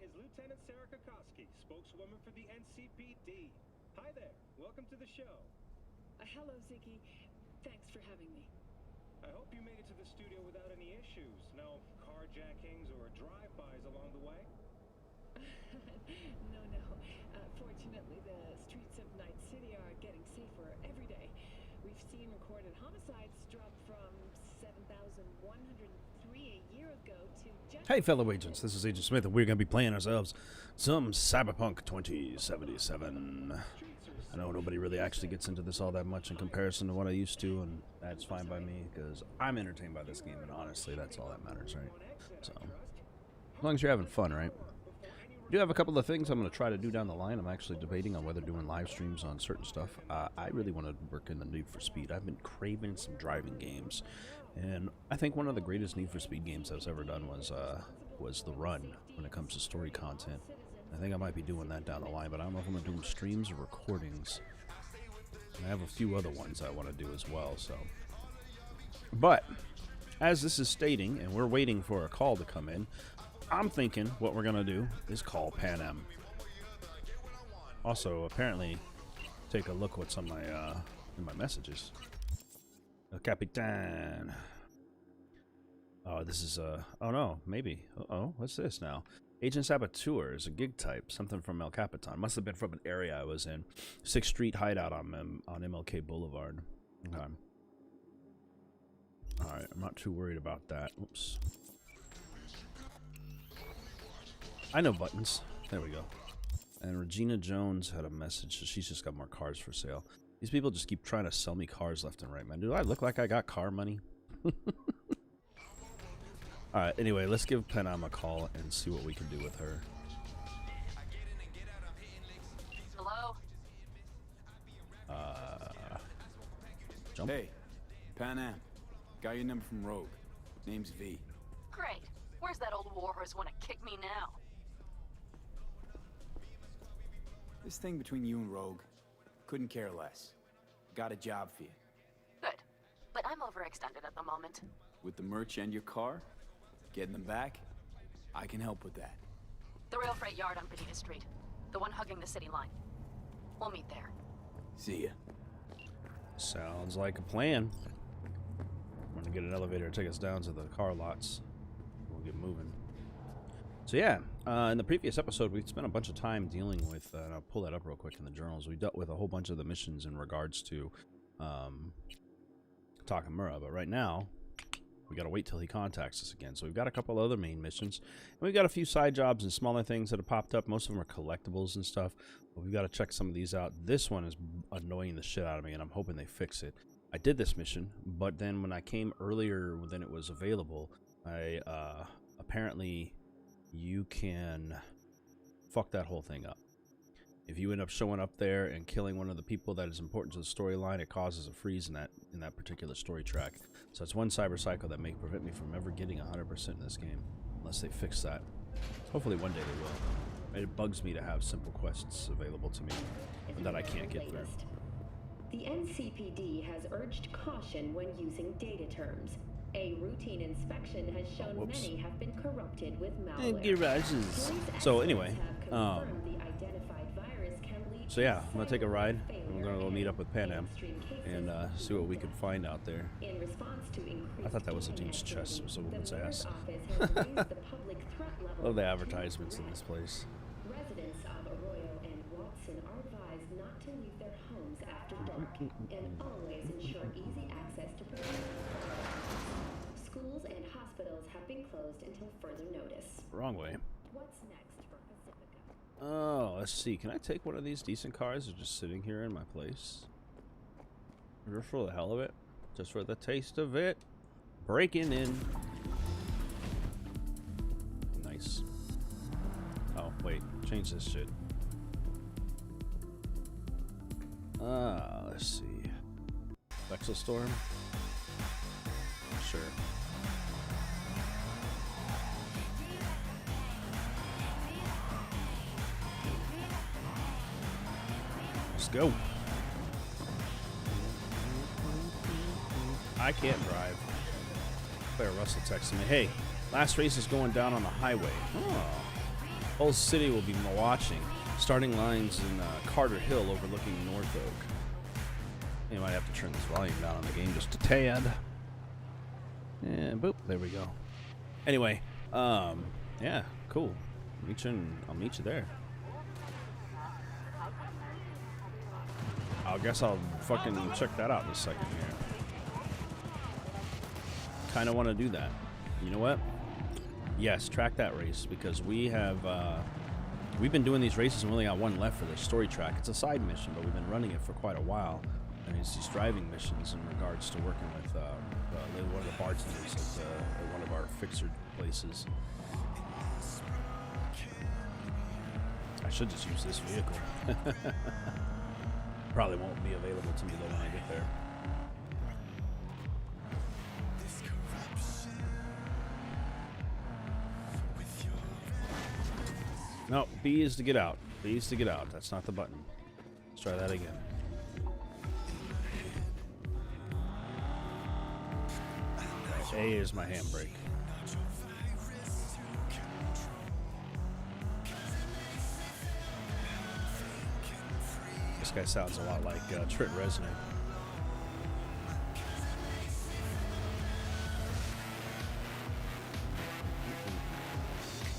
is Lieutenant Sarah Kokoski, spokeswoman for the NCPD. Hi there. Welcome to the show. Hello, Ziggy. Thanks for having me. I hope you made it to the studio without any issues. No carjackings or drive-bys along the way? No. Fortunately, the streets of Night City are getting safer every day. We've seen recorded homicides drop from 7,103 a year ago to just... Hey, fellow agents, this is Agent Smith, and we're going to be playing ourselves some Cyberpunk 2077. I know nobody really actually gets into this all that much in comparison to what I used to, and that's fine by me, because I'm entertained by this game, and honestly, that's all that matters, right? So, as long as you're having fun, right? I do have a couple of things I'm going to try to do down the line. I'm actually debating on whether doing live streams on certain stuff. I really want to work in the Need for Speed. I've been craving some driving games, and I think one of the greatest Need for Speed games I've ever done was The Run when it comes to story content. I think I might be doing that down the line, but I don't know if I'm going to do them streams or recordings. And I have a few other ones I want to do as well, so. But, as this is stating, and we're waiting for a call to come in, I'm thinking what we're going to do is call Panam. Also, apparently, take a look what's on my, in my messages. El Capitan. Oh, this is, oh no, maybe. Uh-oh, what's this now? Agent Saboteur is a gig type, something from El Capitan. Must have been from an area I was in. 6th Street hideout on MLK Boulevard. Okay. Alright, I'm not too worried about that. Oops. I know buttons. There we go. And Regina Jones had a message. She's just got more cars for sale. These people just keep trying to sell me cars left and right, man. Do I look like I got car money? Alright, anyway, let's give Panam a call and see what we can do with her. Hello? Jump. Hey, Panam. Got your number from Rogue. Name's V. Great. Where's that old warhorse want to kick me now? This thing between you and Rogue, couldn't care less. Got a job for you. Good. But I'm overextended at the moment. With the merch and your car, getting them back, I can help with that. The rail freight yard on Bonita Street. The one hugging the city line. We'll meet there. See ya. Sounds like a plan. I'm gonna get an elevator to take us down to the car lots. We'll get moving. So yeah, in the previous episode, we spent a bunch of time dealing with, and I'll pull that up real quick in the journals. We dealt with a whole bunch of the missions in regards to Takemura, but right now, we gotta wait till he contacts us again. So we've got a couple other main missions, and we've got a few side jobs and smaller things that have popped up. Most of them are collectibles and stuff, but we've got to check some of these out. This one is annoying the shit out of me, and I'm hoping they fix it. I did this mission, but then when I came earlier than it was available, I apparently you can fuck that whole thing up. If you end up showing up there and killing one of the people that is important to the storyline, it causes a freeze in that particular story track. So it's one cyber cycle that may prevent me from ever getting 100% in this game, unless they fix that. Hopefully one day they will. It bugs me to have simple quests available to me that I can't get through. The NCPD has urged caution when using data terms. A routine inspection has shown many have been corrupted with malware. Garages. So anyway, so yeah, I'm gonna take a ride. I'm gonna go meet up with Panam and see what we can find out there. I thought that was a dude's chest. It was a woman's ass. Love the advertisements in this place. Residents of Arroyo and Watson are advised not to leave their homes after dark and always ensure easy access to protection. Schools and hospitals have been closed until further notice. Wrong way. What's next for Pacifica? Oh, let's see. Can I take one of these decent cars that are just sitting here in my place? Just for the hell of it? Just for the taste of it? Breaking in. Nice. Oh, wait. Change this shit. Let's see. Vexel Storm? Sure. Let's go. I can't drive. Claire Russell texted me, hey, last race is going down on the highway. Oh. whole city will be watching. Starting lines in Carter Hill overlooking North Oak. You might have to turn this volume down on the game just a tad. And boop, there we go. Anyway, yeah, cool. I'll meet you there. I guess I'll fucking check that out in a second here. Kind of want to do that. You know what? Yes, track that race, because we've been doing these races and we only got one left for the story track. It's a side mission, but we've been running it for quite a while. And it's these driving missions in regards to working with one of the bartenders at one of our fixer places. I should just use this vehicle. Probably won't be available to me though when I get there. No, B is to get out. B is to get out. That's not the button. Let's try that again. A is my handbrake. This guy sounds a lot like Trent Reznor.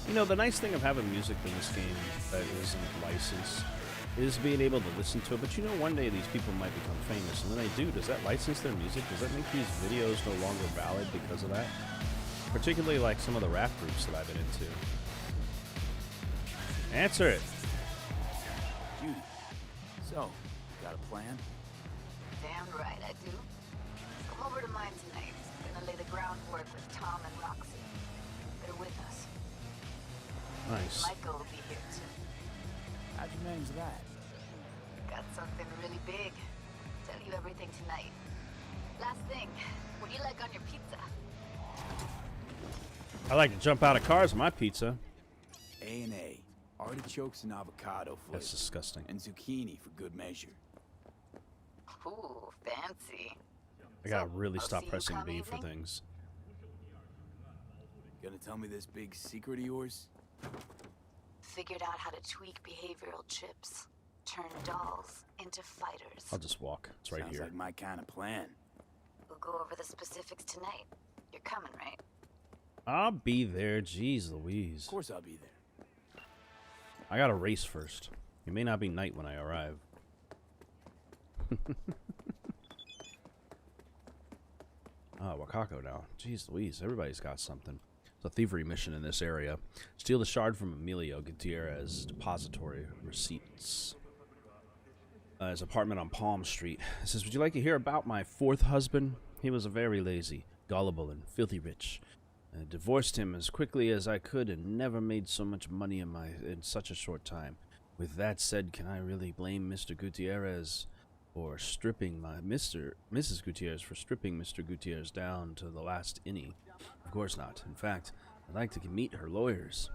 You know, the nice thing of having music in this game that isn't licensed is being able to listen to it. But you know, one day these people might become famous, and then they do. Does that license their music? Does that make these videos no longer valid because of that? Particularly like some of the rap groups that I've been into. Answer it. Judy, so, got a plan? Damn right I do. Come over to mine tonight. Gonna lay the groundwork with Tom and Roxy. They're with us. Nice. Michael will be here too. How'd you manage that? Got something really big. Tell you everything tonight. Last thing, what do you like on your pizza? I like to jump out of cars with my pizza. A&A. Artichokes and avocado flavor. That's disgusting. And zucchini for good measure. Ooh, fancy. I gotta really I'll stop see you pressing come B for evening? things. Gonna tell me this big secret of yours? Figured out how to tweak behavioral chips. Turn dolls into fighters. I'll just walk. It's right Sounds here. like my kind of plan. We'll go over the specifics tonight. You're coming, right? I'll be there. Jeez Louise. Of course I'll be there. I gotta race first. It may not be night when I arrive. Wakako now. Jeez Louise, everybody's got something. It's a thievery mission in this area. Steal the shard from Emilio Gutierrez depository receipts. His apartment on Palm Street. It says, would you like to hear about my fourth husband? He was very lazy, gullible, and filthy rich. I divorced him as quickly as I could and never made so much money in such a short time. With that said, can I really blame Mr. Gutierrez for stripping Mrs. Gutierrez for stripping Mr. Gutierrez down to the last innie? Of course not. In fact, I'd like to meet her lawyers.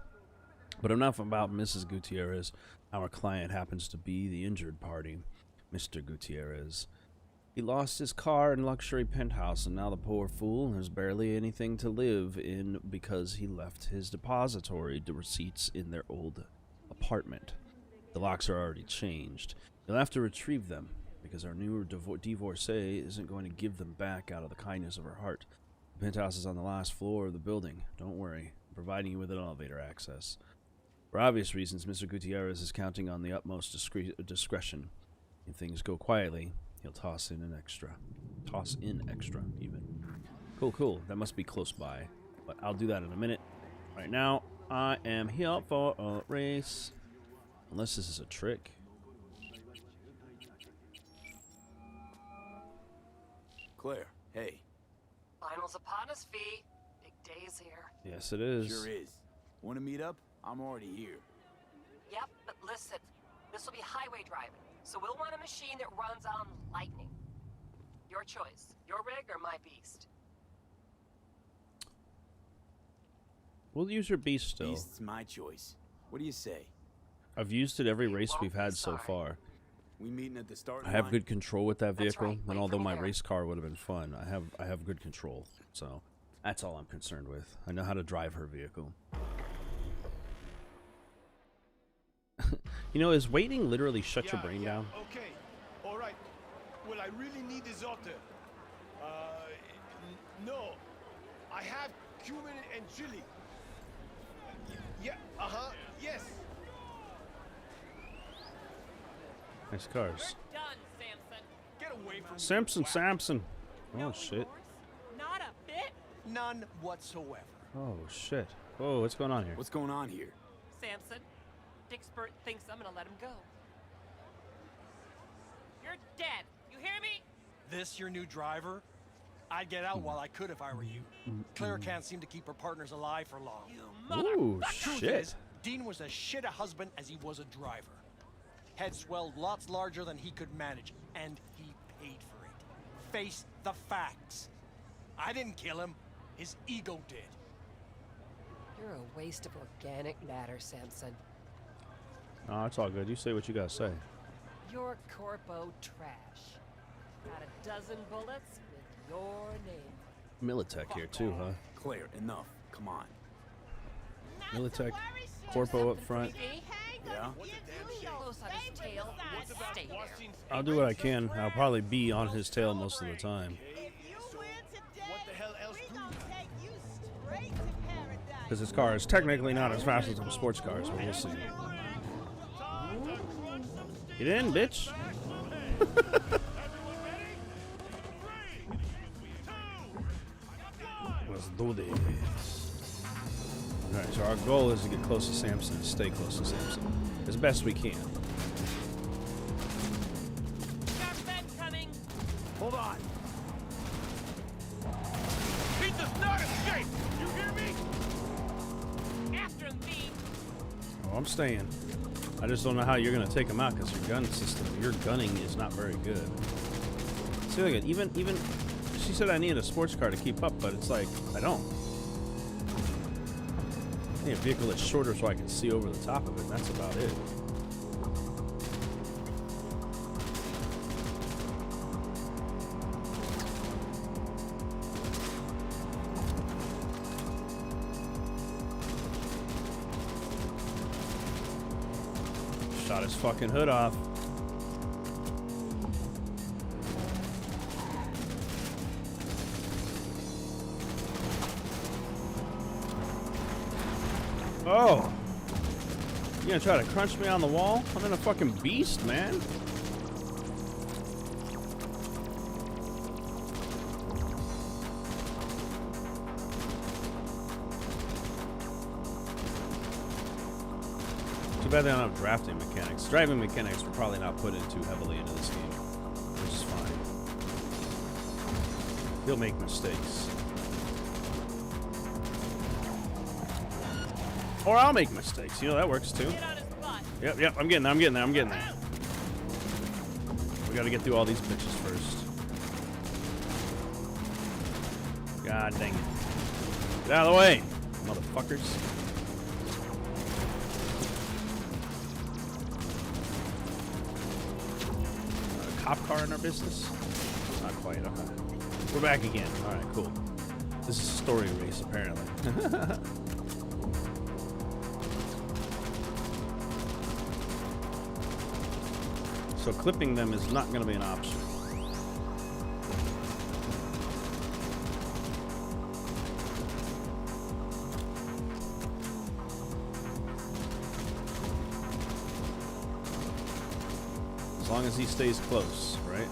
But enough about Mrs. Gutierrez. Our client happens to be the injured party, Mr. Gutierrez. He lost his car and luxury penthouse, and now the poor fool has barely anything to live in because he left his depository receipts in their old apartment. The locks are already changed. You'll have to retrieve them, because our new divorcee isn't going to give them back out of the kindness of her heart. The penthouse is on the last floor of the building. Don't worry, I'm providing you with an elevator access. For obvious reasons, Mr. Gutierrez is counting on the utmost discretion. If things go quietly, he'll toss in extra, even. Cool. That must be close by, but I'll do that in a minute. Right now, I am here for a race. Unless this is a trick. Claire, hey. Finals upon us, V. Big day's here. Yes, it is. Sure is. Want to meet up? I'm already here. Yep, but listen. This will be highway driving, so we'll want a machine that runs on lightning. Your choice. Your rig or my beast? We'll use your beast still. Beast's my choice. What do you say? I've used it every race we've had so far. We meeting at the start I have line? good control with that That's vehicle, right. and Wait although for me my there. race car would have been fun, I have good control. So that's all I'm concerned with. I know how to drive her vehicle. You know, is waiting literally shut your brain down? Okay. All right. Well, I really need this otter. No. I have cumin and chili. Yeah. Yes. Nice cars. Done, Samson. Get away from Samson. Oh shit. Not a bit. None whatsoever. Oh shit. Whoa, what's going on here? What's going on here? Samson, Dickspert thinks I'm gonna let him go. You're dead. You hear me? This your new driver? I'd get out while I could if I were you. Claire can't seem to keep her partners alive for long. You mother. Ooh, Truth shit. is, Dean was as shit a husband as he was a driver. Head swelled lots larger than he could manage, and he paid for it. Face the facts. I didn't kill him. His ego did. You're a waste of organic matter, Samson. Oh, it's all good. You say what you gotta say. You're corpo trash. Got a dozen bullets with your name. Militech here too, huh? Claire, enough. Come on. Militech, corpo up front. Yeah? Close on his tail. Stay there. I'll do what I can. I'll probably be on his tail most of the time. What the hell else do you have? Because his car is technically not as fast as some sports cars, but we'll see. Get in, bitch. Let's do this. Alright, so our goal is to get close to Samson and stay close to Samson as best we can. Sharp men coming. Hold on. He does not escape! You hear me? After him, V. Oh, I'm staying. I just don't know how you're gonna take him out because your gun system, your gunning is not very good. See, look at even. She said I need a sports car to keep up, but it's like I don't. I need a vehicle that's shorter so I can see over the top of it. And that's about it. Shot his fucking hood off. Oh! You gonna try to crunch me on the wall? I'm in a fucking beast, man. Too bad they don't have drafting mechanics. Driving mechanics were probably not put in too heavily into this game, which is fine. He'll make mistakes. Or I'll make mistakes. You know, that works too. Get on his butt. Yep, I'm getting there. We gotta get through all these bitches first. God dang it. Get out of the way, motherfuckers. A cop car in our business? Not quite, okay. We're back again. Alright, cool. This is a story race, apparently. So clipping them is not going to be an option. As long as he stays close, right?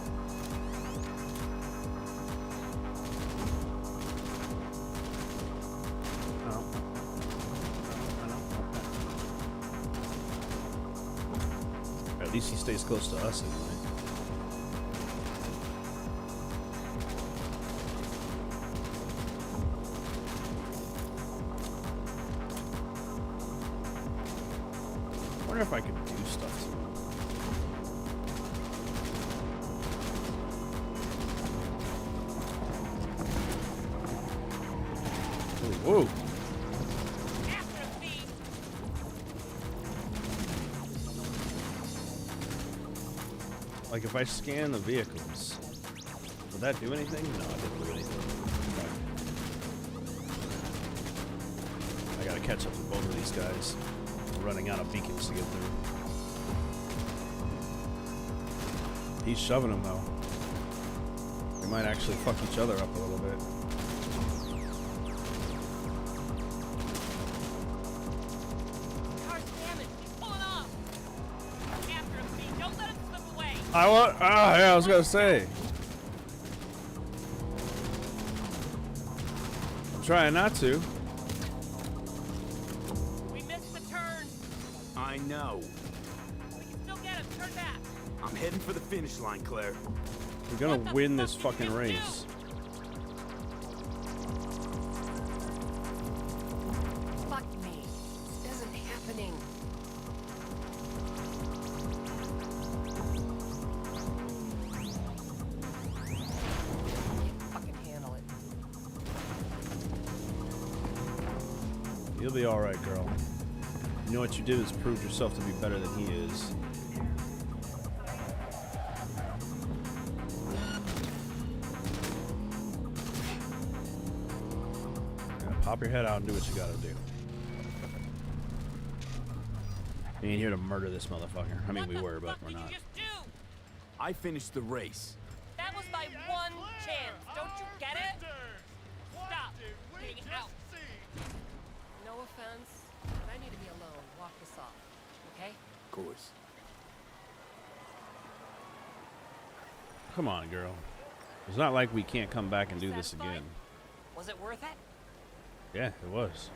At least he stays close to us anyway. I wonder if I could do stuff to him. Whoa. Like if I scan the vehicles, will that do anything? No, it didn't do anything. Okay. I gotta catch up to both of these guys. We're running out of beacons to get through. He's shoving him though. They might actually fuck each other up a little bit. Car's damaged. He's pulling off. After him, Pete. Don't let him slip away. Yeah, I was gonna say. I'm trying not to. We missed the turn. I know. We can still get him. Turn back. I'm heading for the finish line, Claire. We're gonna win this fucking race. Fuck me. This isn't happening. Can't fucking handle it. You'll be alright, girl. You know what you did is prove yourself to be better than he is. Pop your head out and do what you gotta do. We ain't here to murder this motherfucker. I mean, we were, but we're not. I finished the race. That was my one chance. Don't you get it? Stop getting out. No offense, but I need to be alone. Walk this off, okay? Of course. Come on, girl. It's not like we can't come back and do this again. Was it worth it? Yeah, it was.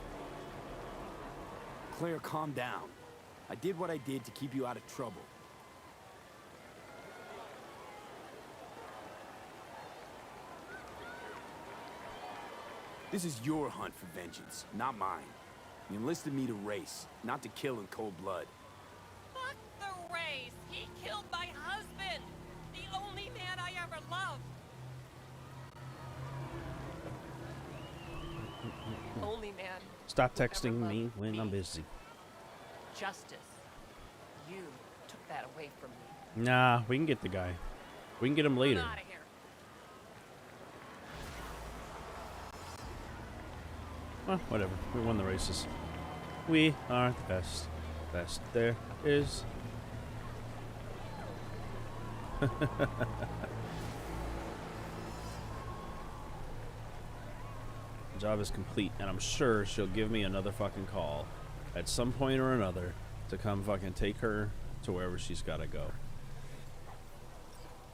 Claire, calm down. I did what I did to keep you out of trouble. This is your hunt for vengeance, not mine. You enlisted me to race, not to kill in cold blood. Fuck the race. He killed my husband. The only man I ever loved. Only man. Stop texting me when I'm busy. Justice. You took that away from me. Nah, we can get the guy. We can get him later. I'm out of here. Well, whatever. We won the races. We are the best. Best there is. Job is complete, and I'm sure she'll give me another fucking call at some point or another to come fucking take her to wherever she's gotta go.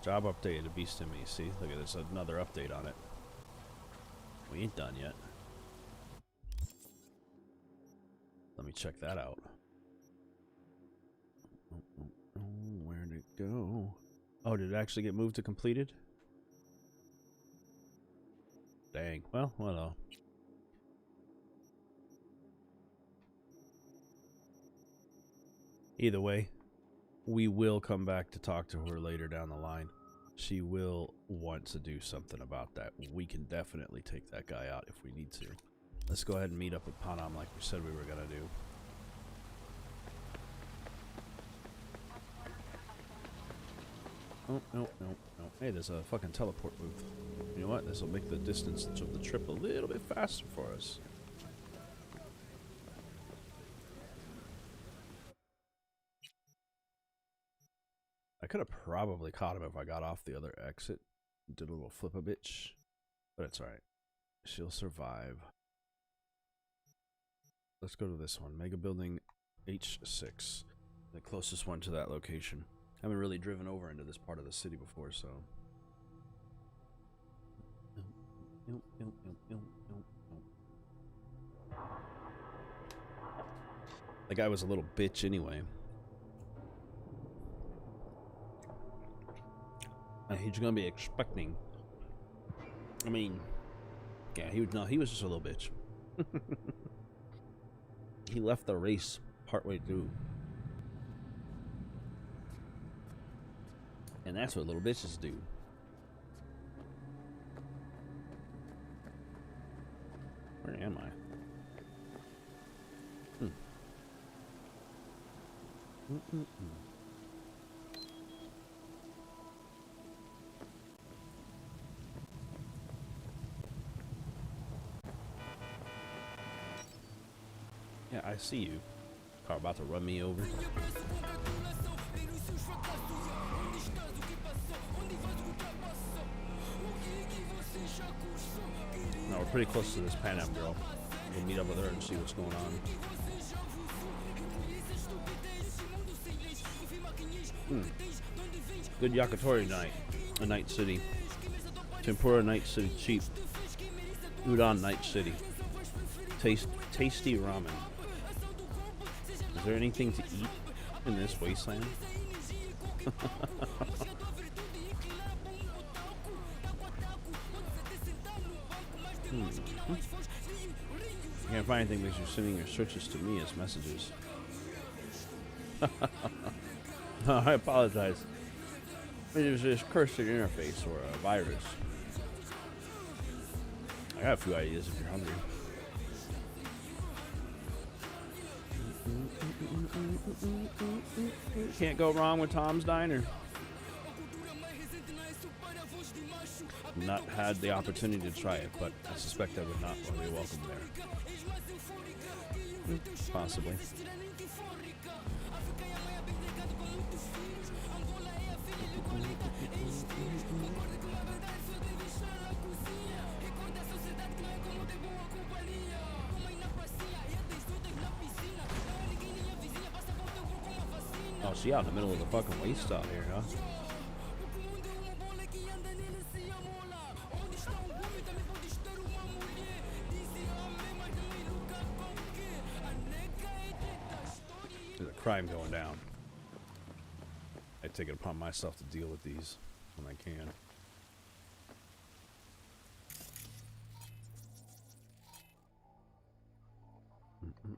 Job updated a beast in me. See, look at this, another update on it. We ain't done yet. Let me check that out. Where'd it go? Oh, did it actually get moved to completed? Dang. Well, well. Either way, we will come back to talk to her later down the line. She will want to do something about that. We can definitely take that guy out if we need to. Let's go ahead and meet up with Panam like we said we were gonna do. Oh, no, no, no. Hey, there's a fucking teleport booth. You know what? This will make the distance of the trip a little bit faster for us. I could have probably caught him if I got off the other exit. Did a little flip-a-bitch. But it's alright. She'll survive. Let's go to this one. Mega Building H6. The closest one to that location. I haven't really driven over into this part of the city before, so... That guy was a little bitch anyway. He's gonna be expecting. I mean, yeah, he was just a little bitch. He left the race partway through. And that's what little bitches do. Where am I? Yeah, I see you. Car about to run me over. No, we're pretty close to this Panam girl. We'll meet up with her and see what's going on. Good yakitori night. A Night City. Tempura Night City cheap. Udon Night City. Tasty ramen. Is there anything to eat in this wasteland? I can't find anything because you're sending your searches to me as messages. I apologize. It was this cursed interface or a virus. I got a few ideas if you're hungry. Can't go wrong with Tom's Diner. Not had the opportunity to try it, but I suspect I would not want to be welcome there. Possibly. Oh, she out in the middle of the fucking waste out here, huh? There's a crime going down. I take it upon myself to deal with these when I can.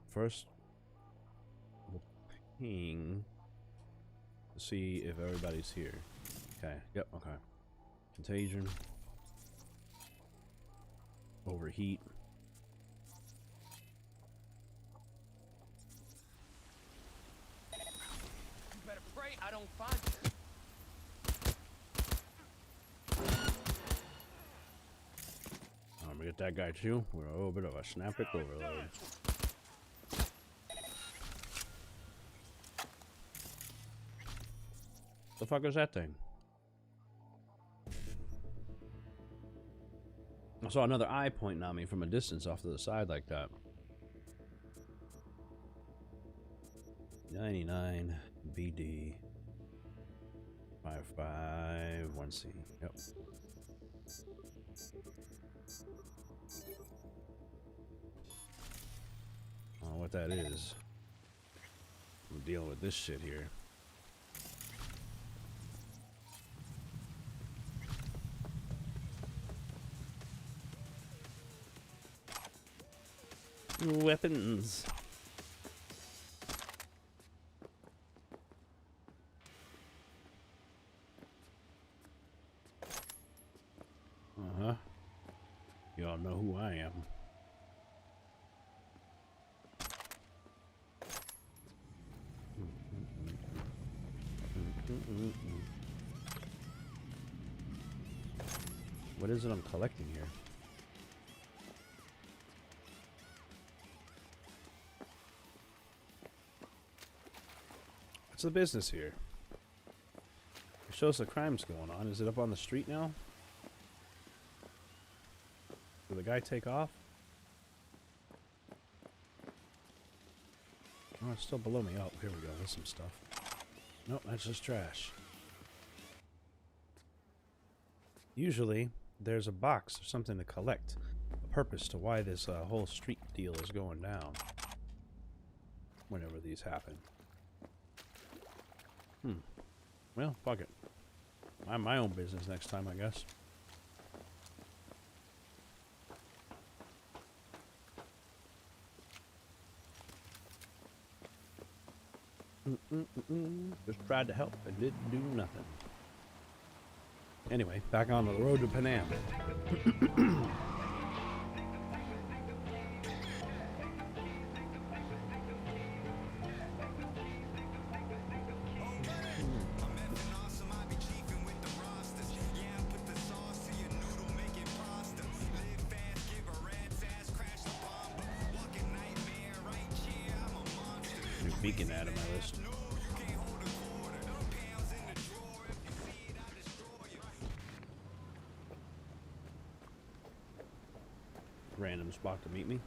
First, we'll ping to see if everybody's here. Okay, yep, okay. Contagion. Overheat. You better pray I don't find you. I'm gonna get that guy too. We're a little bit of a snap-it overload. The fuck is that thing? I saw another eye pointing at me from a distance off to the side like that. 99 BD 55 1C. Yep. I don't know what that is. I'm dealing with this shit here. Weapons. Uh-huh. Y'all know who I am. What is it I'm collecting here? What's the business here? It shows the crime's going on. Is it up on the street now? Did the guy take off? Oh, it's still below me. Oh, here we go. There's some stuff. Nope, that's just trash. Usually, there's a box or something to collect. A purpose to why this whole street deal is going down. Whenever these happen. Well, fuck it. Mind my own business next time, I guess. Just tried to help and didn't do nothing. Anyway, back on the road to Panam. New beacon ad on my list. new spot to meet me.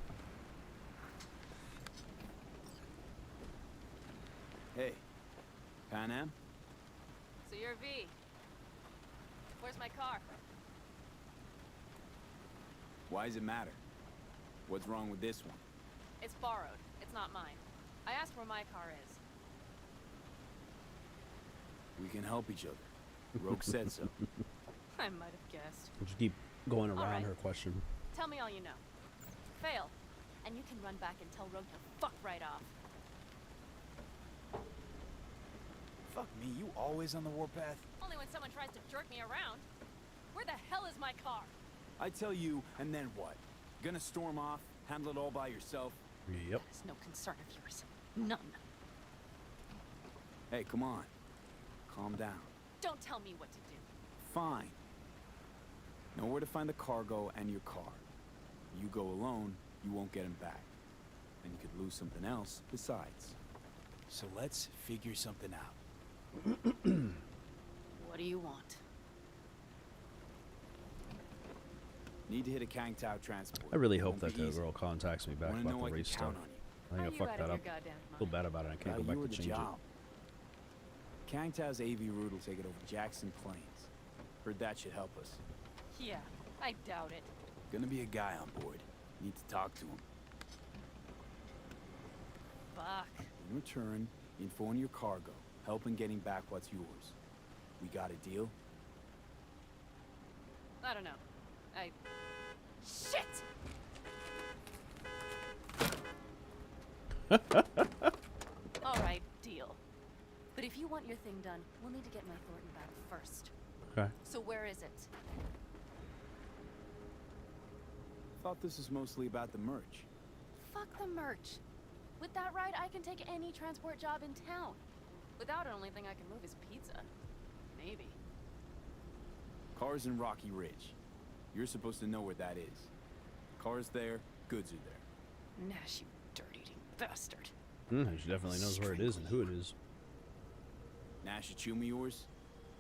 Hey, Panam? So you're V. Where's my car? Why does it matter? What's wrong with this one? It's borrowed. It's not mine. I asked where my car is. We can help each other. Rogue said so. I might have guessed. We'll just keep going around right. her question. Tell me all you know. Fail, and you can run back and tell Rogue to fuck right off. Fuck me, you always on the warpath? Only when someone tries to jerk me around. Where the hell is my car? I tell you, and then what? Gonna storm off, handle it all by yourself? Yep. That is no concern of yours. None. Hey, come on. Calm down. Don't tell me what to do. Fine. Know where to find the cargo and your car. You go alone, you won't get him back. And you could lose something else besides. So let's figure something out. What do you want? Need to hit a Kang Tao transport. I really hope Won't that be the easy. girl contacts me back Wanna about know the I can race stuff. count on you. I think I fucked that up. Feel bad about it. I can't go You back were to the change job. Kang Tao's AV route will take it over Jackson Plains. Heard that should help us. Yeah, I doubt it. Gonna be a guy on board. Need to talk to him. Fuck. In return, info on your cargo. Help in getting back what's yours. We got a deal? I don't know. Shit! Alright, deal. But if you want your thing done, we'll need to get my Thornton back first. Okay. So where is it? Thought this was mostly about the merch. Fuck the merch. With that ride, I can take any transport job in town. Without it, only thing I can move is pizza. Maybe. Car's in Rocky Ridge. You're supposed to know where that is. Car's there, goods are there. Nash, you dirt-eating bastard. She definitely knows where it is and who it is. Nash a chummy yours?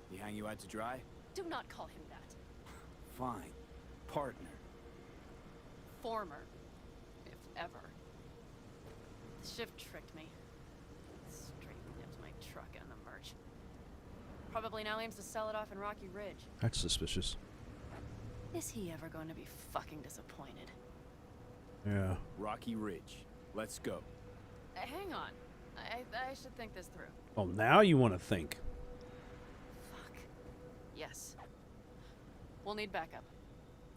He hang you out to dry? Do not call him that. Fine. Partner. Former. If ever. The shift tricked me. Straight nipped my truck and the merch. Probably now aims to sell it off in Rocky Ridge. That's suspicious. Is he ever going to be fucking disappointed? Yeah. Rocky Ridge. Let's go. Hang on. I should think this through. Oh, now you want to think. Fuck. Yes. We'll need backup.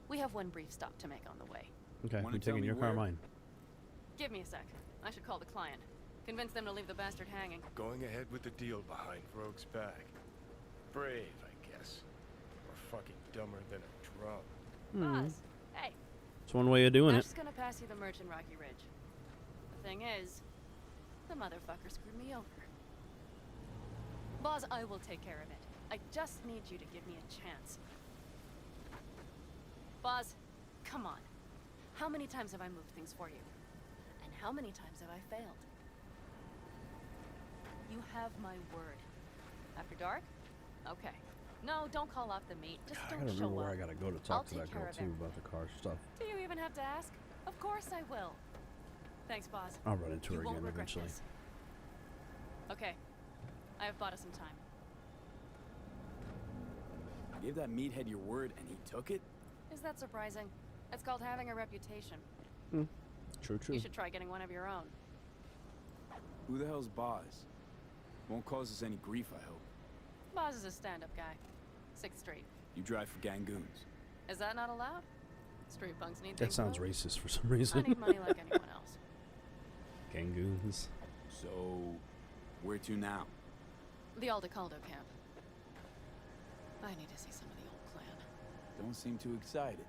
We have one brief stop to make on the way. Okay, Wanna I'm tell taking me your car, where? mine. Give me a sec. I should call the client. Convince them to leave the bastard hanging. Going ahead with the deal behind Rogue's back. Brave, I guess. Or fucking dumber than a drum. Boss, hey. It's one way of doing I'm it. just gonna pass you the merch in Rocky Ridge. The thing is, the motherfucker screwed me over. Boss, I will take care of it. I just need you to give me a chance. Boss, come on. How many times have I moved things for you? And how many times have I failed? You have my word. After dark? Okay. No, don't call off the meat. Just I don't gotta show remember where up. I gotta go to I'll talk to take that care girl of too everything. about the car stuff. Do you even have to ask? Of course I will. Thanks, boss. I'll run into You her won't again regret eventually. this. Okay. I have bought us some time. Gave that meathead your word and he took it? Is that surprising? It's called having a reputation. True, true. You should try getting one of your own. Who the hell's Boz? Won't cause us any grief, I hope. Boz is a stand-up guy. 6th Street. You drive for Gangoons. Is that not allowed? Street punks need That things sounds moved. racist for some I reason. need money like anyone else. Gangoons. So, where to now? The Aldecaldo camp. I need to see some of the old clan. Don't seem too excited.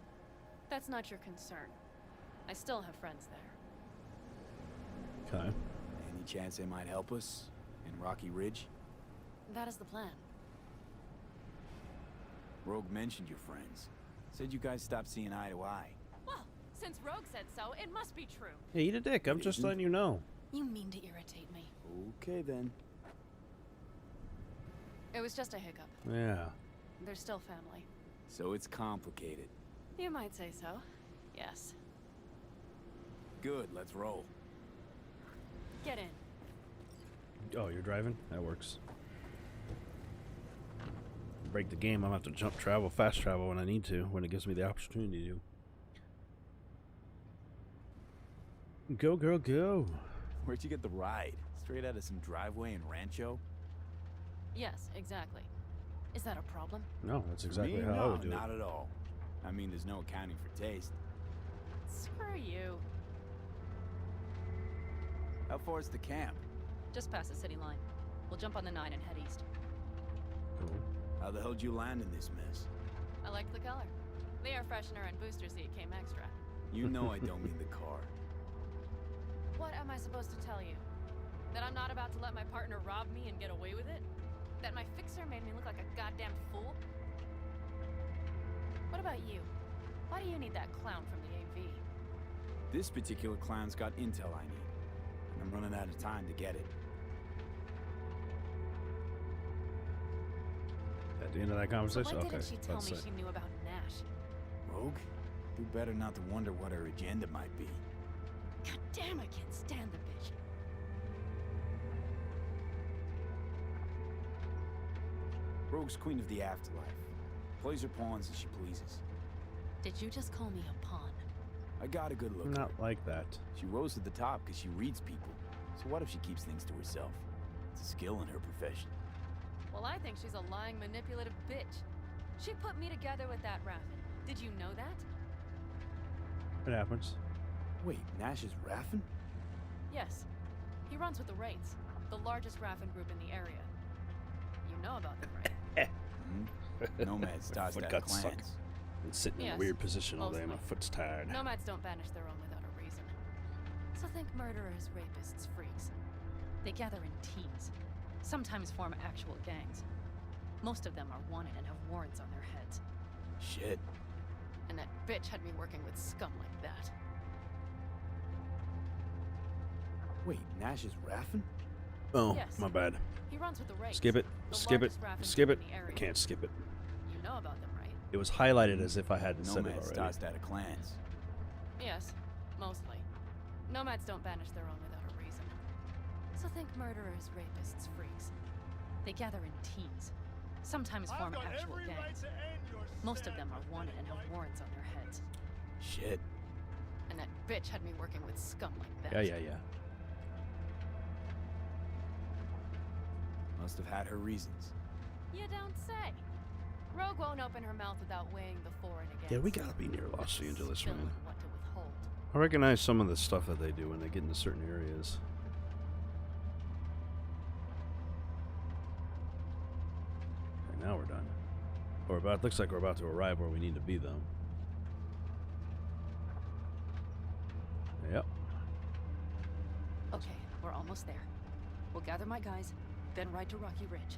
That's not your concern. I still have friends there. Okay. Any chance they might help us? In Rocky Ridge? That is the plan. Rogue mentioned your friends. Said you guys stopped seeing eye to eye. Well, since Rogue said so, it must be true. Hey, eat a dick. I'm just letting you know. You mean to irritate me. Okay then. It was just a hiccup. Yeah. They're still family. So it's complicated. You might say so. Yes. Good, let's roll. Get in. Oh, you're driving? That works. Break the game, I'm gonna have to jump travel, fast travel when I need to, when it gives me the opportunity to. Go, girl, go. Where'd you get the ride? Straight out of some driveway in Rancho? Yes, exactly. Is that a problem? No, that's exactly Me? how I No, would do not it. at all. I mean, there's no accounting for taste. Screw you. How far is the camp? Just past the city line. We'll jump on the 9 and head east. Cool. How the hell'd you land in this mess? I liked the color. The air freshener and booster seat came extra. You know I don't mean the car. What am I supposed to tell you? That I'm not about to let my partner rob me and get away with it? That my fixer made me look like a goddamn fool? What about you? Why do you need that clown from the AV? This particular clown's got intel I need. And I'm running out of time to get it. At the end of that conversation? Why Okay. didn't she tell let's me see. she knew about Nash? Rogue? Do better not to wonder what her agenda might be. God damn, I can't stand the bitch. Rogue's queen of the afterlife. Plays her pawns as she pleases. Did you just call me a pawn? I got a good look. Not like that. She rose to the top because she reads people. So what if she keeps things to herself? It's a skill in her profession. Well, I think she's a lying, manipulative bitch. She put me together with that Raffin. Did you know that? It happens. Wait, Nash is Raffin? Yes. He runs with the Wraiths, the largest Raffin group in the area. You know about them, right? Nomad starts Foot that got stuck. clans. Been sitting in a Yes, weird position all day. My mostly. foot's tired. Nomads don't banish their own without a reason. So think murderers, rapists, freaks. They gather in teams, sometimes form actual gangs. Most of them are wanted and have warrants on their heads. Shit. And that bitch had me working with scum like that. Wait, Nash is Raffin? Oh, Yes. my bad. He runs with the Wraiths. Skip it. the Skip it. largest Raffin Skip it. group in the I area. can't skip it. You know about them, right? It was highlighted as if I hadn't said it Nomad already. starts that clans. Yes, mostly. Nomads don't banish their own without a reason. So think murderers, rapists, freaks. They gather in teams, sometimes form actual gangs. Most of them are wanted and have warrants on their heads. Shit. And that bitch had me working with scum like that. Yeah. Must have had her reasons. You don't say. Rogue won't open her mouth without weighing the for and against. Yeah, we gotta be near Los Angeles, Still man. on what to withhold. I recognize some of the stuff that they do when they get into certain areas. Okay, now we're done. Looks like we're about to arrive where we need to be, though. Yep. Okay, we're almost there. We'll gather my guys, then ride to Rocky Ridge.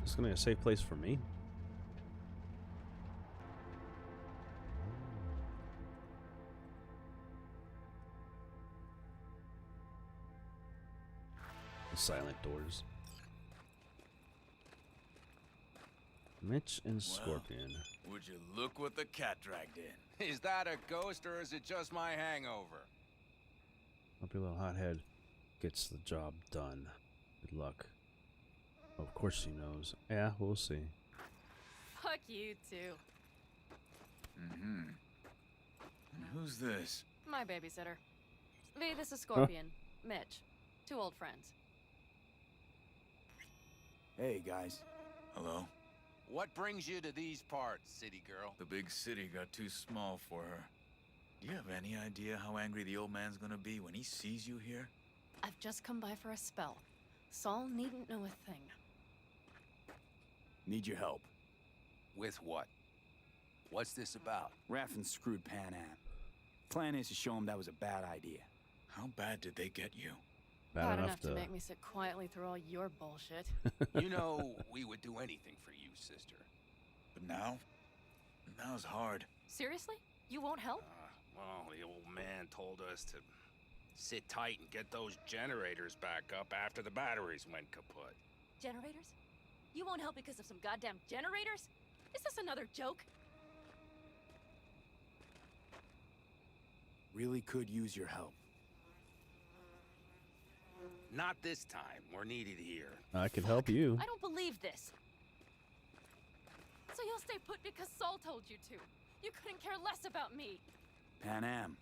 This is gonna be a safe place for me. The silent doors. Mitch and Scorpion. Would you look what the cat dragged in? Is that a ghost or is it just my hangover? Hope your little hothead gets the job done. Good luck. Oh, of course she knows. Yeah, we'll see. Fuck you too. Mm-hmm. And who's this? My babysitter. V, this is Scorpion. Mitch. 2 old friends. Hey, guys. Hello? What brings you to these parts, city girl? The big city got too small for her. Do you have any idea how angry the old man's gonna be when he sees you here? I've just come by for a spell. Saul needn't know a thing. Need your help. With what? What's this about? Raffin screwed Panam. Plan is to show him that was a bad idea. How bad did they get you? Bad enough to make me sit quietly through all your bullshit. You know, we would do anything for you, sister. But now? Now's hard. Seriously? You won't help? Well, the old man told us to sit tight and get those generators back up after the batteries went kaput. Generators? You won't help because of some goddamn generators? Is this another joke? Really could use your help. Not this time. We're needed here. I could help you. I don't believe this. So you'll stay put because Saul told you to. You couldn't care less about me. Panam.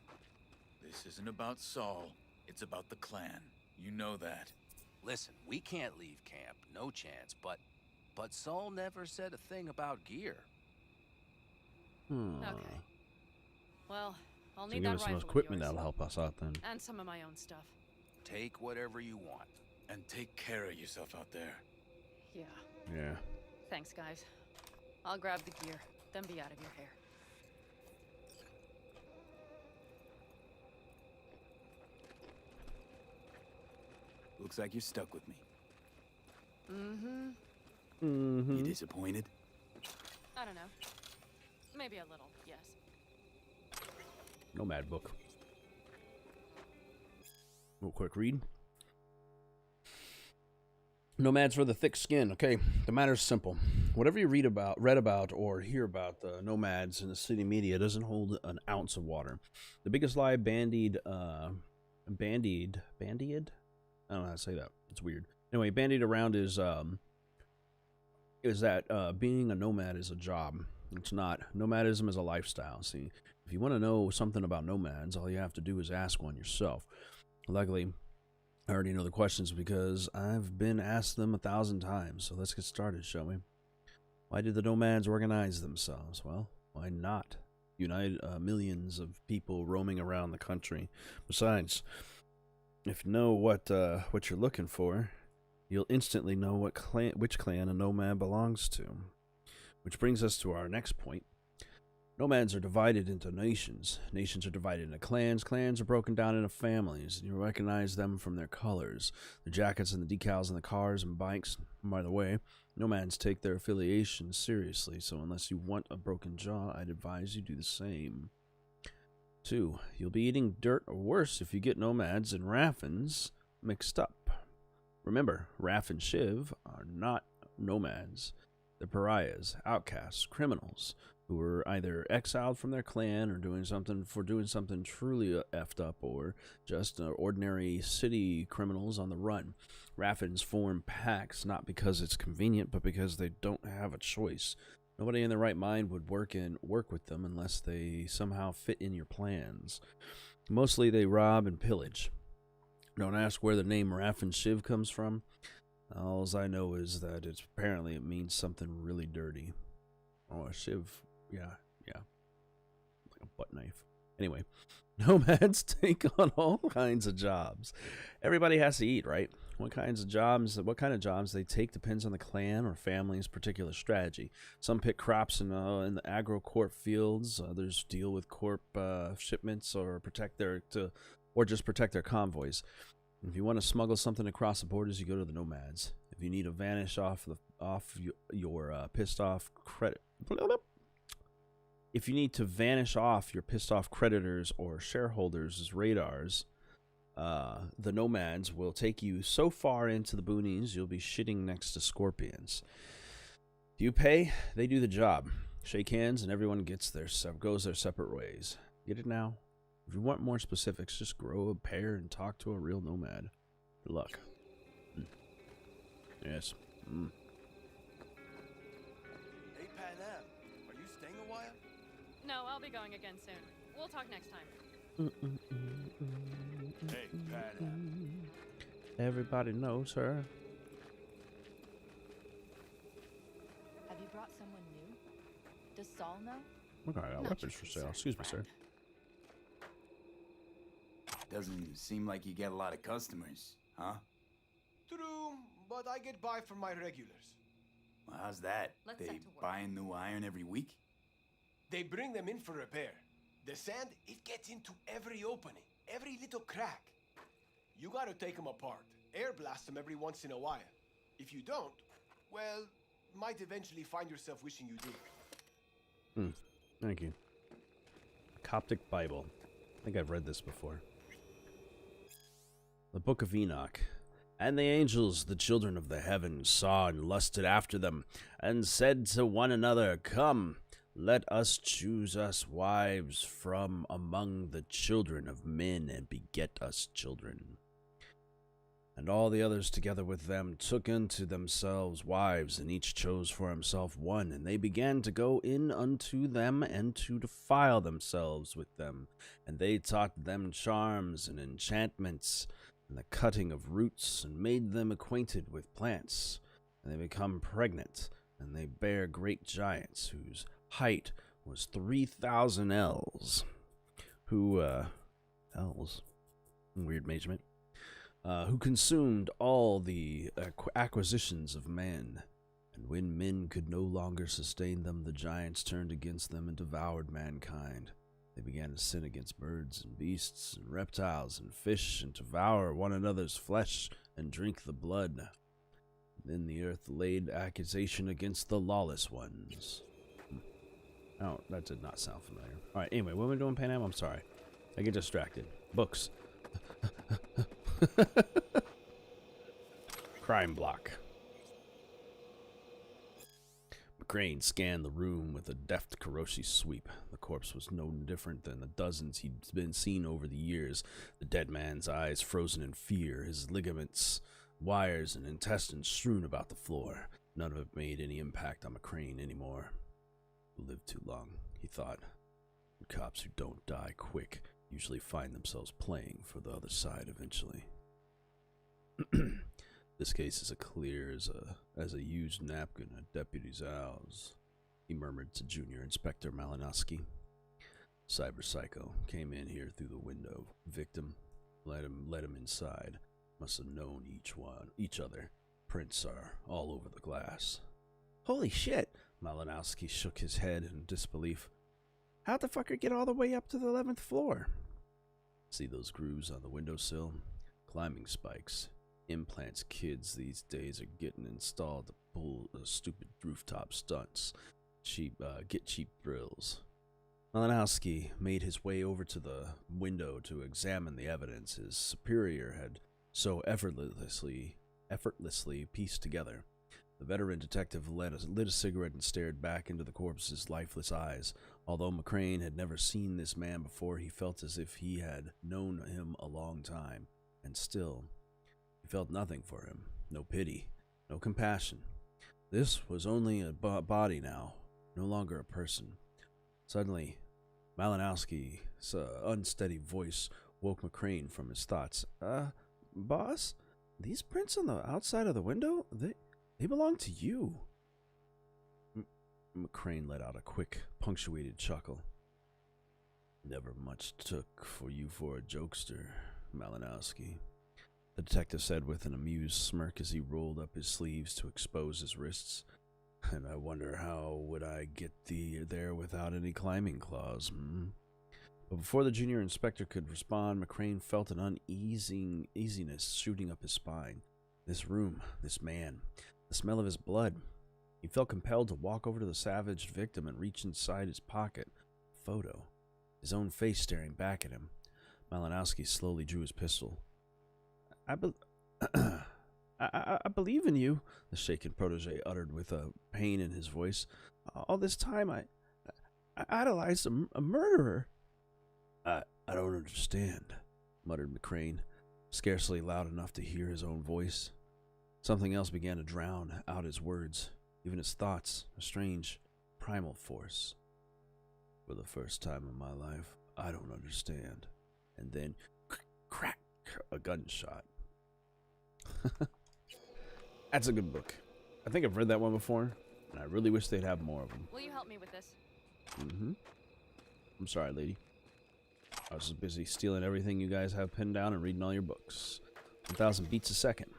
This isn't about Saul. It's about the clan. You know that. Listen, we can't leave camp. No chance. But Saul never said a thing about gear. Okay. Well, I'll So need give that us some rifle of equipment yours. that'll help us out then. And some of my own stuff. Take whatever you want. And take care of yourself out there. Yeah. Yeah. Thanks, guys. I'll grab the gear, then be out of your hair. Looks like you're stuck with me. Mm-hmm. You disappointed? I don't know. Maybe a little, yes. Nomad book. Real quick read. Nomads for the thick skin. Okay, the matter's simple. Whatever you read about, or hear about the nomads in the city media doesn't hold an ounce of water. The biggest lie bandied? I don't know how to say that. It's weird. Anyway, bandied around is that being a nomad is a job. It's not. Nomadism is a lifestyle. See, if you want to know something about nomads, all you have to do is ask one yourself. Luckily, I already know the questions because I've been asked them 1,000 times. So let's get started, shall we? Why did the nomads organize themselves? Well, why not unite millions of people roaming around the country? Besides, if you know what you're looking for, you'll instantly know which clan a nomad belongs to. Which brings us to our next point. Nomads are divided into nations. Nations are divided into clans. Clans are broken down into families. You recognize them from their colors, the jackets and the decals on the cars and bikes. By the way, nomads take their affiliations seriously, so unless you want a broken jaw, I'd advise you do the same. 2. You'll be eating dirt or worse if you get nomads and Raffins mixed up. Remember, Raff and Shiv are not nomads. They're pariahs, outcasts, criminals who were either exiled from their clan or doing something truly effed up, or just ordinary city criminals on the run. Raffins form packs not because it's convenient, but because they don't have a choice. Nobody in their right mind would work with them unless they somehow fit in your plans. Mostly they rob and pillage. Don't ask where the name Raffin Shiv comes from. All I know is that apparently it means something really dirty. Oh, a Shiv. Yeah. Like a butt knife. Anyway, nomads take on all kinds of jobs. Everybody has to eat, right? What kind of jobs they take depends on the clan or family's particular strategy. Some pick crops in the agro-corp fields. Others deal with corp shipments or just protect their convoys. If you want to smuggle something across the borders, you go to the nomads. If you need to vanish off your pissed off creditors or shareholders' radars, the nomads will take you so far into the boonies you'll be shitting next to scorpions. You pay, they do the job. Shake hands, and everyone goes their separate ways. Get it now? If you want more specifics, just grow a pair and talk to a real nomad. Good luck. Yes. Hey, Panam, are you staying a while? No, I'll be going again soon. We'll talk next time. Hey, Panam. Everybody knows her. Have you brought someone new? Does Saul know? Okay, I got weapons for sale. Excuse me, sir. Doesn't seem like you get a lot of customers, huh? True, but I get by from my regulars. Well, how's that? Let's They set to work. buying new iron every week? They bring them in for repair. The sand, it gets into every opening, every little crack. You gotta take them apart, air blast them every once in a while. If you don't, well, might eventually find yourself wishing you did. Thank you. Coptic Bible. I think I've read this before. The Book of Enoch. And the angels, the children of the heavens, saw and lusted after them, and said to one another, Come, let us choose us wives from among the children of men, and beget us children. And all the others together with them took unto themselves wives, and each chose for himself one. And they began to go in unto them, and to defile themselves with them. And they taught them charms and enchantments, and the cutting of roots, and made them acquainted with plants. And they become pregnant, and they bare great giants, whose height was 3,000 ells. Ells? Weird measurement. Who consumed all the acquisitions of men. And when men could no longer sustain them, the giants turned against them and devoured mankind. They began to sin against birds and beasts and reptiles and fish, and to devour one another's flesh and drink the blood. Then the earth laid accusation against the lawless ones. Oh, that did not sound familiar. Alright, anyway, what am I doing, Panam? I'm sorry. I get distracted. Books. Crime block. McCrane scanned the room with a deft Kuroshi sweep. The corpse was no different than the dozens he'd been seen over the years. The dead man's eyes frozen in fear, his ligaments, wires, and intestines strewn about the floor. None of it made any impact on McCrane anymore. Who lived too long, he thought. And cops who don't die quick usually find themselves playing for the other side eventually. This case is as clear as a used napkin at Deputy's house, he murmured to Junior Inspector Malinowski. Cyber Psycho came in here through the window. Victim let him inside. Must have known each other. Prints are all over the glass. Holy shit! Malinowski shook his head in disbelief. How'd the fucker get all the way up to the 11th floor? See those grooves on the windowsill? Climbing spikes. Implants kids these days are getting installed to pull stupid rooftop stunts. Get cheap thrills. Malinowski made his way over to the window to examine the evidence his superior had so effortlessly pieced together. The veteran detective lit a cigarette and stared back into the corpse's lifeless eyes. Although McCrane had never seen this man before, he felt as if he had known him a long time. And still, he felt nothing for him. No pity, no compassion. This was only a body now, no longer a person. Suddenly, Malinowski's unsteady voice woke McCrane from his thoughts. Boss? These prints on the outside of the window? They belong to you. McCrane let out a quick, punctuated chuckle. Never much took for you for a jokester, Malinowski, the detective said with an amused smirk as he rolled up his sleeves to expose his wrists. And I wonder how would I get there without any climbing claws, But before the junior inspector could respond, McCrane felt an uneasiness shooting up his spine. This room, this man, the smell of his blood. He felt compelled to walk over to the savaged victim and reach inside his pocket. A photo. His own face staring back at him. Malinowski slowly drew his pistol. I believe in you, the shaken protege uttered with a pain in his voice. All this time I idolized a murderer. I don't understand, muttered McCrane, scarcely loud enough to hear his own voice. Something else began to drown out his words, even his thoughts, a strange, primal force. For the first time in my life, I don't understand. And then, crack, a gunshot. That's a good book. I think I've read that one before, and I really wish they'd have more of them. Will you help me with this? I'm sorry, lady. I was just busy stealing everything you guys have pinned down and reading all your books. 1,000 beats a second.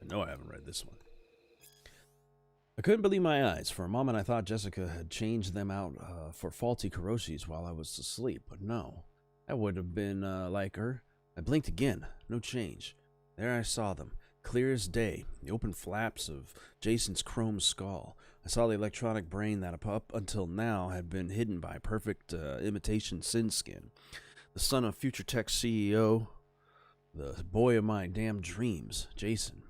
I know I haven't read this one. I couldn't believe my eyes. For a moment, I thought Jessica had changed them out for faulty Kuroshis while I was asleep, but no. That would have been like her. I blinked again. No change. There I saw them, clear as day, the open flaps of Jason's chrome skull. I saw the electronic brain that up until now had been hidden by perfect imitation sin skin. The son of Future Tech CEO The boy of my damn dreams, Jason.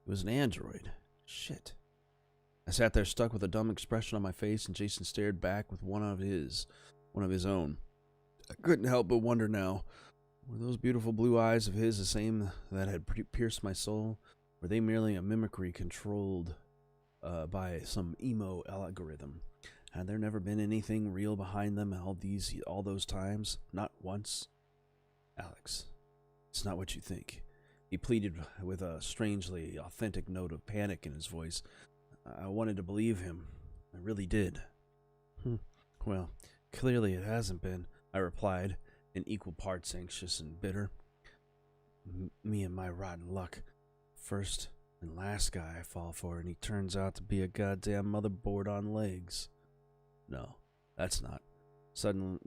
He was an android. Shit. I sat there stuck with a dumb expression on my face, and Jason stared back with one of his own. I couldn't help but wonder now, were those beautiful blue eyes of his the same that had pierced my soul? Were they merely a mimicry controlled by some emo algorithm? Had there never been anything real behind them all those times? Not once? Alex, it's not what you think. He pleaded with a strangely authentic note of panic in his voice. I wanted to believe him. I really did. Well, clearly it hasn't been, I replied, in equal parts anxious and bitter. Me and my rotten luck. First and last guy I fall for, and he turns out to be a goddamn motherboard on legs. No, that's not.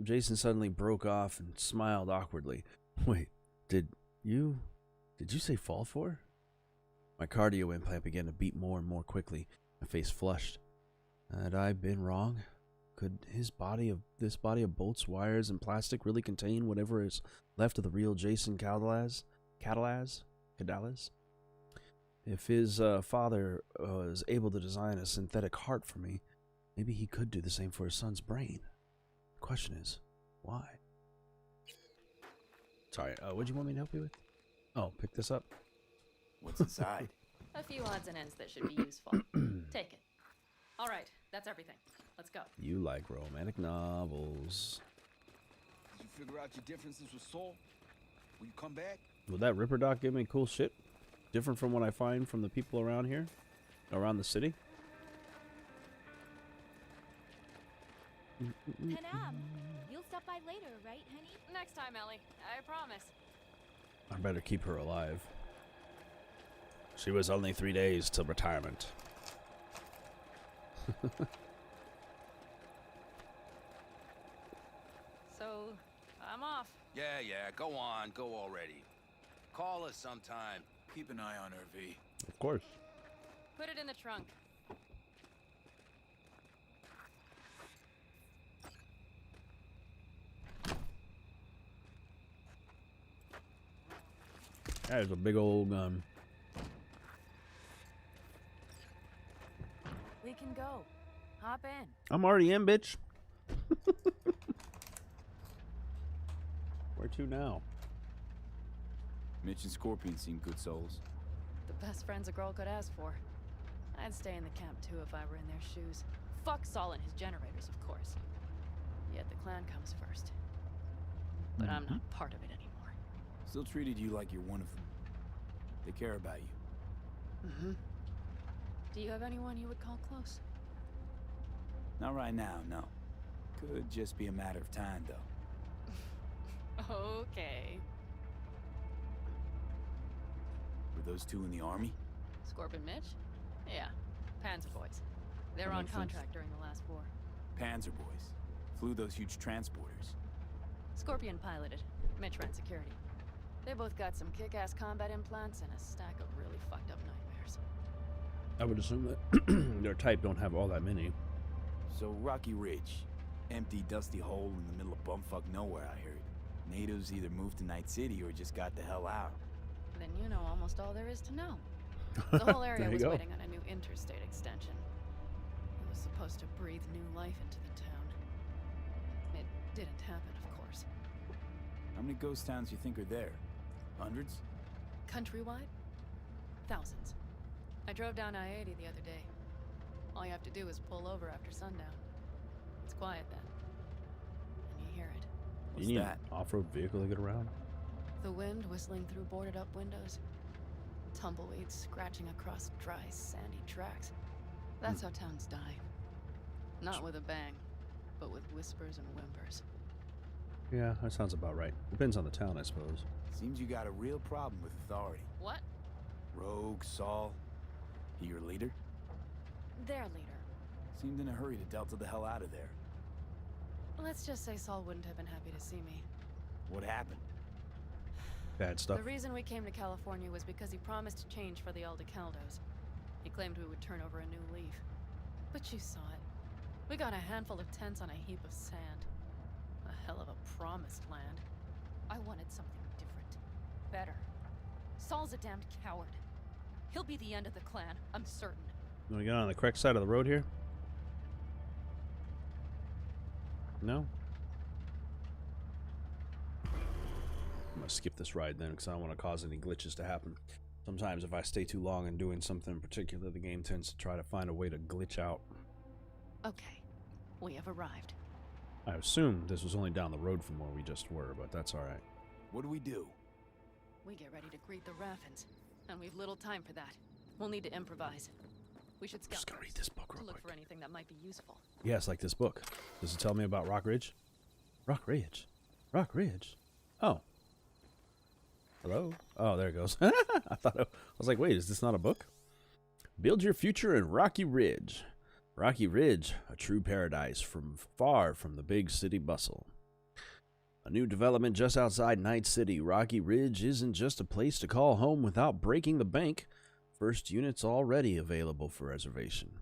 Jason suddenly broke off and smiled awkwardly. Wait, did you say fall for? My cardio implant began to beat more and more quickly. My face flushed. Had I been wrong? Could this body of bolts, wires, and plastic really contain whatever is left of the real Jason Cadalaz? If his father was able to design a synthetic heart for me, maybe he could do the same for his son's brain. The question is, why? Sorry, what do you want me to help you with? Oh, pick this up. What's inside? A few odds and ends that should be useful. Take it. All right, that's everything. Let's go. You like romantic novels. Did you figure out your differences with Saul? Will you come back? Will that Ripper Doc give me cool shit? Different from what I find from the people around here? Around the city? Panam, you'll stop by later, right, honey? Next time, Ellie. I promise. I better keep her alive. She was only 3 days till retirement. So, I'm off. Yeah, go on, go already. Call us sometime. Keep an eye on her, V. Of course. Put it in the trunk. That is a big old gun. We can go. Hop in. I'm already in, bitch. Where to now? Mitch and Scorpion seem good souls. The best friends a girl could ask for. I'd stay in the camp too if I were in their shoes. Fuck Saul and his generators, of course. Yet the clan comes first. But I'm not part of it anymore. Still treated you like you're one of them. They care about you. Do you have anyone you would call close? Not right now, no. Could just be a matter of time, though. Okay. Were those two in the army? Scorpion Mitch? Yeah. Panzer boys. They were on contract during the last war. Panzer boys. Flew those huge transporters. Scorpion piloted. Mitch ran security. They both got some kick-ass combat implants and a stack of really fucked up nightmares. I would assume that their type don't have all that many. So Rocky Ridge. Empty, dusty hole in the middle of bumfuck nowhere, I heard. Natives either moved to Night City or just got the hell out. Then you know almost all there is to know. The whole area was go. waiting on a new interstate extension. It was supposed to breathe new life into the town. It didn't happen, of course. How many ghost towns you think are there? Hundreds? Countrywide? Thousands. I drove down I-80 the other day. All you have to do is pull over after sundown. It's quiet then. And you hear it. You need an off-road vehicle to get around? The wind whistling through boarded-up windows. Tumbleweeds scratching across dry, sandy tracks. That's how towns die. Not with a bang, but with whispers and whimpers. Yeah, that sounds about right. Depends on the town, I suppose. Seems you got a real problem with authority. What? Rogue, Saul. He your leader? Their leader. Seemed in a hurry to delta the hell out of there. Let's just say Saul wouldn't have been happy to see me. What happened? Bad stuff. The reason we came to California was because he promised change for the Aldecaldos. He claimed we would turn over a new leaf. But you saw it. We got a handful of tents on a heap of sand. A hell of a promised land. I wanted something different. better. Saul's a damned coward. He'll be the end of the clan, I'm certain. You want to get on the correct side of the road here? No? I'm going to skip this ride then because I don't want to cause any glitches to happen. Sometimes if I stay too long in doing something in particular, the game tends to try to find a way to glitch out. Okay, we have arrived. I assume this was only down the road from where we just were, but that's alright. What do? We get ready to greet the Raffins, and we've little time for that. We'll need to improvise. We should scout. Just gonna read this book real to look quick. for anything that might be useful. Yes, like this book. Does it tell me about Rock Ridge? Rock Ridge? Rock Ridge? Oh. Hello? Oh, there it goes. I was like, wait, is this not a book? Build your future in Rocky Ridge. Rocky Ridge, a true paradise far from the big city bustle. A new development just outside Night City, Rocky Ridge isn't just a place to call home without breaking the bank. First unit's already available for reservation.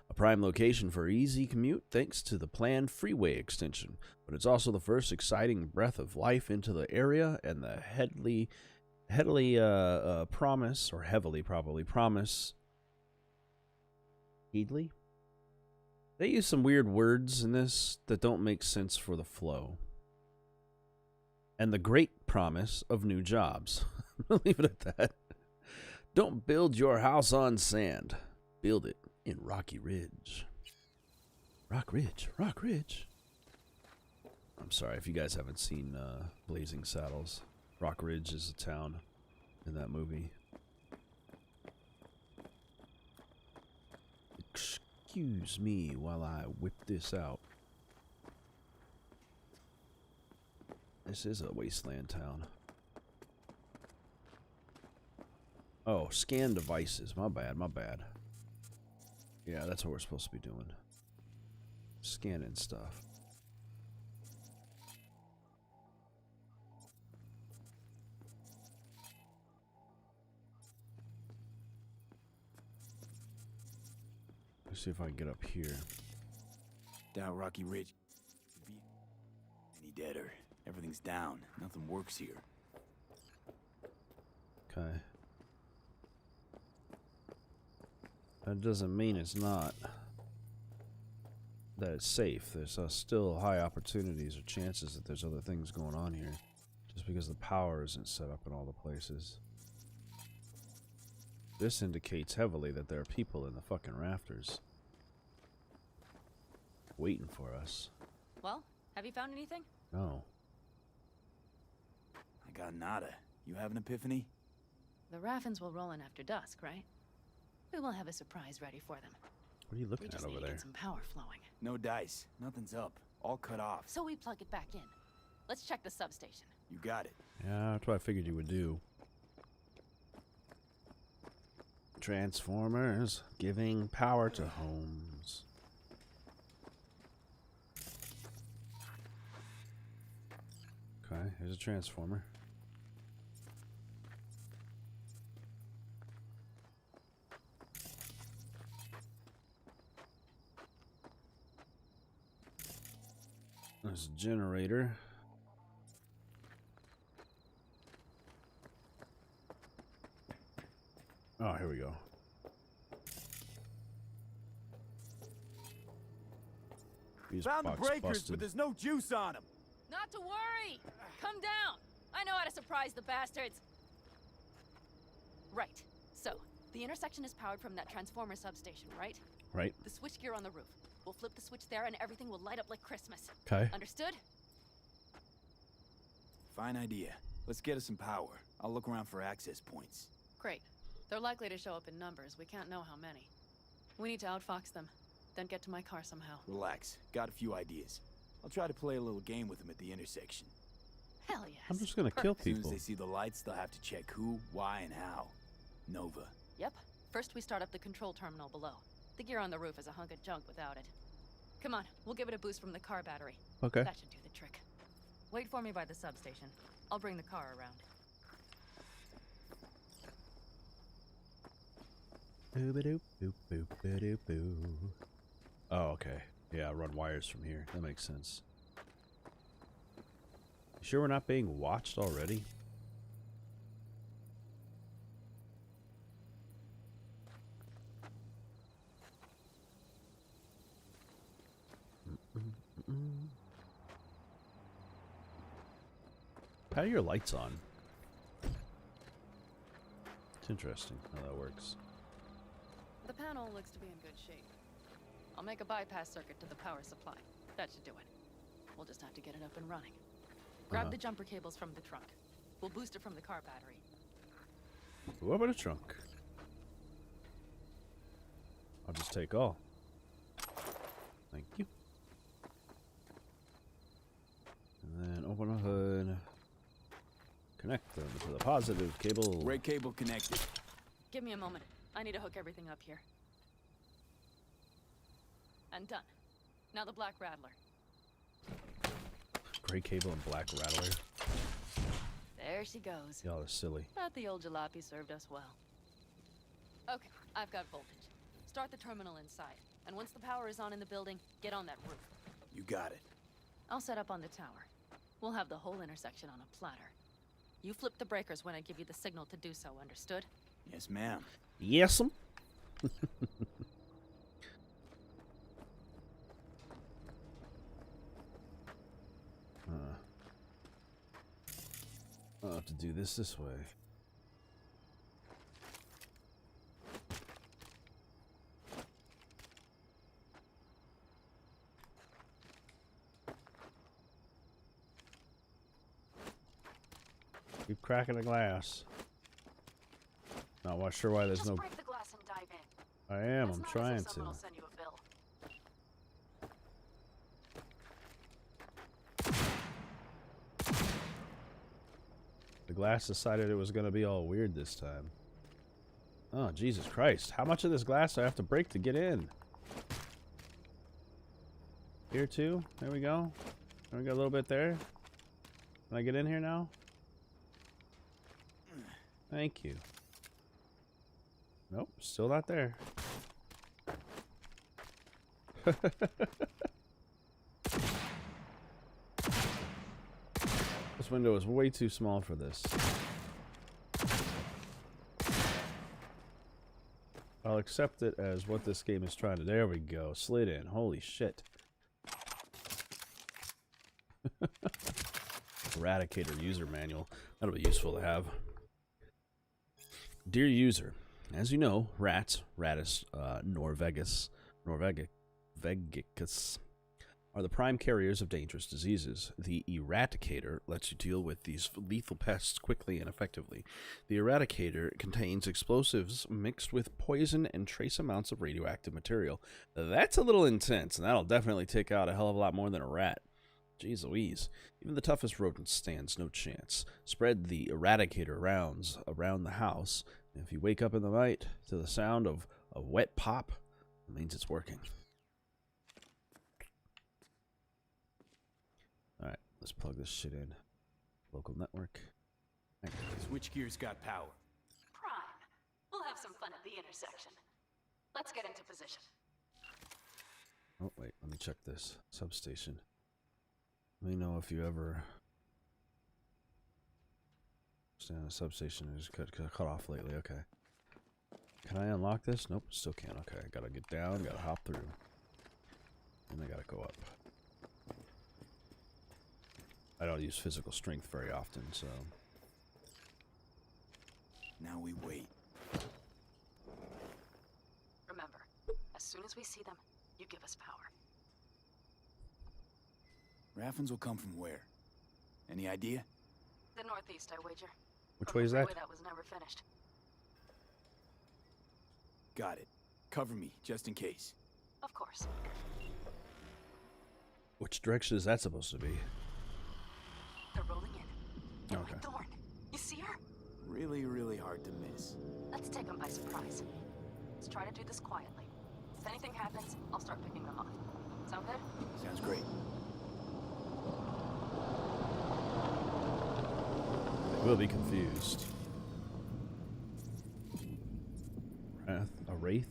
A prime location for easy commute thanks to the planned freeway extension, but it's also the first exciting breath of life into the area and the heavily promise Heedley? They use some weird words in this that don't make sense for the flow. And the great promise of new jobs. Leave it at that. Don't build your house on sand. Build it in Rocky Ridge. Rock Ridge. Rock Ridge. I'm sorry if you guys haven't seen Blazing Saddles. Rock Ridge is a town in that movie. Excuse me while I whip this out. This is a wasteland town. Oh, scan devices. My bad, my bad. Yeah, that's what we're supposed to be doing. Scanning stuff. Let's see if I can get up here. Down Rocky Ridge. Any deader. Everything's down. Nothing works here. Okay. That doesn't mean it's not. That it's safe. There's still high opportunities or chances that there's other things going on here. Just because the power isn't set up in all the places. This indicates heavily that there are people in the fucking rafters. Waiting for us. Well, have you found anything? No. I got nada. You have an epiphany? The Raffins will roll in after dusk, right? We will have a surprise ready for them. What are you looking at over there? We just need to get some power flowing. No dice. Nothing's up. All cut off. So we plug it back in. Let's check the substation. You got it. Yeah, that's what I figured you would do. Transformers giving power to homes. Okay, here's a transformer. There's a generator. Oh, here we go. Found the breakers, but there's no juice on them. Not to worry. Come down. I know how to surprise the bastards. Right. So, the intersection is powered from that transformer substation, right? Right. The switchgear on the roof. We'll flip the switch there and everything will light up like Christmas. Okay. Understood? Fine idea. Let's get us some power. I'll look around for access points. Great. They're likely to show up in numbers. We can't know how many. We need to outfox them, then get to my car somehow. Relax. Got a few ideas. I'll try to play a little game with them at the intersection. Hell yes. I'm just gonna kill people. As soon as they see the lights, they'll have to check who, why, and how. Nova. Yep. First we start up the control terminal below. The gear on the roof is a hunk of junk without it. Come on, we'll give it a boost from the car battery. Okay. That should do the trick. Wait for me by the substation. I'll bring the car around. Oh, okay. Yeah, run wires from here. That makes sense. You sure we're not being watched already? How are your lights on? It's interesting how that works. The panel looks to be in good shape. I'll make a bypass circuit to the power supply. That should do it. We'll just have to get it up and running. Grab the jumper cables from the trunk. We'll boost it from the car battery. What about a trunk? I'll just take all. Thank you. And then open the hood. Connect them to the positive cable. Red cable connected. Give me a moment. I need to hook everything up here. And done. Now the black rattler. Gray cable and black rattler. There she goes. Y'all are silly. But the old jalopy served us well. Okay, I've got voltage. Start the terminal inside. And once the power is on in the building, get on that roof. You got it. I'll set up on the tower. We'll have the whole intersection on a platter. You flip the breakers when I give you the signal to do so, understood? Yes, ma'am. Yes'm. I'll have to do this way. Keep cracking the glass. Not sure why there's no. Break the glass and dive in. I am. It's I'm not trying as if to. someone will send you a bill. The glass decided it was going to be all weird this time. Oh, Jesus Christ. How much of this glass do I have to break to get in? Here too? There we go. There we go, a little bit there. Can I get in here now? Thank you. Nope, still not there. This window is way too small for this. I'll accept it as what this game is trying to. There we go. Slid in. Holy shit. Eradicator user manual. That'll be useful to have. Dear user, as you know, rats, Rattus norvegicus, are the prime carriers of dangerous diseases. The Eradicator lets you deal with these lethal pests quickly and effectively. The Eradicator contains explosives mixed with poison and trace amounts of radioactive material. That's a little intense, and that'll definitely take out a hell of a lot more than a rat. Jeez Louise. Even the toughest rodent stands no chance. Spread the Eradicator rounds around the house, and if you wake up in the night to the sound of a wet pop, it means it's working. Alright, let's plug this shit in. Local network. Switchgear's got power. Prime. We'll have some fun at the intersection. Let's get into position. Oh, wait, let me check this. Substation. Let me know if you ever stand in a substation and just cut off lately. Okay. Can I unlock this? Nope, still can't. Okay, gotta get down, gotta hop through. And I gotta go up. I don't use physical strength very often, so. Now we wait. Remember, as soon as we see them, you give us power. Raffins will come from where? Any idea? The northeast, I wager. Which way is that? That was never finished. Got it. Cover me, just in case. Of course. Which direction is that supposed to be? They're rolling in. Okay. Thorn. You see her? Really, really hard to miss. Let's take them by surprise. Let's try to do this quietly. If anything happens, I'll start picking them off. Sound good? Sounds great. They will be confused. A wraith?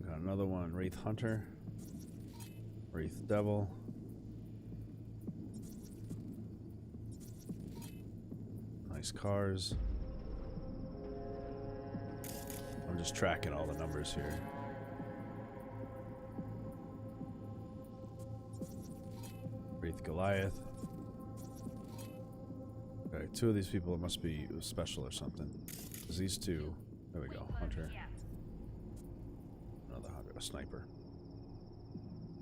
We got another one. Wraith Hunter. Wraith Devil. Nice cars. I'm just tracking all the numbers here. Faith Goliath. Okay, 2 of these people must be special or something. Because these 2, there we go, Hunter. Another Hunter, a sniper.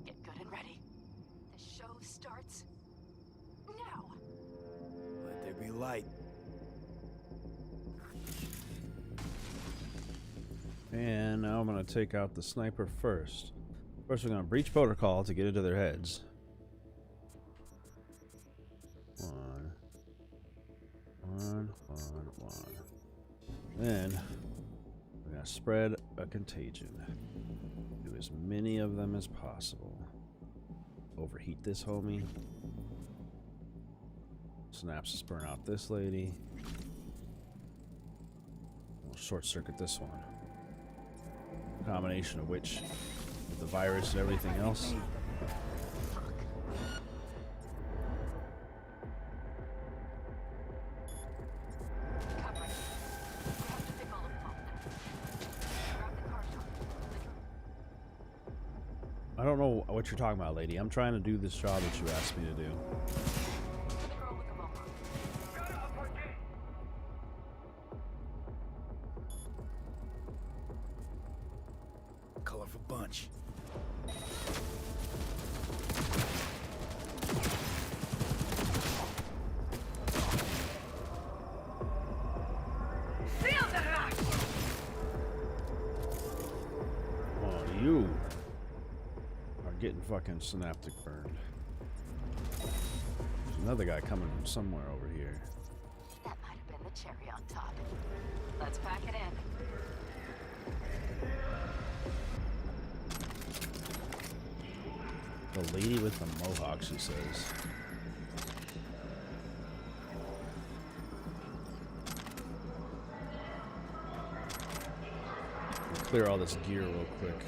Get good and ready. The show starts now. Let there be light. And now I'm going to take out the sniper first. First, we're going to breach protocol to get into their heads. 1. Then, we're going to spread a contagion. Do as many of them as possible. Overheat this homie. Synapses burn out this lady. We'll short circuit this one. Combination of which, with the virus and everything else. I don't know what you're talking about, lady. I'm trying to do this job that you asked me to do. Colorful bunch. Oh, you are getting fucking synaptic burned. There's another guy coming from somewhere over here. That might have been the cherry on top. Let's pack it in. The lady with the mohawk, she says. Clear all this gear real quick.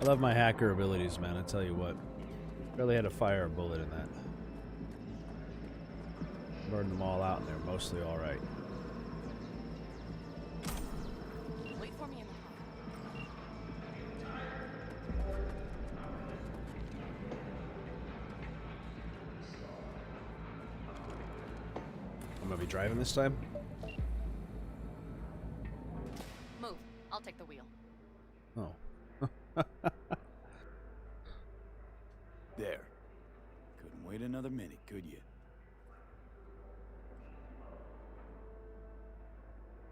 I love my hacker abilities, man. I tell you what. Barely had to fire a bullet in that. Burned them all out and they're mostly alright. Wait for me in the I'm gonna be driving this time. Move. I'll take the wheel. Oh. There. Couldn't wait another minute, could you?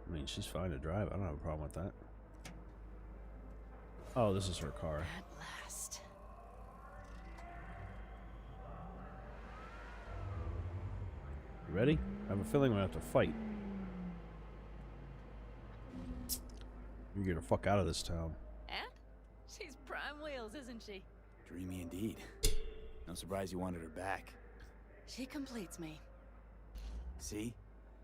I mean, she's fine to drive. I don't have a problem with that. Oh, this is her car. At last. You ready? I have a feeling we have to fight. You get the fuck out of this town. And? She's prime wheels, isn't she? Dreamy indeed. No surprise you wanted her back. She completes me. See?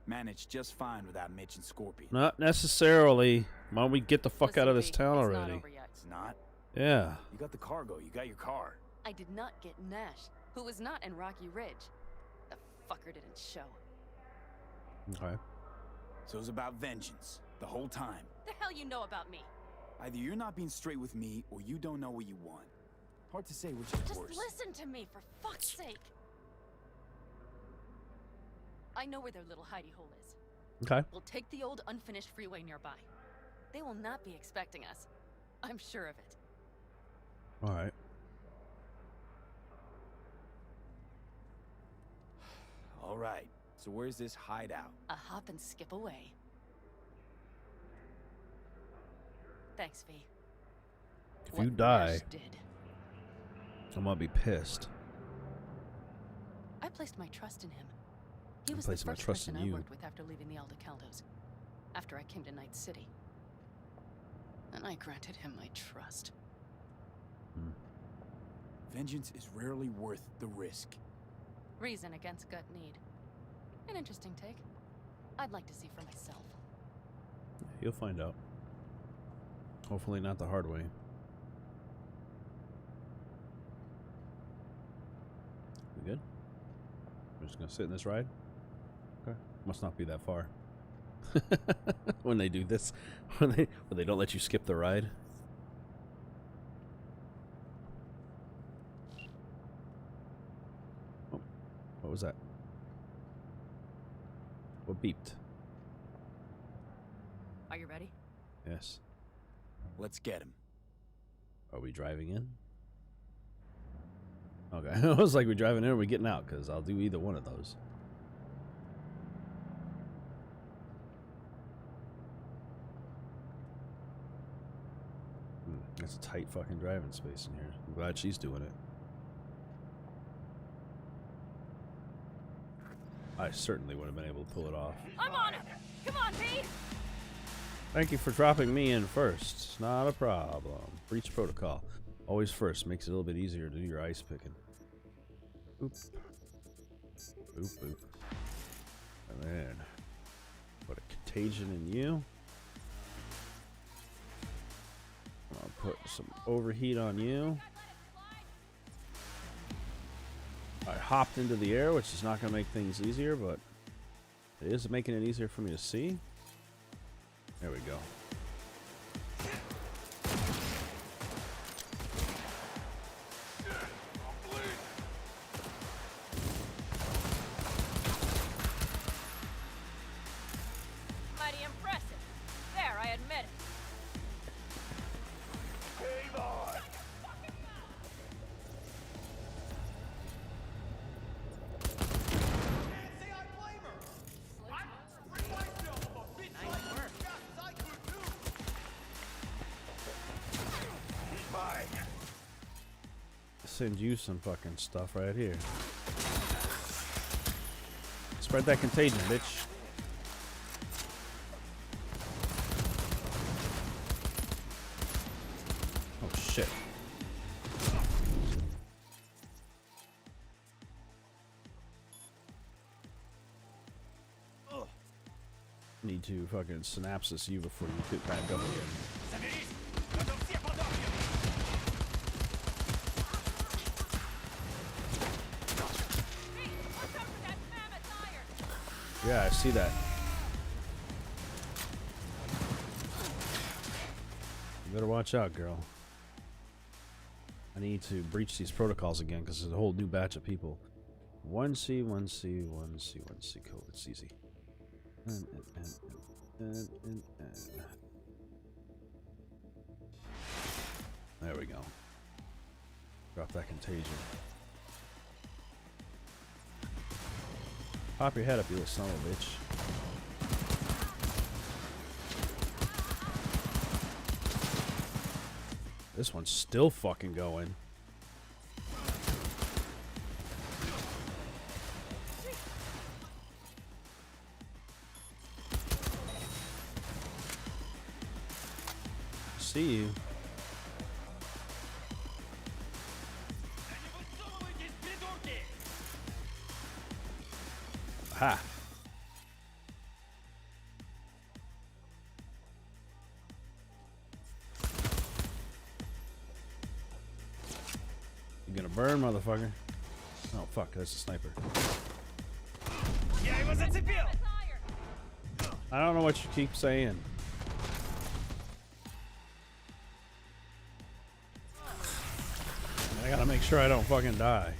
Managed just fine without Mitch and Scorpion. Not necessarily. Why don't we get the fuck out of this town It's already? not over yet. It's not? Yeah. You got the cargo, you got your car. I did not get Nash, who was not in Rocky Ridge. The fucker didn't show. Okay. So it was about vengeance, the whole time. The hell you know about me? Either you're not being straight with me, or you don't know what you want. Hard to say which is Just worse. listen to me, for fuck's sake. I know where their little hidey hole is. Okay. We'll take the old unfinished freeway nearby. They will not be expecting us. I'm sure of it. Alright. Alright, so where's this hideout? A hop and skip away. Thanks, V. If you die, I'm gonna be pissed. I placed my trust in him. He I'm was the placing my first trust person in I you. worked with after leaving the Aldecaldos. After I came to Night City. And I granted him my trust. Vengeance is rarely worth the risk. Reason against gut need. An interesting take. I'd like to see for myself. You'll find out. Hopefully not the hard way. We good? We're just gonna sit in this ride? Okay. Must not be that far. When they do this, when they don't let you skip the ride. was that? What beeped? Are you ready? Yes. Let's get him. Are we driving in? Okay. I was like, we driving in or we getting out? Because I'll do either one of those. That's a tight fucking driving space in here. I'm glad she's doing it. I certainly would have been able to pull it off. I'm on it! Come on, Pete! Thank you for dropping me in first. Not a problem. Breach protocol. Always first. Makes it a little bit easier to do your ice picking. Oop. Oop, oop. And then put a contagion in you. I'll put some overheat on you. I hopped into the air, which is not going to make things easier, but it is making it easier for me to see. There we go. Mighty impressive. There, I admit it. Send you some fucking stuff right here. Spread that contagion, bitch. Oh shit. Need to fucking synapsis you before you pick back up again. Yeah, I see that. You better watch out, girl. I need to breach these protocols again because there's a whole new batch of people. 1C, 1C, 1C, 1C code. It's easy. There we go. Drop that contagion. Pop your head up, you little son of a bitch. This one's still fucking going. See you. Ha. You gonna burn, motherfucker? Oh fuck, that's a sniper. I don't know what you keep saying. I gotta make sure I don't fucking die.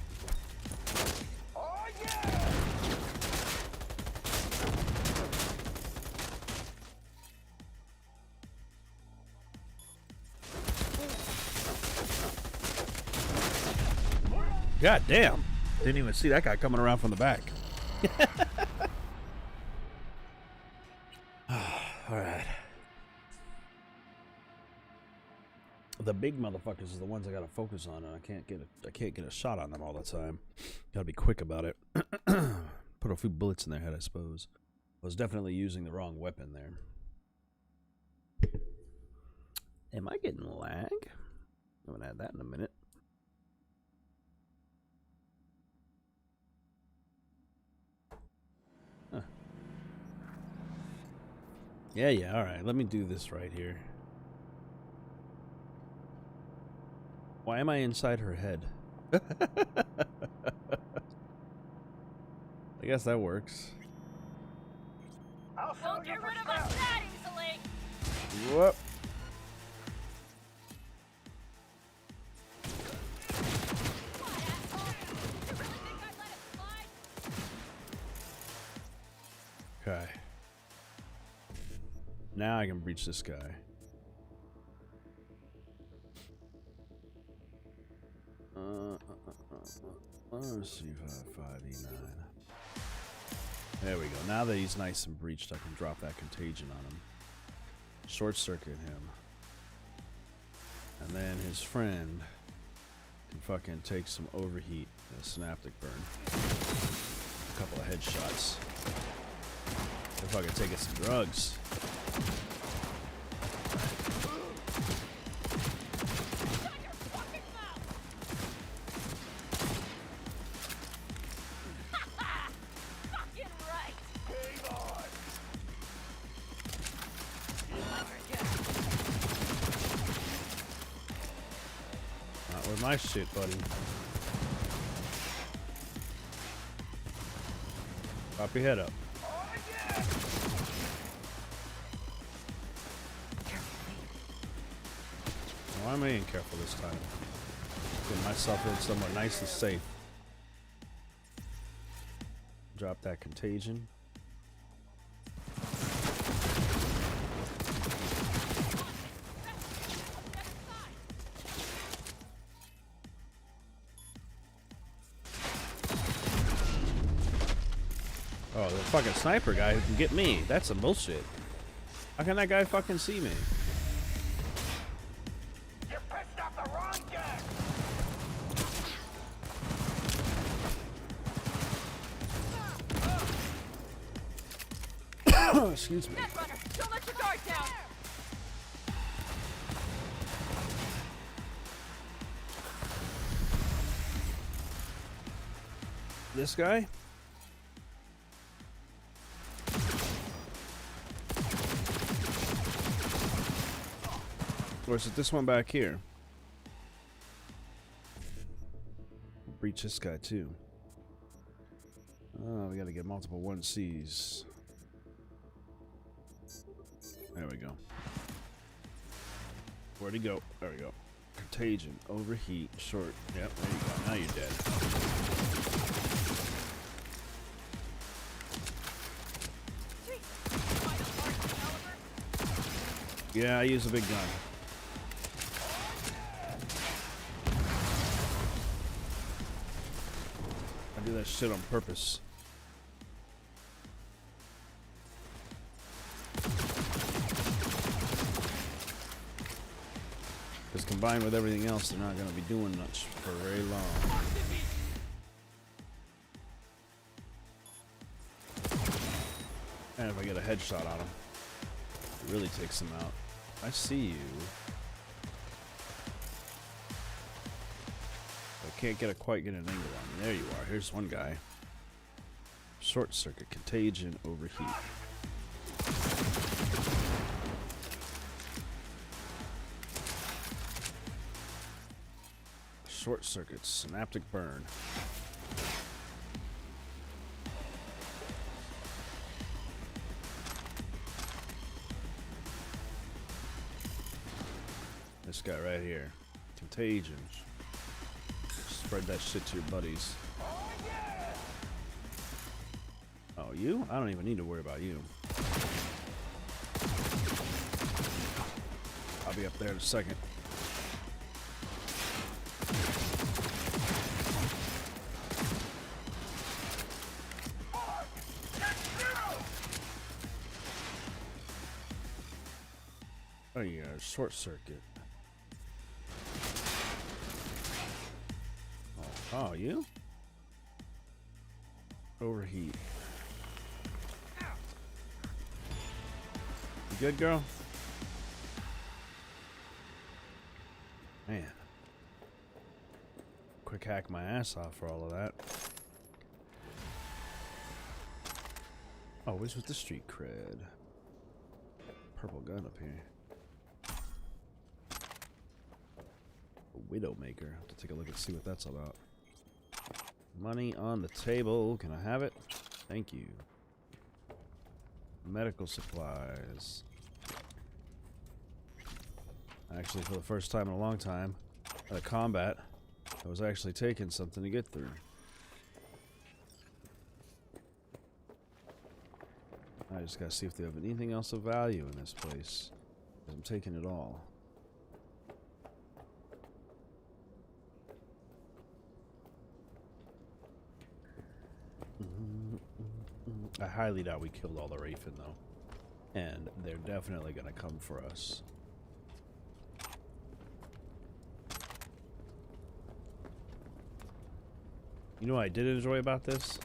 God damn. Didn't even see that guy coming around from the back. Alright. The big motherfuckers are the ones I gotta focus on, and I can't get a shot on them all the time. Gotta be quick about it. Put a few bullets in their head, I suppose. I was definitely using the wrong weapon there. Am I getting lag? I'm gonna add that in a minute. Huh. Yeah, alright. Let me do this right here. Why am I inside her head? I guess that works. Don't get rid of us that easily! Whoop. now I can breach this guy. Let's see, 5E9. There we go. Now that he's nice and breached, I can drop that contagion on him. Short circuit him. And then his friend can fucking take some overheat and a synaptic burn. A couple of headshots. They're fucking taking some drugs. My shit, buddy. Pop your head up. Oh, I'm being careful this time. Get myself in somewhere nice and safe. Drop that contagion. Oh, the fucking sniper guy who can get me. That's some bullshit. How can that guy fucking see me? You pissed off the wrong guy. Excuse me. Netrunner, don't let your guard down. This guy? Or is it this one back here? Breach this guy too. Oh, we gotta get multiple 1Cs. There we go. Where'd he go? There we go. Contagion, overheat, short. Yep, there you go. Now you're dead. Yeah, I use a big gun. I do that shit on purpose. Because combined with everything else, they're not going to be doing much for very long. And if I get a headshot on him, it really takes him out. I see you. I can't quite get an angle on you. There you are. Here's one guy. Short circuit, contagion, overheat. Short circuit, synaptic burn. This guy right here. Contagion. Spread that shit to your buddies. Oh, you? I don't even need to worry about you. I'll be up there in a second. Oh yeah, short circuit. Oh, you? Overheat. You good, girl? Man. Quick hack my ass off for all of that. Always with the street cred. Purple gun up here. A Widowmaker. Have to take a look and see what that's about. Money on the table. Can I have it? Thank you. Medical supplies. Actually, for the first time in a long time, at a combat, I was actually taking something to get through. I just gotta see if they have anything else of value in this place. I'm taking it all. I highly doubt we killed all the Wraithen though. And they're definitely gonna come for us. You know what I did enjoy about this?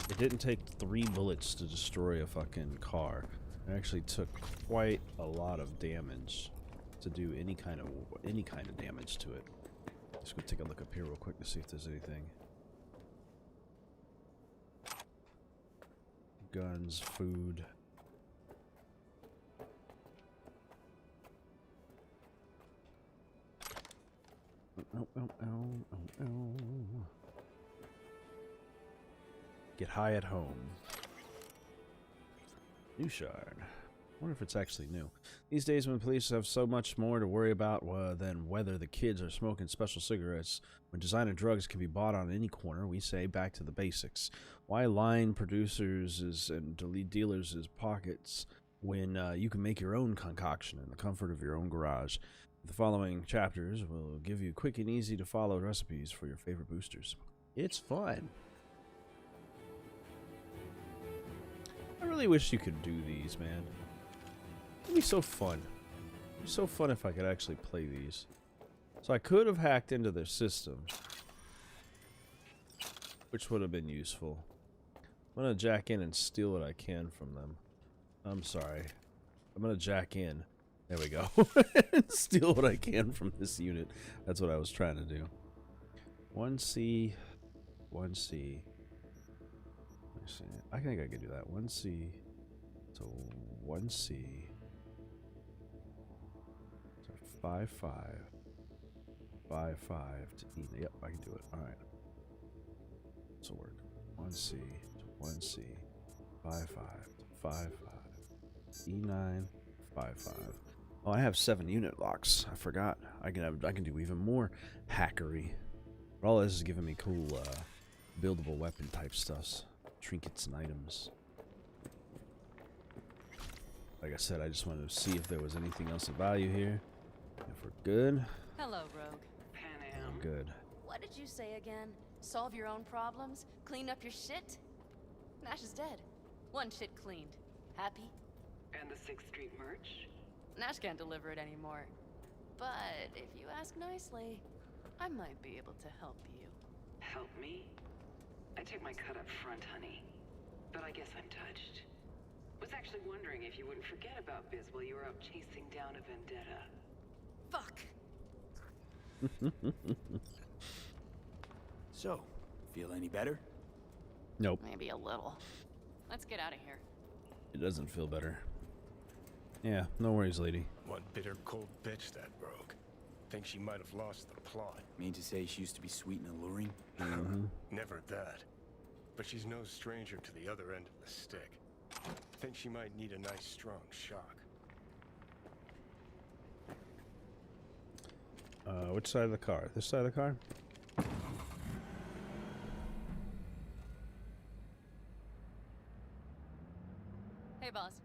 It didn't take 3 bullets to destroy a fucking car. It actually took quite a lot of damage to do any kind of damage to it. Let's go take a look up here real quick to see if there's anything. Guns, food. Get high at home. New shard. I wonder if it's actually new. These days when police have so much more to worry about than whether the kids are smoking special cigarettes, when designer drugs can be bought on any corner, we say back to the basics. Why line producers and dealers' pockets when you can make your own concoction in the comfort of your own garage? The following chapters will give you quick and easy to follow recipes for your favorite boosters. It's fun. I really wish you could do these, man. It'd be so fun. It'd be so fun if I could actually play these. So I could have hacked into their system, which would have been useful. I'm gonna jack in and steal what I can from them. I'm sorry. I'm gonna jack in. There we go. Steal what I can from this unit. That's what I was trying to do. 1C. 1C. I think I could do that. 1C to 1C to 5-5. 5-5 to E. Yep, I can do it. All right. This will work. 1C to 1C. 5-5 to 5-5. E9. 5-5. Oh, I have 7 unit locks. I forgot. I can do even more hackery. But all this is giving me cool buildable weapon type stuffs. Trinkets and items. Like I said, I just wanted to see if there was anything else of value here. If we're good. Hello, Rogue. Panam. I'm good. What did you say again? Solve your own problems? Clean up your shit? Nash is dead. 1 shit cleaned. Happy? And the 6th Street merch? Nash can't deliver it anymore. But if you ask nicely, I might be able to help you. Help me? I took my cut up front, honey. But I guess I'm touched. Was actually wondering if you wouldn't forget about Biz while you were out chasing down a vendetta. Fuck! So, feel any better? Nope. Maybe a little. Let's get out of here. It doesn't feel better. Yeah, no worries, lady. One bitter, cold bitch, that Rogue. Think she might have lost the plot. Mean to say she used to be sweet and alluring? Never that. But she's no stranger to the other end of the stick. Think she might need a nice, strong shock. Which side of the car? This side of the car? Hey, boss.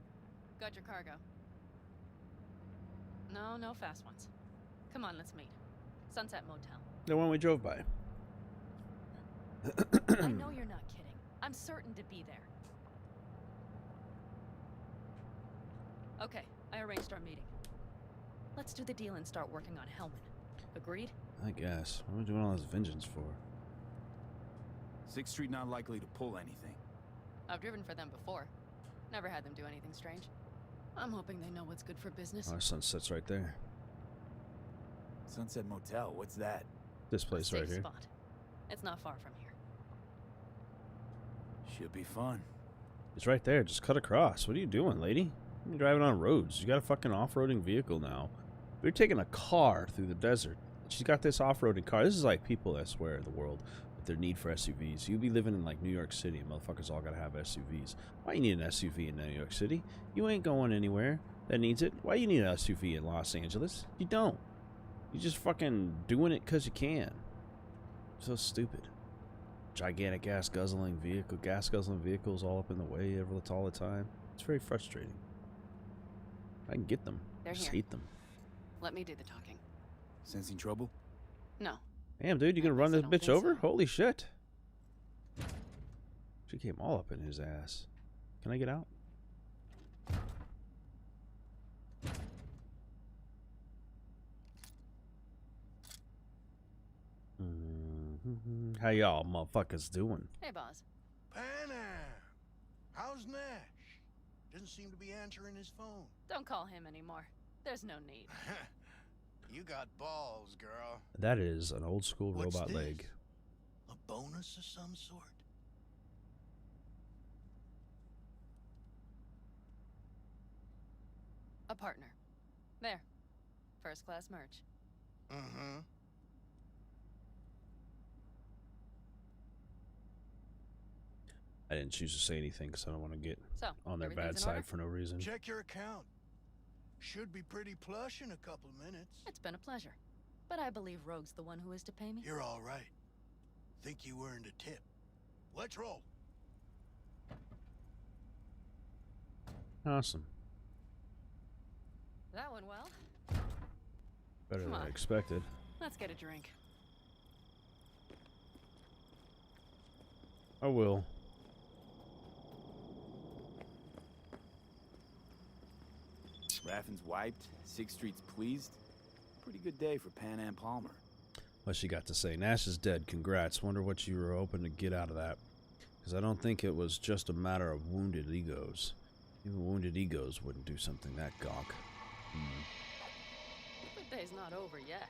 Got your cargo. No fast ones. Come on, let's meet. Sunset Motel. The one we drove by. I know you're not kidding. I'm certain to be there. Okay, I arranged our meeting. Let's do the deal and start working on Hellman. Agreed? I guess. What are we doing all this vengeance for? 6th Street not likely to pull anything. I've driven for them before. Never had them do anything strange. I'm hoping they know what's good for business. Our sunset's right there. Sunset Motel, what's that? This place right here. Spot. It's not far from here. Should be fun. It's right there. Just cut across. What are you doing, lady? You're driving on roads. You got a fucking off-roading vehicle now. We're taking a car through the desert. She's got this off-roading car. This is like people, I swear, in the world with their need for SUVs. You be living in like New York City, and motherfuckers all gotta have SUVs. Why you need an SUV in New York City? You ain't going anywhere that needs it. Why you need an SUV in Los Angeles? You don't. You're just fucking doing it because you can. So stupid. Gigantic gas guzzling vehicles all up in the way all the time. It's very frustrating. I can get them. They're I just here. hate them. Let me do the talking. Sensing trouble? No. Damn, dude, you gonna run this don't bitch think over? so. Holy shit. She came all up in his ass. Can I get out? How y'all motherfuckers doing? Hey, boss. Panam! How's Nash? Doesn't seem to be answering his phone. Don't call him anymore. There's no need. You got balls, girl. That is an old school What's robot this? leg. A bonus of some sort? A partner. There. First class merch. Mm-hmm. I didn't choose to say anything because I don't want to get So, on their bad everything's in order? side for no reason. Check your account. Should be pretty plush in a couple of minutes. It's been a pleasure. But I believe Rogue's the one who is to pay me. You're all right. Think you earned a tip. Let's roll. Awesome. That went well. Better Come than I on. expected. Let's get a drink. I will. Raffin's wiped, 6th Street's pleased. Pretty good day for Panam Palmer. What she got to say. Nash is dead. Congrats. Wonder what you were hoping to get out of that. Because I don't think it was just a matter of wounded egos. Even wounded egos wouldn't do something that gawk. The day's not over yet.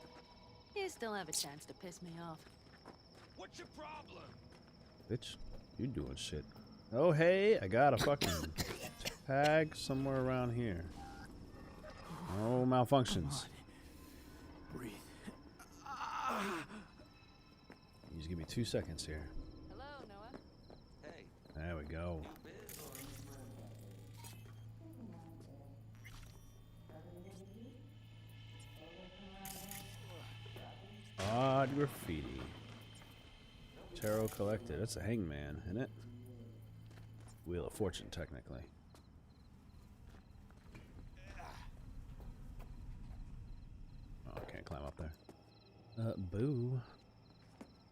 You still have a chance to piss me off. What's your problem? Bitch, you doing shit. Oh, hey, I got a fucking tag somewhere around here. No malfunctions. Breathe. You just give me 2 seconds here. Hello, Noah. Hey. There we go. Odd graffiti. Tarot collected. That's a hangman, isn't it? Wheel of Fortune, technically. Oh, I can't climb up there. Boo.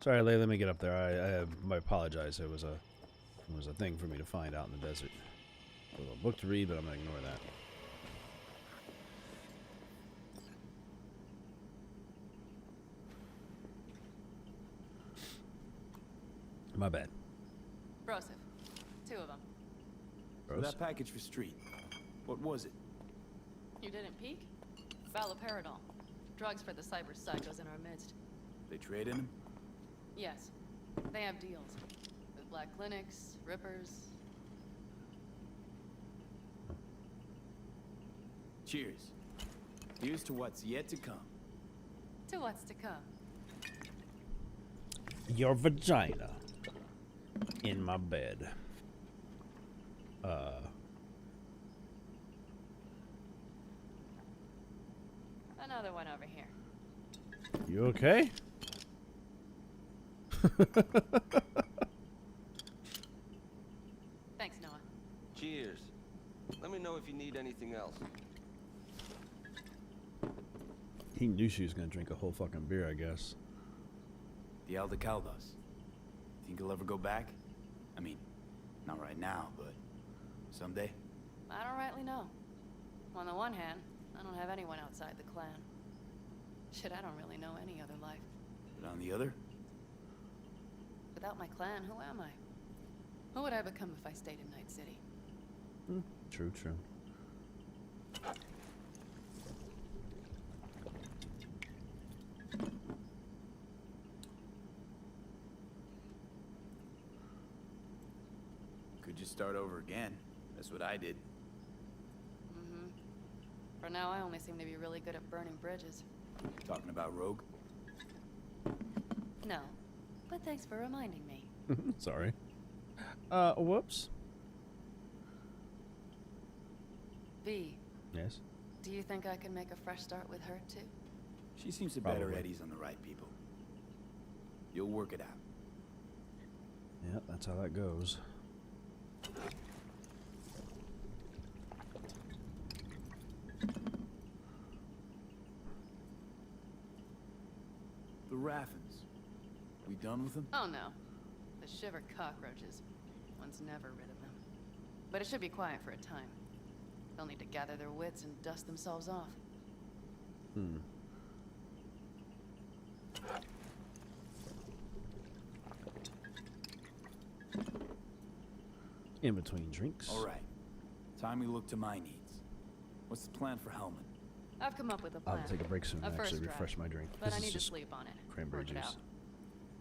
Sorry, Leigh, let me get up there. I apologize. It was a thing for me to find out in the desert. A little book to read, but I'm gonna ignore that. My bad. Broseph. 2 of them. So that package for Street. What was it? You didn't peek? Valoperidol. Drugs for the cyber psychos in our midst. They trade in them? Yes. They have deals. With black clinics, rippers. Cheers. Here's to what's yet to come. To what's to come. Your vagina in my bed. Another one over here. You okay? Thanks, Noah. Cheers. Let me know if you need anything else. He knew she was gonna drink a whole fucking beer, I guess. The Alda Caldas. Think he'll ever go back? I mean, not right now, but someday? I don't rightly know. On the one hand, I don't have anyone outside the clan. Shit, I don't really know any other life. But on the other? Without my clan, who am I? Who would I become if I stayed in Night City? True, true. Could just start over again. That's what I did. Mm-hmm. For now, I only seem to be really good at burning bridges. Talking about Rogue? No. But thanks for reminding me. Sorry. Whoops. V. Yes? Do you think I can make a fresh start with her, too? She seems to bet her Probably. eddies on the right people. You'll work it out. Yep, that's how that goes. The Raffins. We done with them? Oh no. The shiver cockroaches. One's never rid of them. But it should be quiet for a time. They'll need to gather their wits and dust themselves off. In between drinks. All right. Time we look to my needs. What's the plan for Hellman? I've come up with a plan. I'll take a break soon and first actually draft, refresh my drink. But This I is need to just sleep on it. cranberry work it juice. out.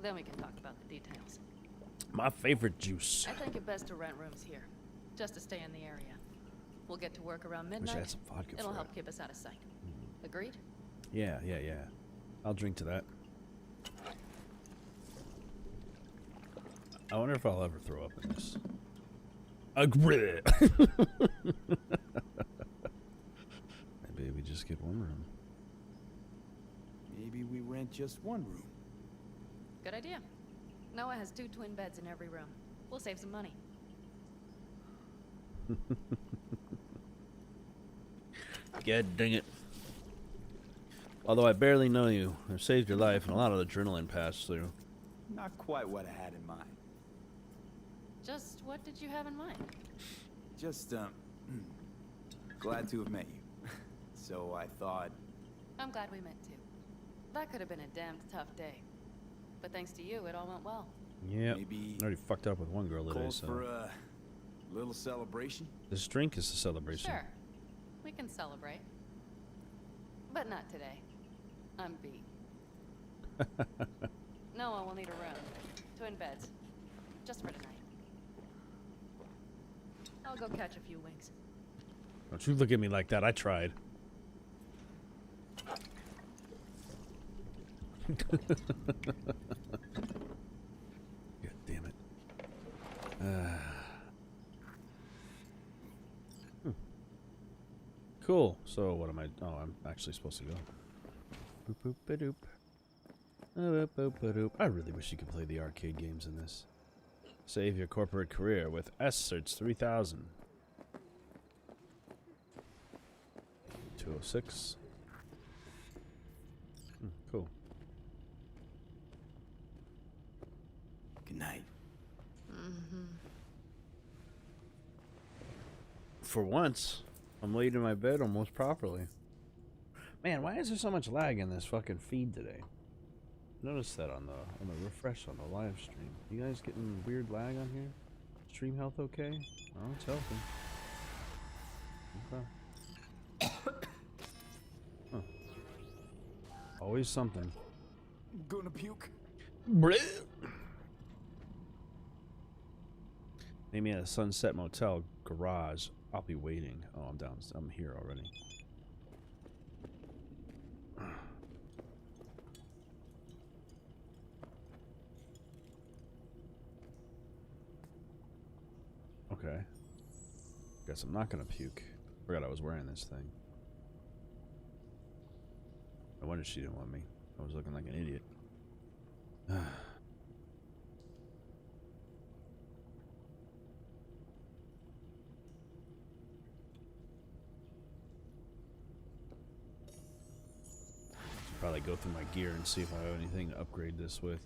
Then we can talk about the details. My favorite juice. I think it best to rent rooms here, just to stay in the area. We'll get to work around Wish I midnight. had some vodka It'll for help it. keep us out of sight. Agreed? Yeah. I'll drink to that. I wonder if I'll ever throw up in this. Agree. Maybe we just get one room. Maybe we rent just one room. Good idea. Noah has 2 twin beds in every room. We'll save some money. God dang it. Although I barely know you, I've saved your life and a lot of adrenaline passed through. Not quite what I had in mind. Just what did you have in mind? Just, glad to have met you. So I thought... I'm glad we met too. That could have been a damned tough day. But thanks to you, it all went well. Yeah, maybe I already fucked up with one girl today, calls so... for a little celebration? This drink is a celebration. Sure. We can celebrate. But not today. I'm beat. Noah will need a room. Twin beds. Just for tonight. I'll go catch a few winks. Don't you look at me like that. I tried. God damn it. Cool. So what am I... Oh, I'm actually supposed to go. Boop, boop, ba-doop. Boop, boop, ba-doop. I really wish you could play the arcade games in this. Save your corporate career with S-Search 3000. 206. Cool. Good night. For once, I'm laid in my bed almost properly. Man, why is there so much lag in this fucking feed today? Notice that on the refresh on the live stream. You guys getting weird lag on here? Stream health okay? Oh, it's healthy. Okay. Huh. Always something. Gonna puke. Maybe at a Sunset Motel garage. I'll be waiting. Oh, I'm down. I'm here already. Okay. Guess I'm not gonna puke. Forgot I was wearing this thing. No wonder she didn't want me. I was looking like an idiot. Probably go through my gear and see if I have anything to upgrade this with.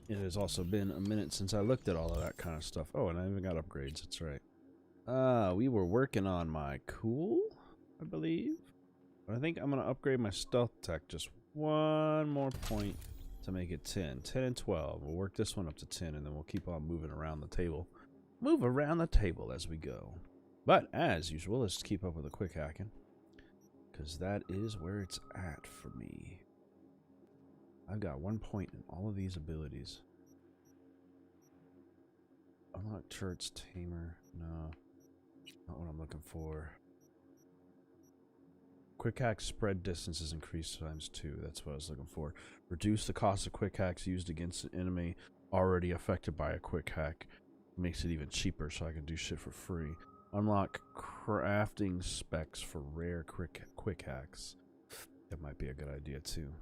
It has also been a minute since I looked at all of that kind of stuff. Oh, and I even got upgrades. That's right. We were working on my cool, I believe. But I think I'm going to upgrade my stealth tech just one more point to make it 10. 10 and 12. We'll work this one up to 10, and then we'll keep on moving around the table. Move around the table as we go. But, as usual, let's keep up with the quick hacking. Because that is where it's at for me. I've got 1 point in all of these abilities. Unlock Turret's Tamer. No. Not what I'm looking for. Quick hack spread distance is increased ×2. That's what I was looking for. Reduce the cost of quick hacks used against an enemy already affected by a quick hack. Makes it even cheaper so I can do shit for free. Unlock crafting specs for rare quick hacks. That might be a good idea too.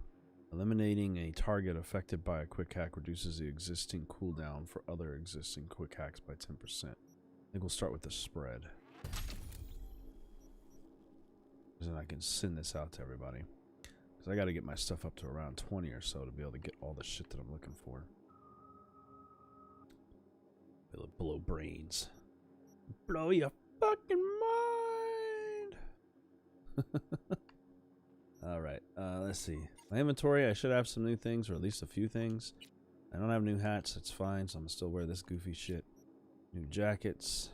Eliminating a target affected by a quick hack reduces the existing cooldown for other existing quick hacks by 10%. I think we'll start with the spread. Then I can send this out to everybody. Because I got to get my stuff up to around 20 or so to be able to get all the shit that I'm looking for. It'll blow brains. Blow your fucking mind! Alright, let's see. My inventory, I should have some new things, or at least a few things. I don't have new hats, that's fine, so I'm gonna still wear this goofy shit. New jackets.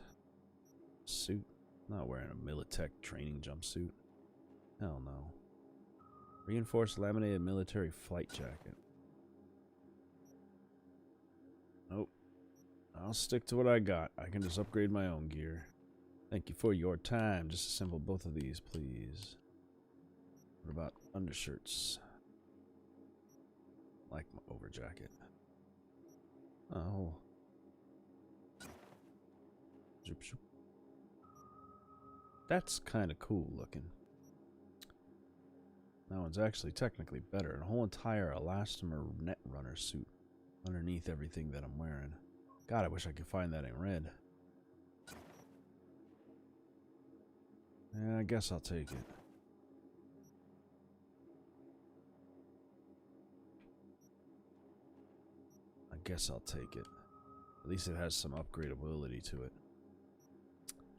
Suit. I'm not wearing a Militech training jumpsuit. Hell no. Reinforced laminated military flight jacket. Nope. I'll stick to what I got. I can just upgrade my own gear. Thank you for your time. Just assemble both of these, please. What about undershirts? Like my over jacket. Oh. Zoop, zoop. That's kind of cool looking. That one's actually technically better. A whole entire elastomer net runner suit underneath everything that I'm wearing. God, I wish I could find that in red. Yeah, I guess I'll take it. I guess I'll take it. At least it has some upgradability to it.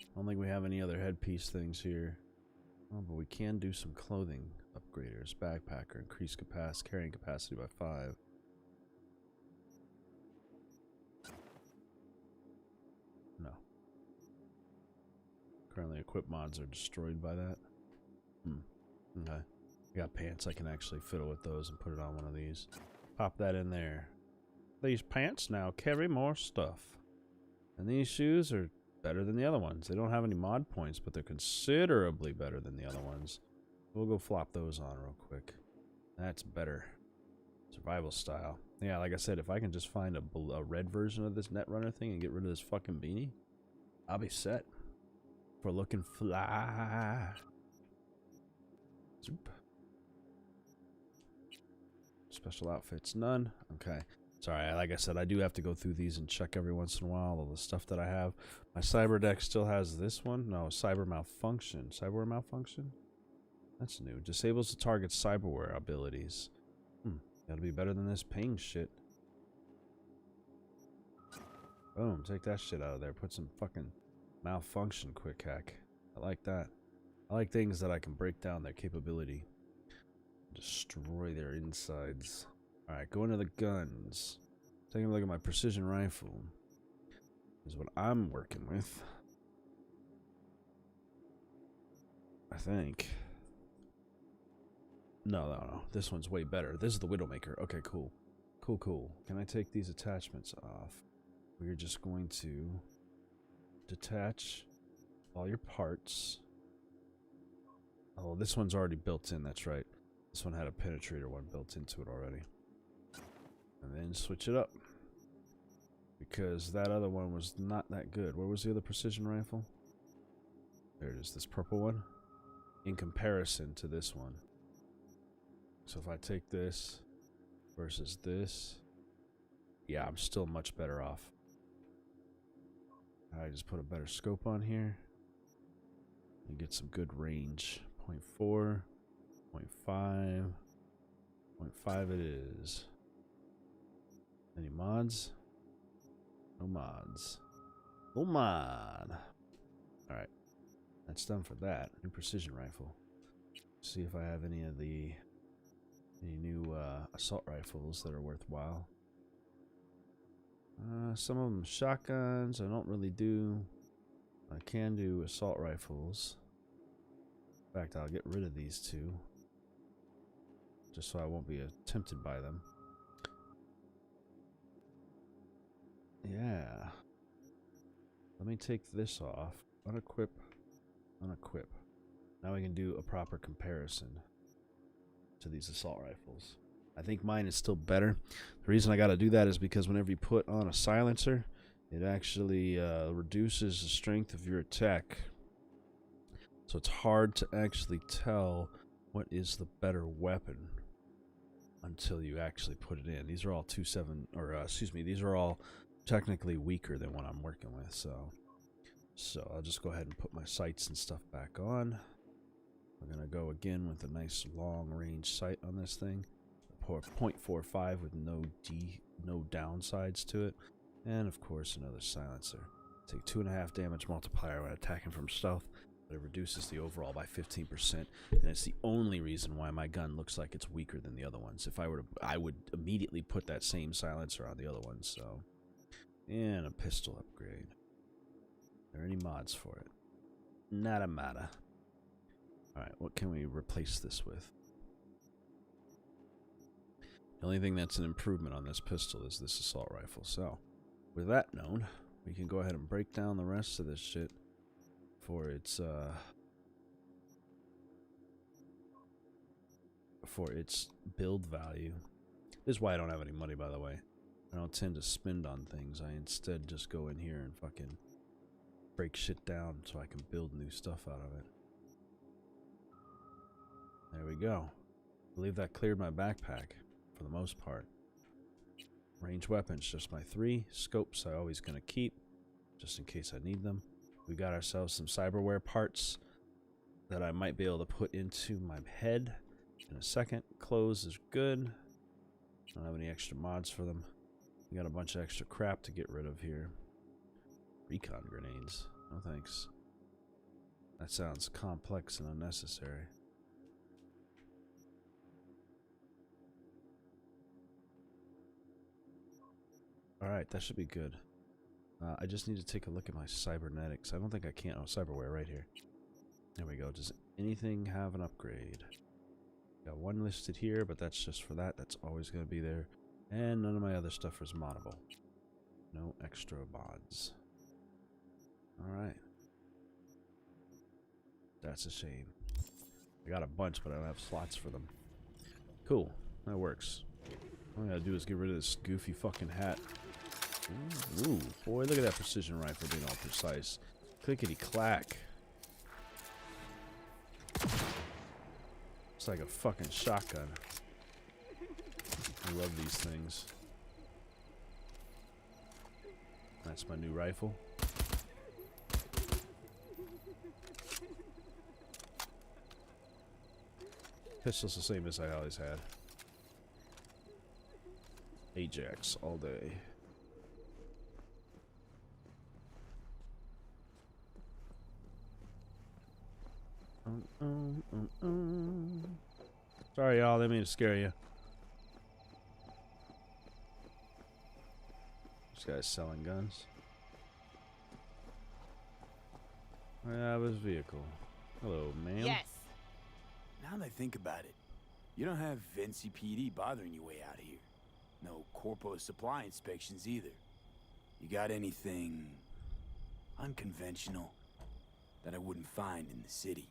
I don't think we have any other headpiece things here. Oh, but we can do some clothing upgraders. Backpacker, increase carrying capacity by 5. No. Currently equipped mods are destroyed by that. Okay. I got pants I can actually fiddle with those and put it on one of these. Pop that in there. These pants now carry more stuff. And these shoes are better than the other ones. They don't have any mod points, but they're considerably better than the other ones. We'll go flop those on real quick. That's better. Survival style. Yeah, like I said, if I can just find a red version of this Netrunner thing and get rid of this fucking beanie, I'll be set. For looking fly. Zoop. Special outfits, none. Okay. Sorry, like I said, I do have to go through these and check every once in a while all the stuff that I have. My cyber deck still has this one. No, cyber malfunction. Cyberware malfunction? That's new. Disables the target's cyberware abilities. Gotta be better than this ping shit. Boom, take that shit out of there. Put some fucking malfunction quick hack. I like that. I like things that I can break down their capability. Destroy their insides. Alright, go into the guns. Taking a look at my precision rifle. Is what I'm working with. I think. No. This one's way better. This is the Widowmaker. Okay, cool. Cool. Can I take these attachments off? We're just going to detach all your parts. Oh, this one's already built in. That's right. This one had a penetrator one built into it already. And then switch it up. Because that other one was not that good. Where was the other precision rifle? There it is, this purple one. In comparison to this one. So if I take this versus this, yeah, I'm still much better off. I just put a better scope on here. And get some good range. 0.4, 0.5, 0.5 it is. Any mods? No mods. No mod. Alright. That's done for that. New precision rifle. See if I have any new assault rifles that are worthwhile. Some of them shotguns. I don't really do. I can do assault rifles. In fact, I'll get rid of these two. Just so I won't be tempted by them. Yeah. Let me take this off. Unequip. Unequip. Now we can do a proper comparison to these assault rifles. I think mine is still better. The reason I got to do that is because whenever you put on a silencer, it actually reduces the strength of your attack. So it's hard to actually tell what is the better weapon until you actually put it in. These are all 2.7, or excuse me, these are all technically weaker than what I'm working with. So I'll just go ahead and put my sights and stuff back on. We're going to go again with a nice long range sight on this thing. Pour 0.45 with no downsides to it. And of course another silencer. Take 2.5 damage multiplier when attacking from stealth, but it reduces the overall by 15%, and it's the only reason why my gun looks like it's weaker than the other ones. If I were to, I would immediately put that same silencer on the other ones. So, and a pistol upgrade. Are there any mods for it? Nada matter. Alright, what can we replace this with? The only thing that's an improvement on this pistol is this assault rifle. So, with that known, we can go ahead and break down the rest of this shit for its build value. This is why I don't have any money, by the way. I don't tend to spend on things. I instead just go in here and fucking break shit down so I can build new stuff out of it. There we go. I believe that cleared my backpack for the most part. Range weapons, just my 3. Scopes I always gonna keep, just in case I need them. We got ourselves some cyberware parts that I might be able to put into my head in a second. Clothes is good. Don't have any extra mods for them. We got a bunch of extra crap to get rid of here. Recon grenades. No thanks. That sounds complex and unnecessary. Alright, that should be good. I just need to take a look at my cybernetics. I don't think I can. Oh, cyberware right here. There we go. Does anything have an upgrade? Got one listed here, but that's just for that. That's always going to be there. And none of my other stuff is moddable. No extra mods. Alright. That's a shame. I got a bunch, but I don't have slots for them. Cool. That works. All I gotta do is get rid of this goofy fucking hat. Ooh, boy, look at that precision rifle being all precise. Clickety clack. It's like a fucking shotgun. I love these things. That's my new rifle. Pistol's the same as I always had. Ajax all day. Sorry, y'all. Didn't mean to scare you. This guy's selling guns. I have his vehicle. Hello, ma'am. Yes. Now that I think about it, you don't have Vinci PD bothering you way out here. No corpo supply inspections either. You got anything unconventional that I wouldn't find in the city?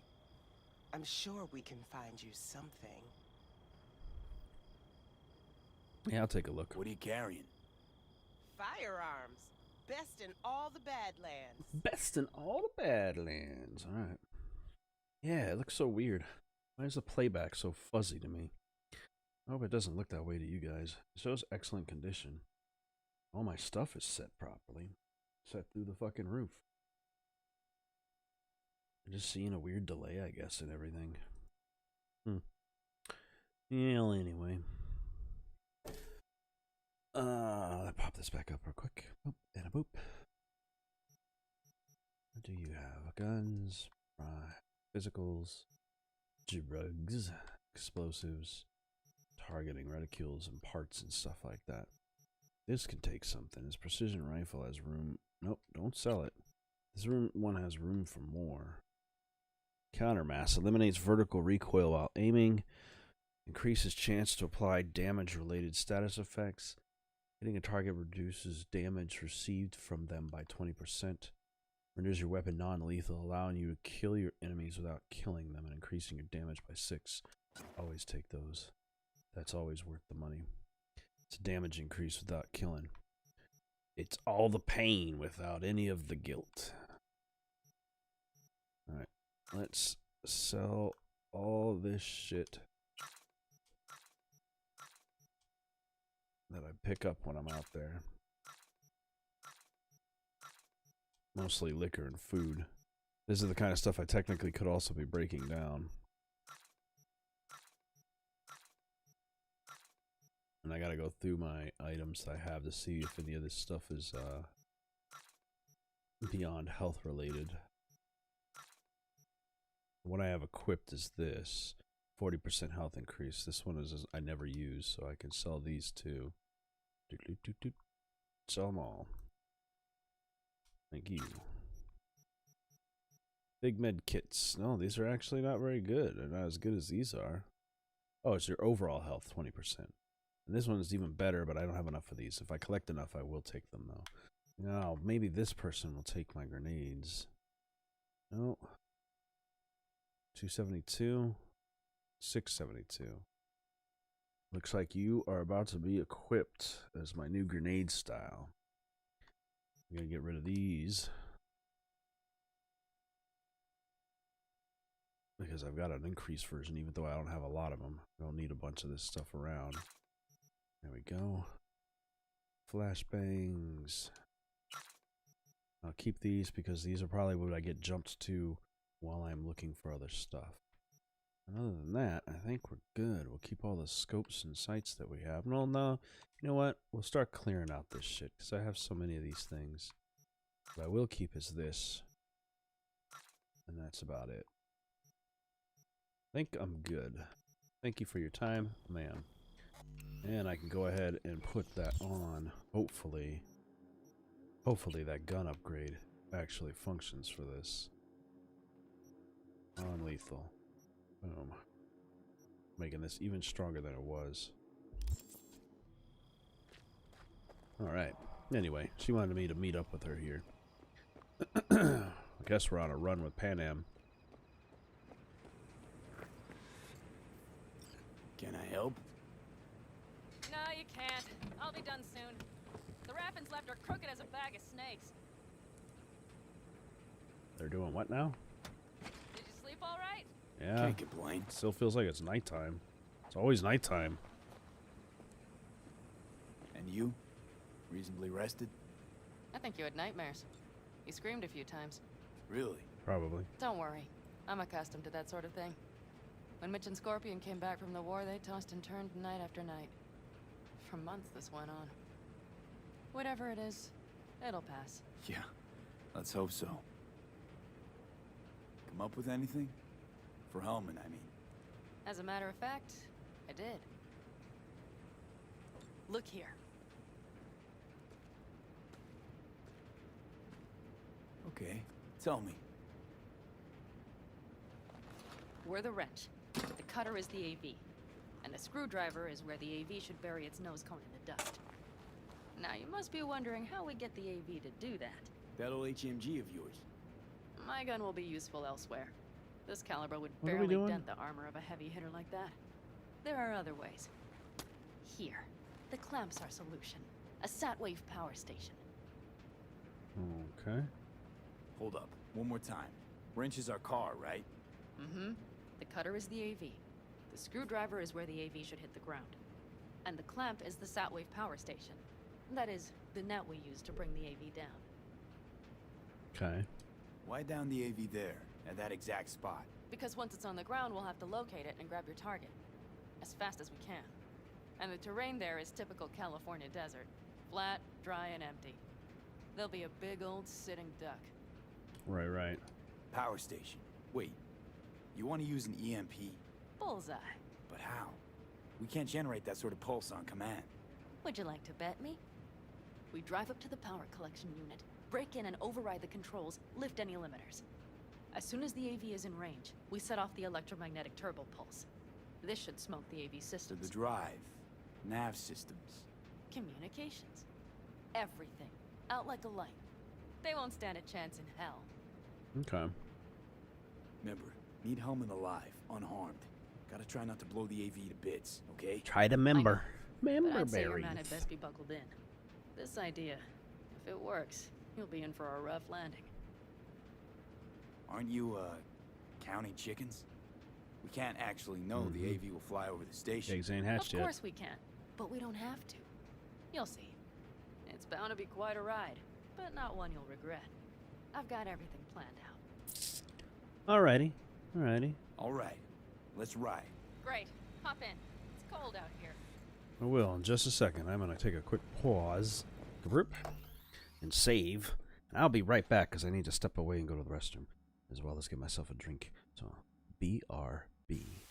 I'm sure we can find you something. Yeah, I'll take a look. What are you carrying? Firearms. Best in all the Badlands. Best in all the Badlands. Alright. Yeah, it looks so weird. Why is the playback so fuzzy to me? I hope it doesn't look that way to you guys. It shows excellent condition. All my stuff is set properly. Set through the fucking roof. I'm just seeing a weird delay, I guess, in everything. Yeah, well, anyway. I'll pop this back up real quick. Boop, and a boop. What do you have? Guns, physicals, drugs, explosives, targeting reticules and parts and stuff like that. This can take something. This precision rifle has room. Nope, don't sell it. This one has room for more. Countermass eliminates vertical recoil while aiming. Increases chance to apply damage-related status effects. Hitting a target reduces damage received from them by 20%. Renders your weapon non-lethal, allowing you to kill your enemies without killing them and increasing your damage by 6. Always take those. That's always worth the money. It's a damage increase without killing. It's all the pain without any of the guilt. Alright, let's sell all this shit that I pick up when I'm out there. Mostly liquor and food. This is the kind of stuff I technically could also be breaking down. I gotta go through my items that I have to see if any of this stuff is beyond health related. What I have equipped is this 40% health increase. This one is I never use, so I can sell these two. Sell them all. Thank you. Big med kits. No, these are actually not very good. They're not as good as these are. Oh, it's your overall health, 20%. And this one is even better, but I don't have enough of these. If I collect enough, I will take them, though. Now, maybe this person will take my grenades. No. 272. 672. Looks like you are about to be equipped as my new grenade style. I'm going to get rid of these. Because I've got an increased version, even though I don't have a lot of them. I don't need a bunch of this stuff around. There we go. Flashbangs. I'll keep these because these are probably what I get jumped to while I'm looking for other stuff. And other than that, I think we're good. We'll keep all the scopes and sights that we have. Well, no, you know what? We'll start clearing out this shit because I have so many of these things. What I will keep is this. And that's about it. I think I'm good. Thank you for your time, ma'am. And I can go ahead and put that on. Hopefully that gun upgrade actually functions for this. Non-lethal. Boom. Making this even stronger than it was. Alright. Anyway, she wanted me to meet up with her here. I guess we're on a run with Panam. Can I help? No, you can't. I'll be done soon. The rapids left are crooked as a bag of snakes. They're doing what now? Did you sleep all right? Yeah. Can't complain. Still feels like it's nighttime. It's always nighttime. And you? Reasonably rested? I think you had nightmares. You screamed a few times. Really? Probably. Don't worry. I'm accustomed to that sort of thing. When Mitch and Scorpion came back from the war, they tossed and turned night after night. For months this went on. Whatever it is, it'll pass. Yeah, let's hope so. Come up with anything? For Hellman, I mean. As a matter of fact, I did. Look here. Okay, tell me. We're the wrench. The cutter is the AV. And the screwdriver is where the AV should bury its nose cone in the dust. Now, you must be wondering how we get the AV to do that. That old HMG of yours. My gun will be useful elsewhere. This caliber would What are we barely doing? dent the armor of a heavy hitter like that. There are other ways. Here, the clamps our solution. A sat-wave power station. Okay. Hold up, one more time. Wrench is our car, right? Mm-hmm. The cutter is the AV. The screwdriver is where the AV should hit the ground. And the clamp is the sat-wave power station. That is, the net we use to bring the AV down. Okay. Why down the AV there, at that exact spot? Because once it's on the ground, we'll have to locate it and grab your target. As fast as we can. And the terrain there is typical California desert. Flat, dry, and empty. There'll be a big old sitting duck. Right. Power station. Wait, you want to use an EMP? Bullseye. But how? We can't generate that sort of pulse on command. Would you like to bet me? We drive up to the power collection unit, break in and override the controls, lift any limiters. As soon as the AV is in range, we set off the electromagnetic turbo pulse. This should smoke the AV So systems. the drive, nav systems. Communications. Everything. Out like a light. They won't stand a chance in hell. Okay. Remember, need Hellman alive, unharmed. Gotta try not to blow the AV to bits, okay? Try to member. But I'd say your Berry. man had best be buckled in. This idea, if it works, you'll be in for a rough landing. Aren't you, counting chickens? We can't actually know the AV will fly over the station. Eggs ain't hatched Of yet. course we can, but we don't have to. You'll see. It's bound to be quite a ride, but not one you'll regret. I've got everything planned out. Alrighty. Alright, let's ride. Great. Hop in. It's cold out here. I will in just a second. I'm going to take a quick pause and save. And I'll be right back because I need to step away and go to the restroom, as well as get myself a drink. So, BRB.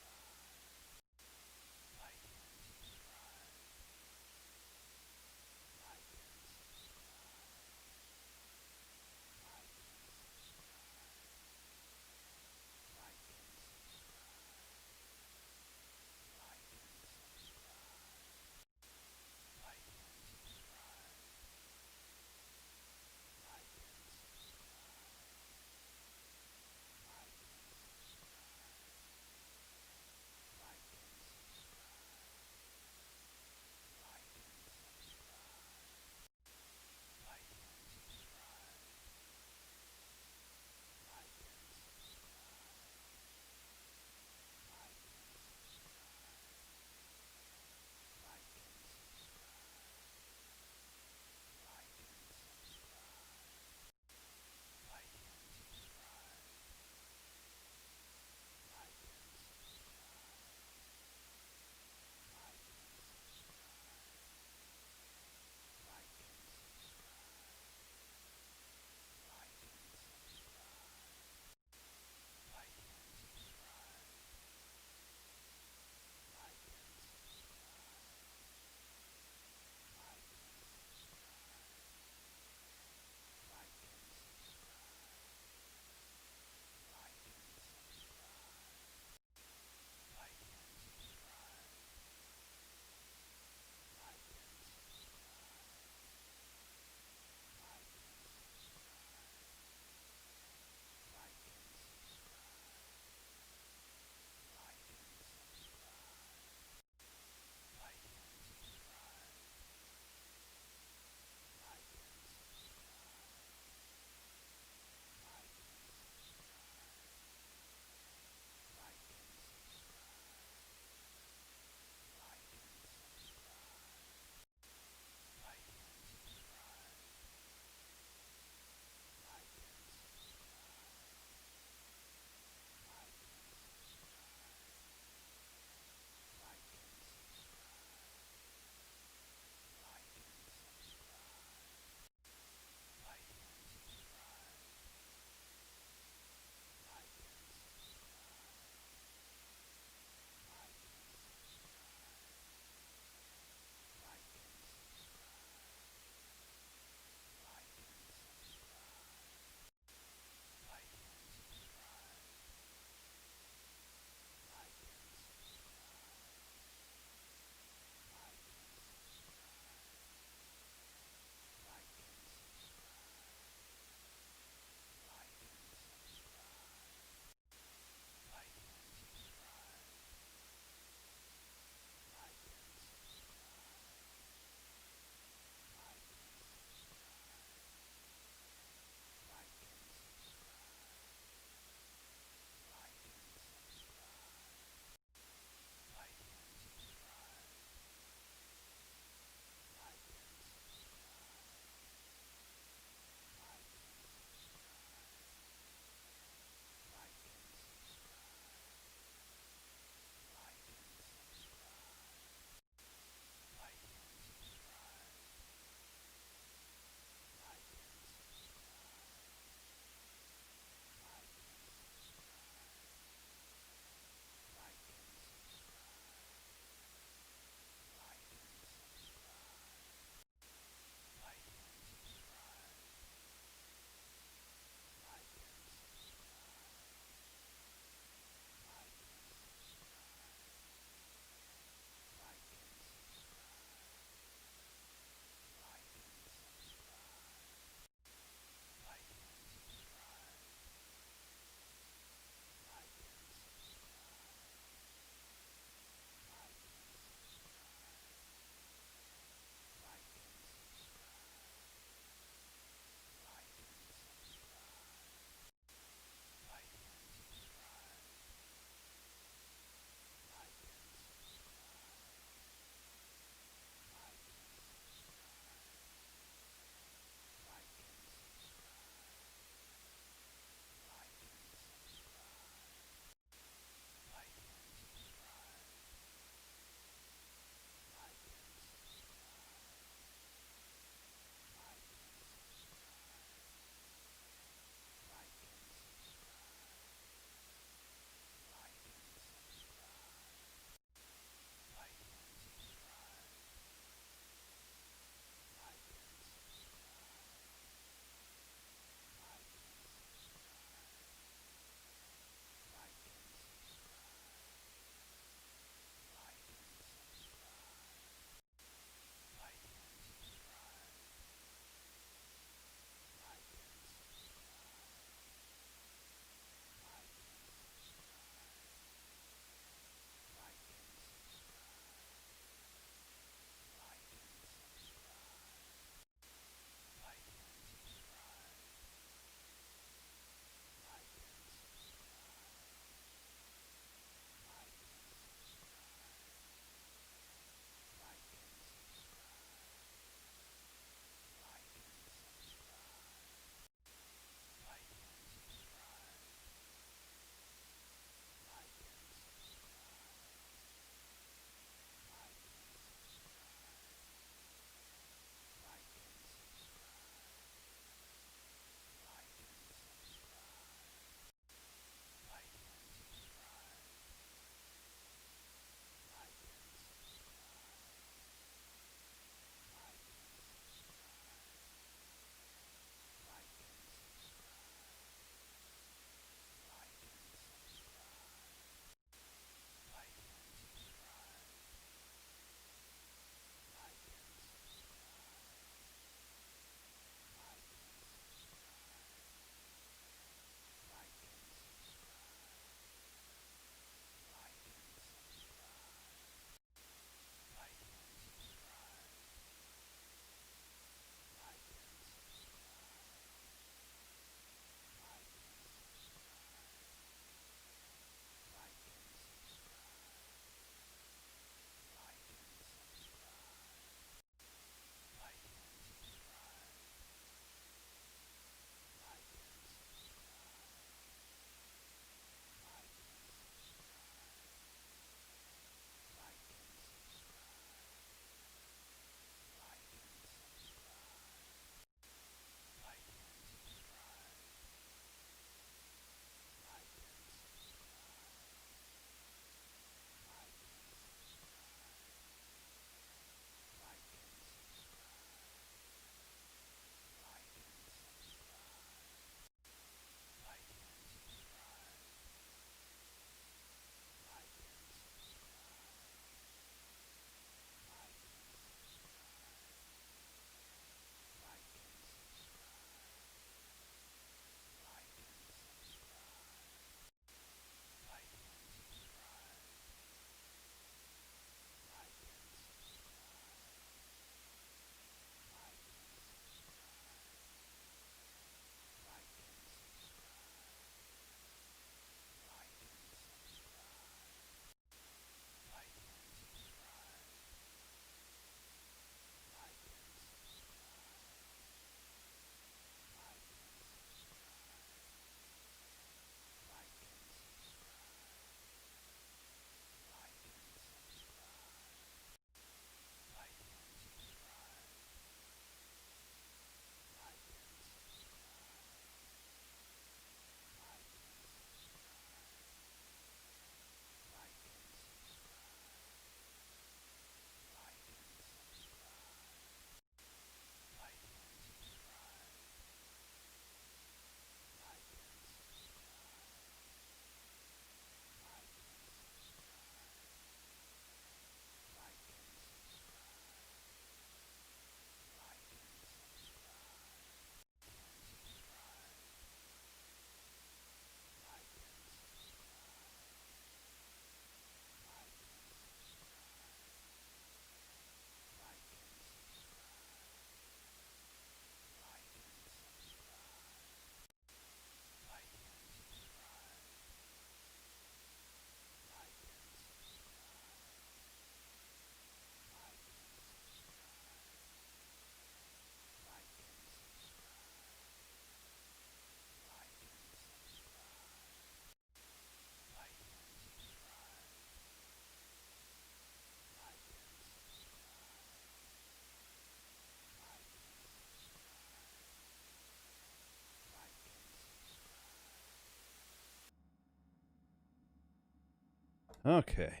Okay.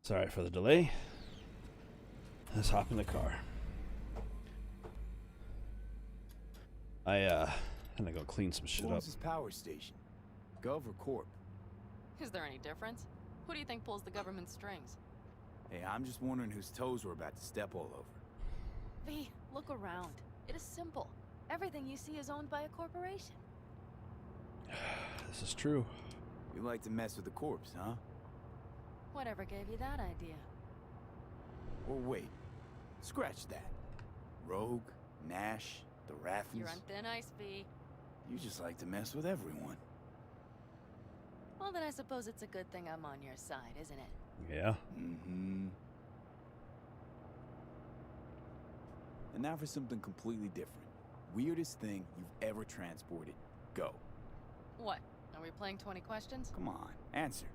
Sorry for the delay. Let's hop in the car. I'm gonna go clean some shit up. This power station? Gov or Corp? Is there any difference? Who do you think pulls the government strings? Hey, I'm just wondering whose toes we're about to step all over. V, look around. It is simple. Everything you see is owned by a corporation. This is true. You like to mess with the corpse, huh? Whatever gave you that idea? Or wait, scratch that. Rogue, Nash, the Raffens. You're on thin ice, V. You just like to mess with everyone. Well, then I suppose it's a good thing I'm on your side, isn't it? Yeah. Mm-hmm. And now for something completely different. Weirdest thing you've ever transported. Go. What? Are we playing 20 questions? Come on, answer.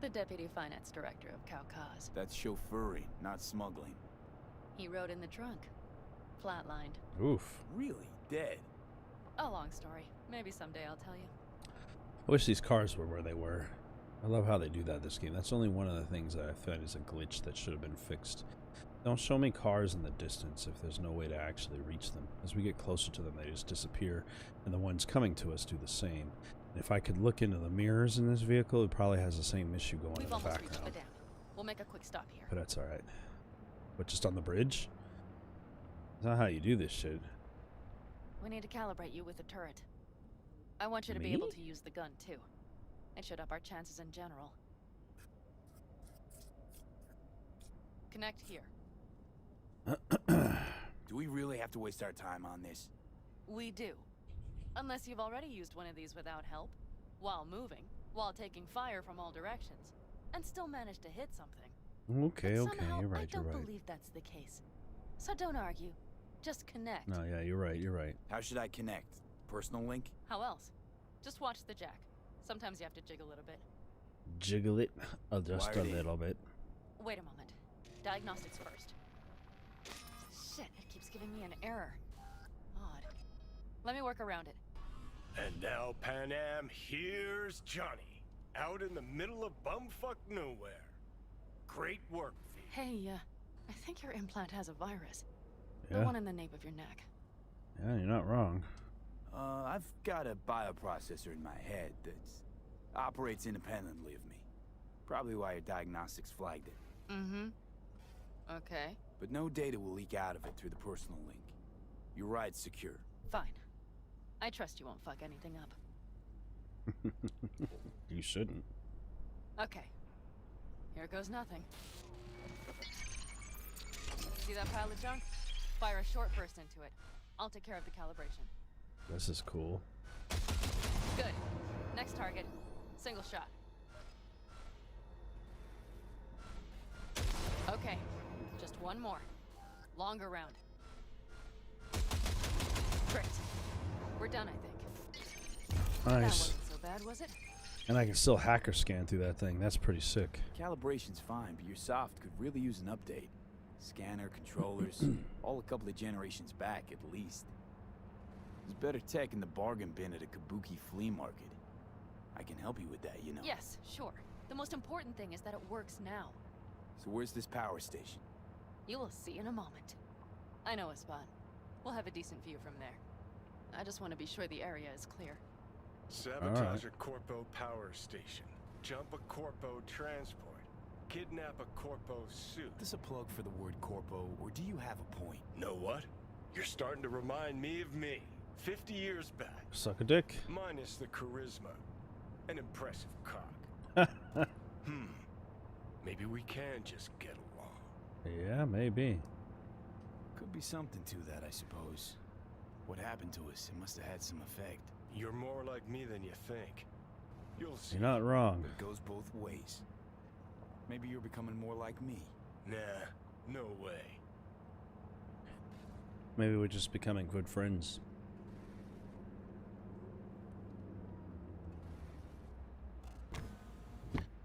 The Deputy Finance Director of Kaukaz. That's chauffeuring, not smuggling. He rode in the trunk. Flatlined. Oof. Really? Dead? A long story. Maybe someday I'll tell you. I wish these cars were where they were. I love how they do that in this game. That's only one of the things that I find is a glitch that should have been fixed. Don't show me cars in the distance if there's no way to actually reach them. As we get closer to them, they just disappear, and the ones coming to us do the same. And if I could look into the mirrors in this vehicle, it probably has the same issue going in the background. We've almost reached the dam. We'll make a quick stop here. But that's alright. But just on the bridge? That's not how you do this shit. We need to calibrate you with the turret. I want you to be able to use the gun, too. It should up our chances in general. Connect here. Do we really have to waste our time on this? We do. Unless you've already used one of these without help, while moving, while taking fire from all directions, and still managed to hit something. Okay, but okay, somehow, you're right, I don't you're right. believe that's the case. So don't argue. Just connect. No, yeah, you're right, you're right. How should I connect? Personal link? How else? Just watch the jack. Sometimes you have to jiggle it a bit. Jiggle it just a little bit. Wait a moment. Diagnostics first. Shit, it keeps giving me an error. Odd. Let me work around it. And now, Panam, here's Johnny. Out in the middle of bumfuck nowhere. Great work, V. Hey, I think your implant has a virus. Yeah. The one in the nape of your neck. Yeah, you're not wrong. I've got a bioprocessor in my head that operates independently of me. Probably why your diagnostics flagged it. Mm-hmm. Okay. But no data will leak out of it through the personal link. Your ride's secure. Fine. I trust you won't fuck anything up. You shouldn't. Okay. Here goes nothing. See that pile of junk? Fire a short burst into it. I'll take care of the calibration. This is cool. Good. Next target. Single shot. Okay. Just one more. Longer round. Great. We're done, I think. That Nice. wasn't so bad, was it? And I can still hacker scan through that thing. That's pretty sick. Calibration's fine, but your soft could really use an update. Scanner, controllers, all a couple of generations back at least. There's better tech in the bargain bin at a kabuki flea market. I can help you with that, you know. Yes, sure. The most important thing is that it works now. So where's this power station? You will see in a moment. I know a spot. We'll have a decent view from there. I just want to be sure the area is clear. Sabotage a Corpo power station. Jump a Corpo transport. Kidnap a Corpo suit. Is this a plug for the word Corpo, or do you have a point? Know what? You're starting to remind me of me. 50 years back. Suck a dick. Minus the charisma. An impressive cock. Maybe we can just get along. Yeah, maybe. Could be something to that, I suppose. What happened to us? It must have had some effect. You're more like me than you think. You'll see. You're not wrong. It goes both ways. Maybe you're becoming more like me. Nah, no way. Maybe we're just becoming good friends.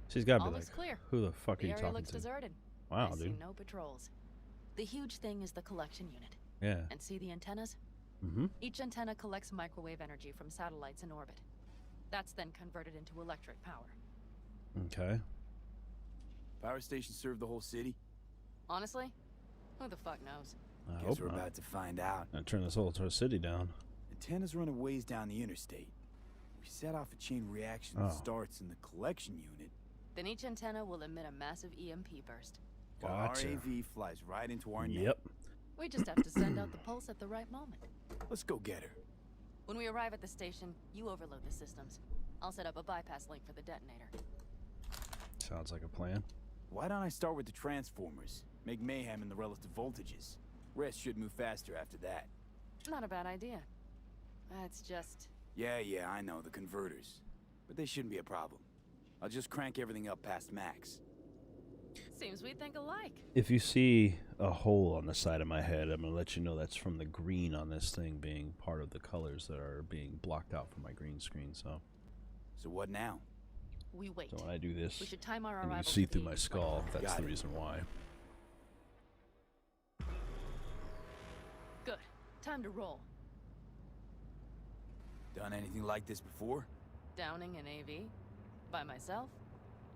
She's got to be Almost like, clear. who the fuck are The you area talking looks to? deserted. Wow, I see dude. no patrols. The huge thing is the collection unit. Yeah. And see the antennas? Mm-hmm. Each antenna collects microwave energy from satellites in orbit. That's then converted into electric power. Okay. Power station serve the whole city? Honestly, who the fuck knows? I Guess hope we're not. about to find out. I turn this whole city down. Antennas run a ways down the interstate. We set off a chain reaction that starts in the collection unit. Then each antenna will emit a massive EMP burst. While our AV flies right into our net. Yep. We just have to send out the pulse at the right moment. Let's go get her. When we arrive at the station, you overload the systems. I'll set up a bypass link for the detonator. Sounds like a plan. Why don't I start with the transformers? Make mayhem in the relative voltages. Rest should move faster after that. Not a bad idea. It's just... Yeah, I know, the converters. But they shouldn't be a problem. I'll just crank everything up past max. Seems we think alike. If you see a hole on the side of my head, I'm going to let you know that's from the green on this thing being part of the colors that are being blocked out from my green screen, so... So what now? We wait. So when I do this, we should time our and you arrival see to through the my skull, that's the reason why. Good. Time to roll. Done anything like this before? Downing an AV? By myself?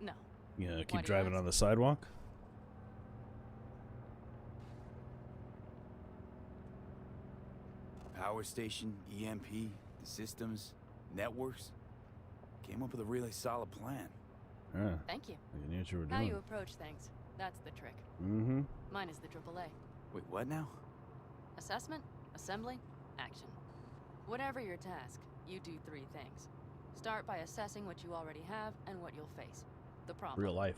No. You gonna Why keep do driving ask? on the sidewalk? Power station, EMP, the systems, networks. Came up with a really solid plan. Yeah. Thank you. I knew what you were How doing. you approach things. That's the trick. Mm-hmm. Mine is the AAA. Wait, what now? Assessment, assembly, action. Whatever your task, you do 3 things. Start by assessing what you already have and what you'll face. The problem. Real life.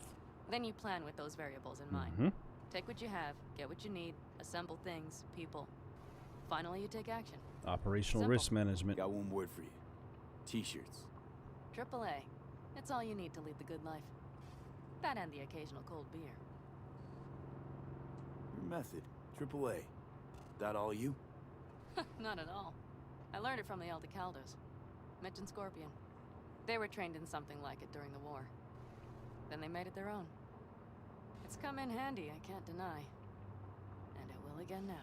Then you plan with those variables in mind. Mm-hmm. Take what you have, get what you need, assemble things, people. Finally, you take action. Operational Simple. risk management. Got one word for you. T-shirts. AAA. It's all you need to lead the good life. That and the occasional cold beer. Your method. AAA. That all you? Not at all. I learned it from the Aldecaldos. Mitch and Scorpion. They were trained in something like it during the war. Then they made it their own. It's come in handy, I can't deny. And it will again now.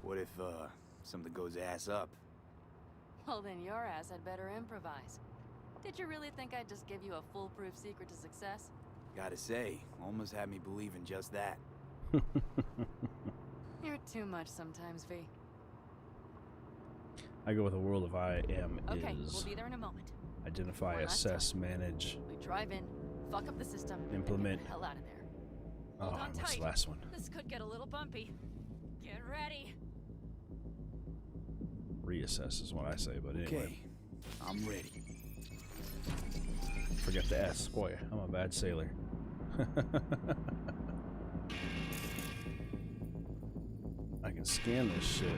What if, something goes ass up? Well, then your ass had better improvise. Did you really think I'd just give you a foolproof secret to success? Gotta say, almost had me believe in just that. You're too much sometimes, V. I go with a world of I am Okay, is. we'll be there in a moment. Identify, One last assess, manage. We drive in, fuck up the system, Implement. and get the hell out of there. Oh, Hold on what's tight. the last one? This could get a little bumpy. Get ready. Reassess is what I say, but anyway. Okay, I'm ready. Forget the S. Boy, I'm a bad sailor. I can scan this shit.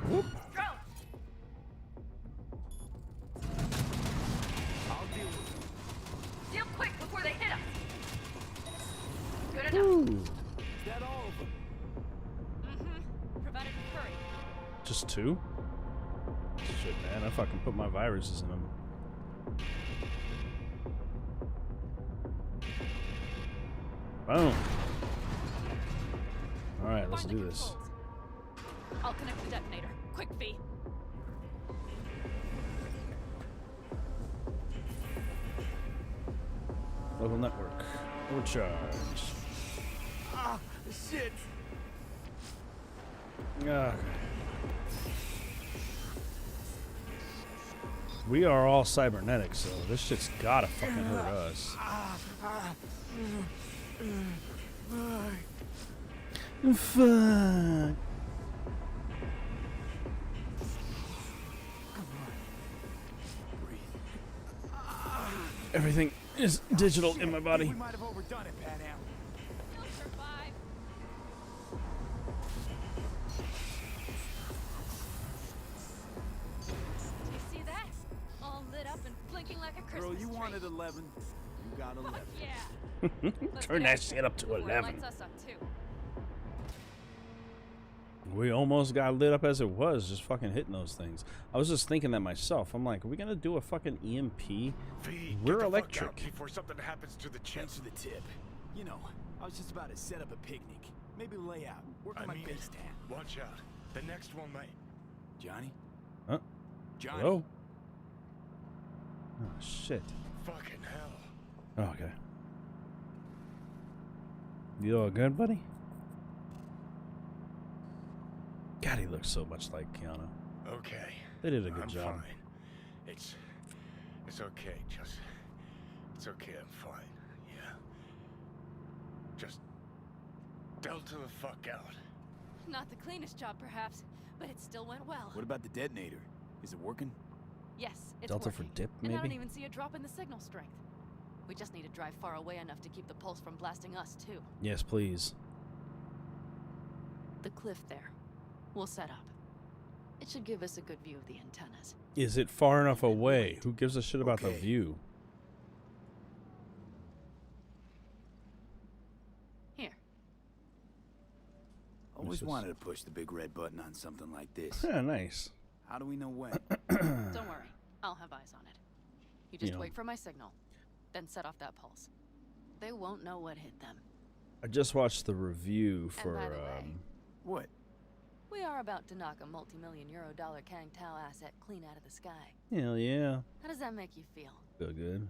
Whoop. I'll deal with it. Deal quick before they hit us. Good enough. Ooh. Is that all of them? Mm-hmm. Provided you hurry. Just 2? Shit, man. I fucking put my viruses in them. Boom. Alright, let's do this. I'll connect the detonator. Quick, V. Local network. Overcharge. Ah, shit. Okay. We are all cybernetic, so this shit's gotta fucking hurt us. Fuck. Everything is digital in my body. We might have overdone it, Panam. You'll survive. Do you see that? All lit up and blinking like a Christmas Girl, you tree. wanted 11. You got 11. Fuck yeah. Let's Turn get that after shit it up to before it 11. lights us up too. We almost got lit up as it was, just fucking hitting those things. I was just thinking that myself. I'm like, are we gonna do a fucking EMP? V, We're get the electric. fuck out before something happens to the chip. Thanks for the tip. You know, I was just about to set up a picnic. Maybe lay out. Work on my base tan. Watch out. The next one might. Johnny? Huh? Johnny? Hello? Oh, shit. Fucking hell. Oh, okay. You all good, buddy? God, he looks so much like Keanu. Okay. They did a good I'm job. Fine. It's okay, just... It's okay, I'm fine. Yeah. Just... Delta the fuck out. Not the cleanest job, perhaps, but it still went well. What about the detonator? Is it working? Yes, it's Delta working. for dip, And I don't maybe? even see a drop in the signal strength. We just need to drive far away enough to keep the pulse from blasting us, too. Yes, please. The cliff there. We'll set up. It should give us a good view of the antennas. Is it far enough away? Who gives a shit about the Okay. view? Here. Always this? wanted to push the big red button on something like this. Yeah, nice. How do we know when? Don't worry. I'll have eyes on it. You just know. wait for my signal, then set off that pulse. They won't know what hit them. I just watched the review for by the way, what? We are about to knock a multi-million euro dollar Kang Tao asset clean out of the sky. Hell yeah. How does that make you feel? Feel good.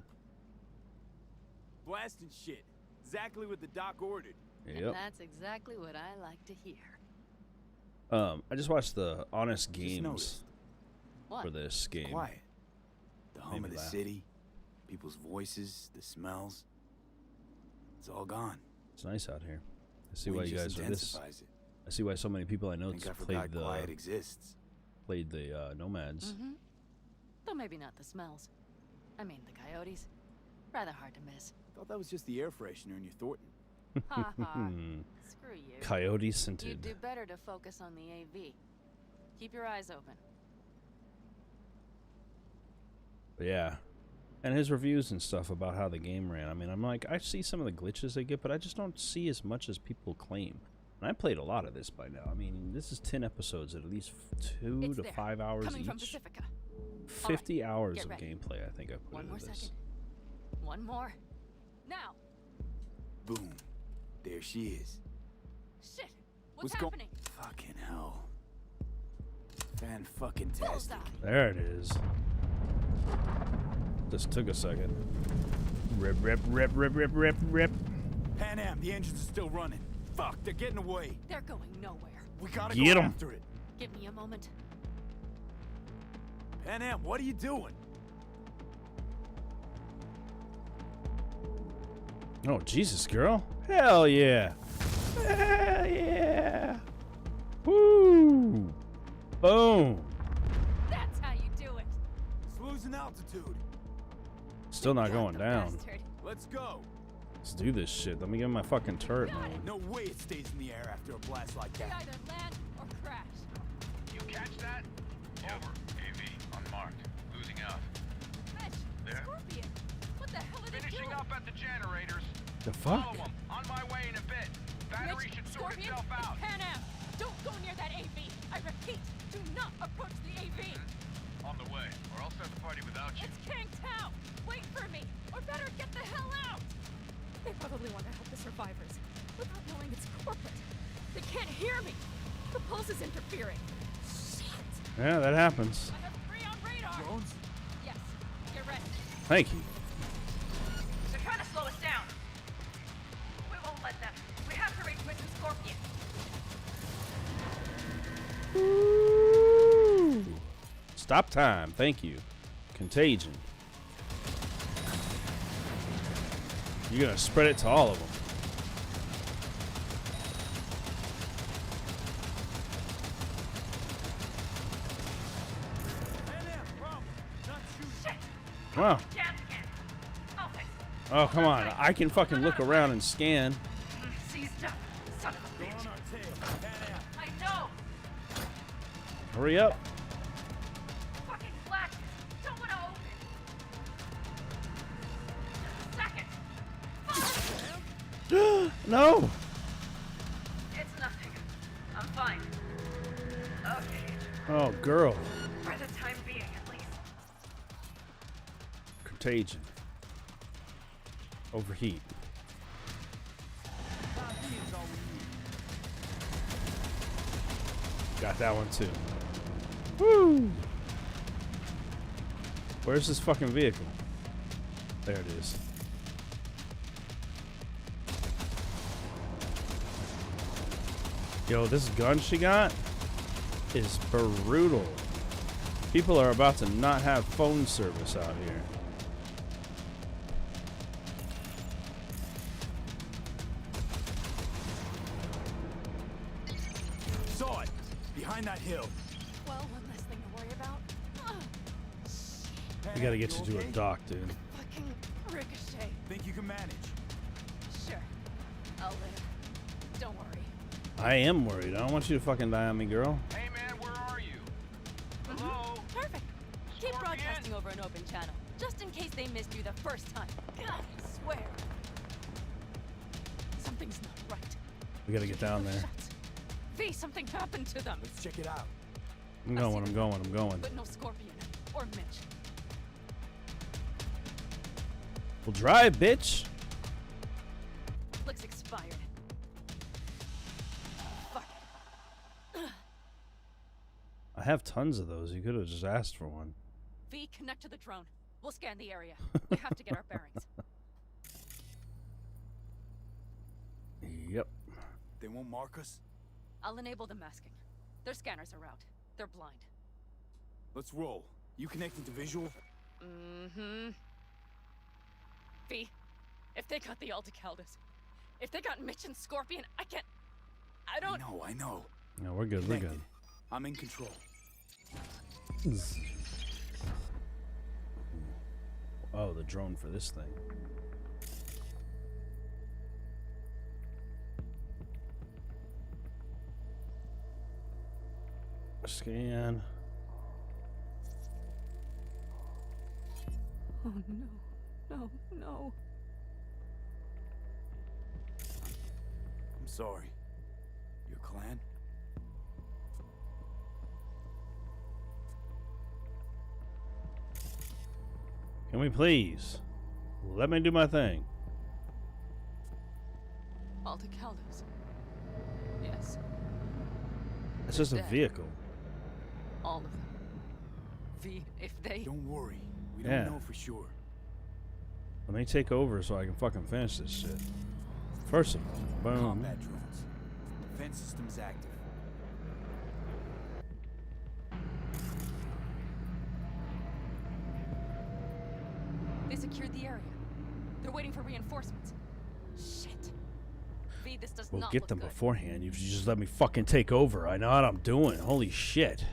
Blasting shit. Exactly what the doc ordered. Yep. And that's exactly what I like to hear. I just watched the Honest Just Games noticed. What? for this game. Quiet. The hum Made of me the laugh. city, people's voices, the smells. It's all gone. It's nice out here. I see Wind why you just guys are this. intensifies it. I see why so many people I know Think I played forgot quiet exists. the Nomads. Mm-hmm. Though maybe not the smells. I mean, the coyotes. Rather hard to miss. Thought that was just the air freshener in your Thornton. Ha ha. Screw you. Coyote You'd scented. do better to focus on the AV. Keep your eyes open. But yeah. And his reviews and stuff about how the game ran. I mean, I'm like, I see some of the glitches they get, but I just don't see as much as people claim. And I played a lot of this by now. I mean, this is 10 episodes, at least 2 It's to there. 5 hours Coming from each. Pacifica. 50 hours get of ready. gameplay, I think I put One into more this. second. One more. Now. Boom. There she is. Shit. What's going? happening? Fucking hell. Fan-fucking-tastic. Bullseye. There it is. Just took a second. Rip, rip, rip, rip, rip, rip, rip. Panam, the engines are still running. Fuck, they're getting away. They're going nowhere. We gotta Get go 'em. after it. Give me a moment. Panam, what are you doing? Oh, Jesus, girl. Hell yeah. Hell yeah. Woo. Boom. That's how you do it. It's losing altitude. Still not going The down. bastard. Let's go. Let's do this shit. Let me get my fucking turret mode. No way it stays in the air after a blast like We that. either land or crash. You catch that? Over. AV unmarked. Losing out. Fish. There. Scorpion. What the hell are they Finishing doing? up at the generators. The fuck? Follow 'em. On my way in a bit. Battery Mitch, should sort Scorpion, itself out. it's Panam. Don't go near that AV. I repeat, do not approach the AV. On the way, or I'll start the party without you. It's Kang Tao. Wait for me, or better get the hell out. They probably want to help the survivors, without knowing it's corporate. They can't hear me. The pulse is interfering. Shit. Yeah, that happens. I have 3 on radar. Jones? Yes, get ready. Thank you. They're trying to slow us down. We won't let them. We have to reach Mr. Scorpion. Woo. Stop time. Thank you. Contagion. You're gonna spread it to all of them. Wow. Oh, come on. I can fucking look around and scan. Seized up. Son of a bitch. I know. Hurry up. Fucking flash. Don't want to open. Second. No. It's nothing. I'm fine. Okay. Oh, girl. For the time being, at least. Contagion. Overheat. Got that one too. Woo! Where's this fucking vehicle? There it is. Yo, this gun she got is brutal. People are about to not have phone service out here. Saw it! Behind that hill. Well, one less thing to worry about. We gotta get you to a dock, dude. Fucking ricochet. Think you can manage? Sure. I'll live. Don't worry. I am worried. I don't want you to fucking die on me, girl. Hey man, where are you? Hello? Perfect. Keep broadcasting over an open channel, just in case they missed you the first time. God, I swear. Something's not right. We gotta get down there. V, something happened to them. Let's check it out. I'm going. But no Scorpion or Mitch. Well, drive, bitch. Looks expired. Fuck. I have tons of those. You could have just asked for one. V, connect to the drone. We'll scan the area. We have to get our bearings. Yep. They won't mark us? I'll enable the masking. Their scanners are out. They're blind. Let's roll. You connecting to visual? Mm-hmm. V, if they got the Aldecaldos, if they got Mitch and Scorpion, I don't... I know. No, we're good, Connected. we're good. I'm in control. Oh, the drone for this thing. Scan. Oh, no. No. I'm sorry. Your clan? Can we please let me do my thing? Aldecaldos. Yes. It's just a Dead. vehicle. All of them. V, if they... Don't worry. We don't know for sure. Let me take over so I can fucking finish this shit. First of all, boom. Combat drones. Defense systems active. They secured the area. They're waiting for reinforcements. Shit. V, this does We'll not get look them good. beforehand. You just let me fucking take over. I know what I'm doing. Holy shit.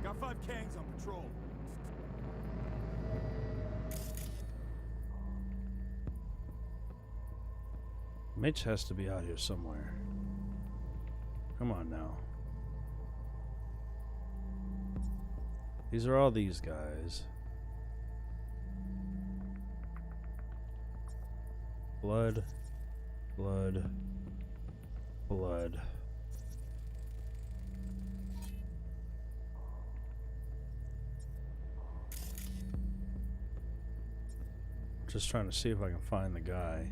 Got 5 Kangs on patrol. Mitch has to be out here somewhere. Come on now. These are all these guys. Blood. Blood. Blood. Just trying to see if I can find the guy.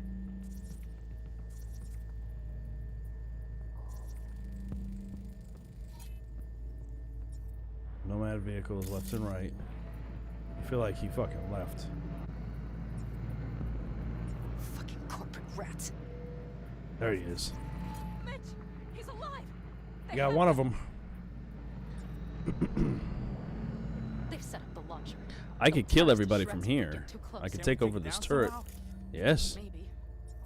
Nomad vehicles left and right. I feel like he fucking left. Fucking corporate rats. There he is. Mitch, he's alive. You got one of them. They've set up the launcher. I could kill everybody from here. I could take over this turret. Yes. Maybe.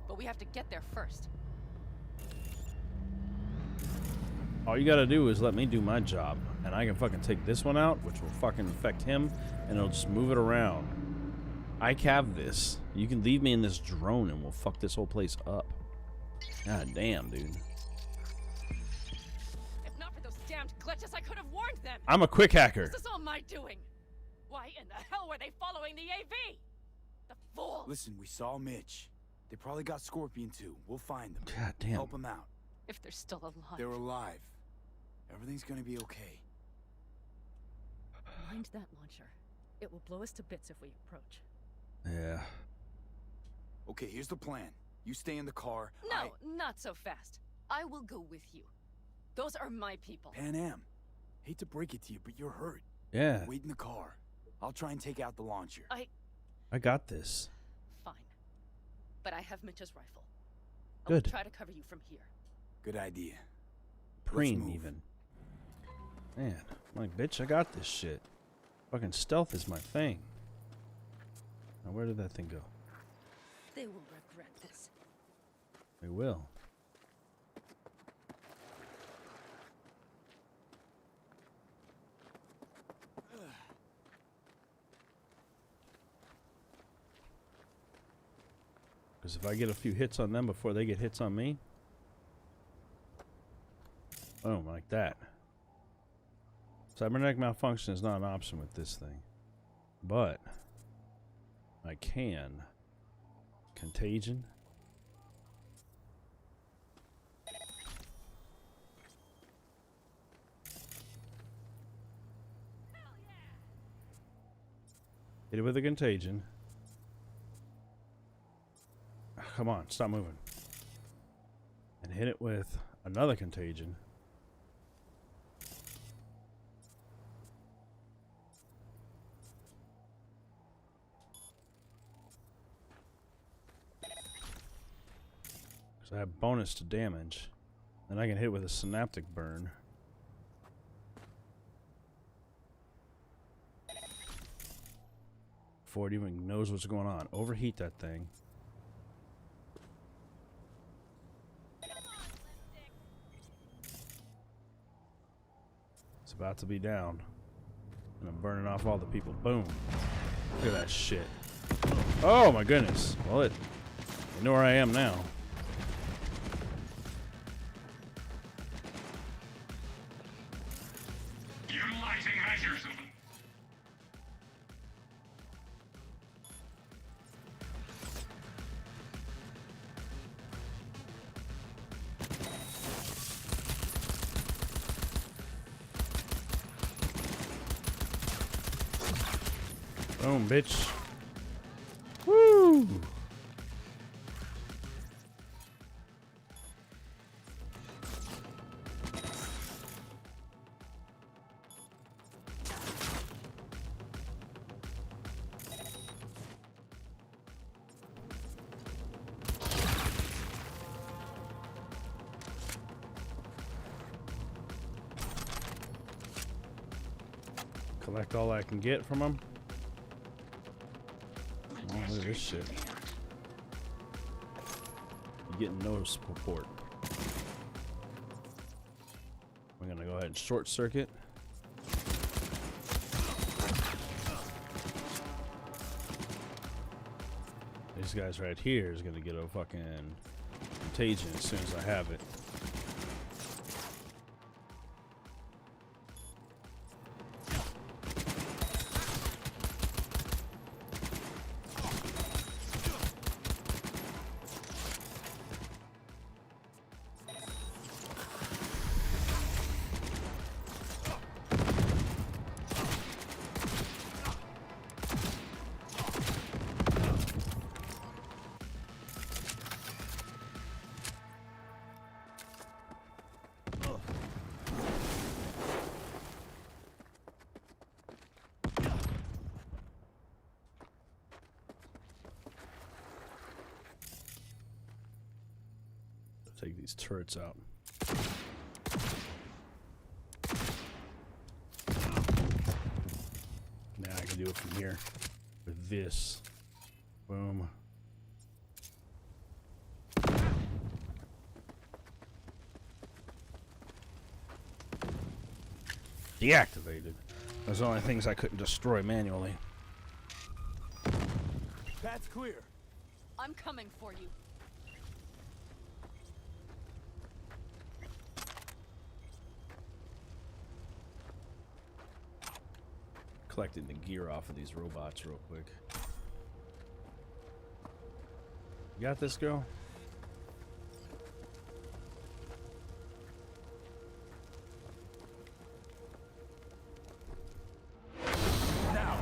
But we have to get there first. All you gotta do is let me do my job, and I can fucking take this one out, which will fucking affect him, and it'll just move it around. I have this. You can leave me in this drone, and we'll fuck this whole place up. God damn, dude. If not for those damned glitches, I could have warned them. I'm a quick hacker. This is all my doing. Why in the hell were they following the AV? The fools. Listen, we saw Mitch. They probably got Scorpion too. We'll find them. God damn. Help them out. If they're still alive. They're alive. Everything's gonna be okay. Mind that launcher. It will blow us to bits if we approach. Yeah. Okay, here's the plan. You stay in the car. No, not so fast. I will go with you. Those are my people. Panam, hate to break it to you, but you're hurt. Yeah. Wait in the car. I'll try and take out the launcher. I got this. Fine. But I have Mitch's rifle. Good. I'll try to cover you from here. Good idea. Preem even. Man, I'm like, bitch, I got this shit. Fucking stealth is my thing. Now, where did that thing go? They will regret this. They will. Because if I get a few hits on them before they get hits on me, boom, like that. Cybernetic malfunction is not an option with this thing, but I can. Contagion. Hit it with a contagion. Come on, stop moving. And hit it with another contagion. So I have bonus to damage. Then I can hit with a synaptic burn. Before it even knows what's going on. Overheat that thing. It's about to be down. And I'm burning off all the people. Boom. Look at that shit. Oh my goodness. Well, you know where I am now. Utilizing hazard zone. Boom, bitch. Woo! Collect all I can get from them. Oh, look at this shit. You're getting no support. We're gonna go ahead and short circuit. These guys right here is gonna get a fucking contagion as soon as I have it. Take these turrets out. Now I can do it from here with this. Boom. Deactivated. Those are the only things I couldn't destroy manually. That's clear. I'm coming for you. Collecting the gear off of these robots real quick. You got this, girl? Now,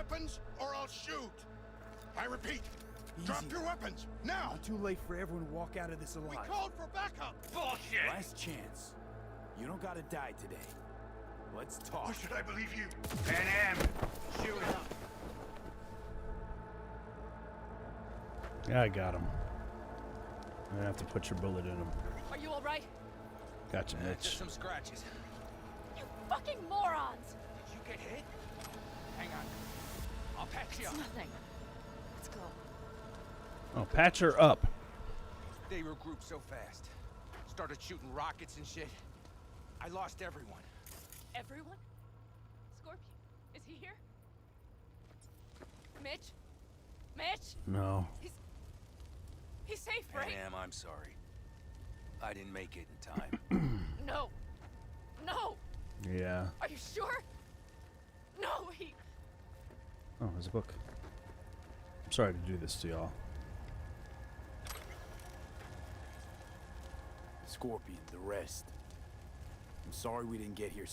weapons, or I'll shoot. I repeat, drop your weapons, now! Not too late for everyone to walk out of this alive. We called for backup! Bullshit! Last chance. You don't gotta die today. Let's talk. Or should I believe you? Panam! Shoot him! Yeah, I got him. I'm gonna have to put your bullet in him. Are you alright? Gotcha, Just Mitch. some scratches. You fucking morons! Did you get hit? Hang on. I'll patch you It's up. nothing. Let's go. Oh, patch her up. They regrouped so fast. Started shooting rockets and shit. I lost everyone. Everyone? Scorpion, is he here? Mitch? Mitch? No. He's safe, right? Panam, I'm sorry. I didn't make it in time. No. No. Yeah. Are you sure? No, he... Oh, there's a book. I'm sorry to do this to y'all. Scorpion, the rest. I'm sorry we didn't get here.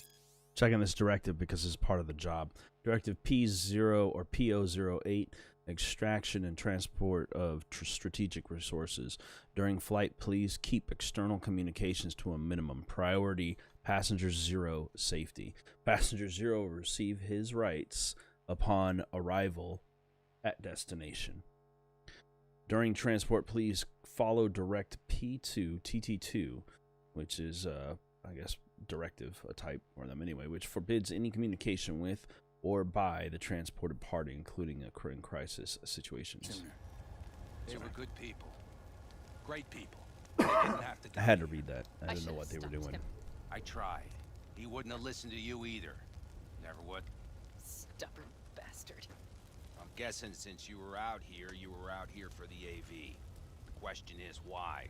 Checking this directive because it's part of the job. Directive P0 or P008, extraction and transport of strategic resources. During flight, please keep external communications to a minimum. Priority, passenger 0, safety. Passenger 0 will receive his rights upon arrival at destination. During transport, please follow direct P2 TT2, which is, I guess, directive, a type for them anyway, which forbids any communication with or by the transported party, including in crisis situations. They were good people. Great people. They didn't have to I had to read that. I didn't know what they were doing. I tried. He wouldn't have listened to you either. Never would. Stubborn bastard. I'm guessing since you were out here for the AV. The question is why?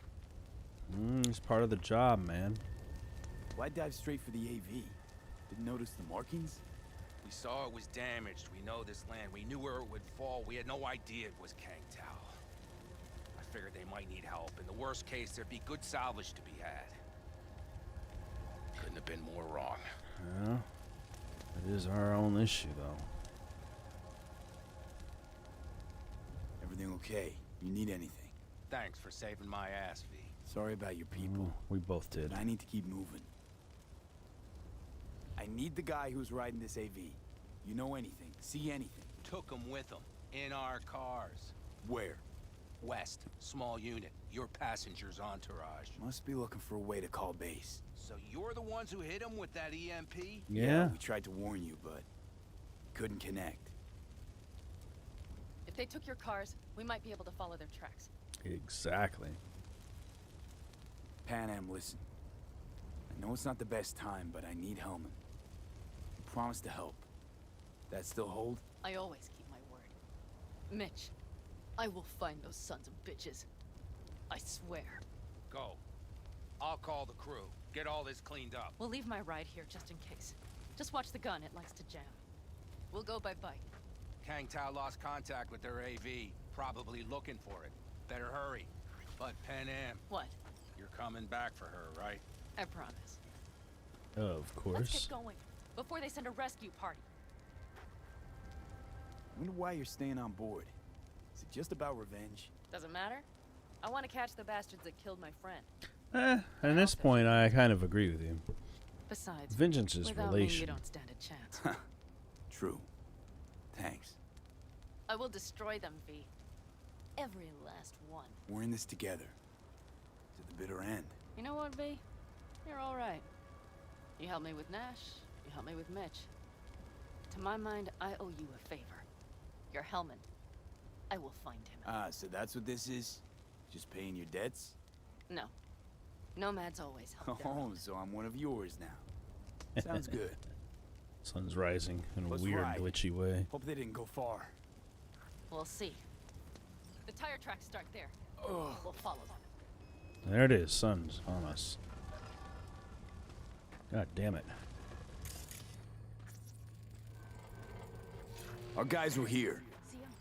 It's part of the job, man. Why dive straight for the AV? Didn't notice the markings? We saw it was damaged. We know this land. We knew where it would fall. We had no idea it was Kangtao. I figured they might need help. In the worst case, there'd be good salvage to be had. Couldn't have been more wrong. Yeah. It is our own issue, though. Everything okay? You need anything? Thanks for saving my ass, V. Sorry about your people. We both did. But I need to keep moving. I need the guy who's riding this AV. You know anything? See anything? Took him with him. In our cars. Where? West. Small unit. Your passenger's entourage. Must be looking for a way to call base. So you're the ones who hit him with that EMP? Yeah. We tried to warn you, but couldn't connect. If they took your cars, we might be able to follow their tracks. Exactly. Panam, listen. I know it's not the best time, but I need Hellman. You promised to help. That still hold? I always keep my word. Mitch, I will find those sons of bitches. I swear. Go. I'll call the crew. Get all this cleaned up. We'll leave my ride here just in case. Just watch the gun, it likes to jam. We'll go by bike. Kangtao lost contact with their AV. Probably looking for it. Better hurry. But Panam. What? You're coming back for her, right? I promise. Of course. Let's get going, before they send a rescue party. Wonder why you're staying on board. Is it just about revenge? Doesn't matter. I want to catch the bastards that killed my friend. At this point, I kind of agree with you. Besides, vengeance is without relation. me, you don't stand a chance. True. Thanks. I will destroy them, V. Every last one. We're in this together. To the bitter end. You know what, V? You're all right. You helped me with Nash. You helped me with Mitch. To my mind, I owe you a favor. You're Hellman. I will find him. Ah, so that's what this is? Just paying your debts? No. Nomad's always helped. Oh, so I'm one of yours now. Sounds good. Sun's rising in a Let's weird, ride. glitchy way. Hope they didn't go far. We'll see. The tire tracks start there. Ugh. We'll follow them. There it is. Sun's on us. God damn it. Our guys were here. See 'em?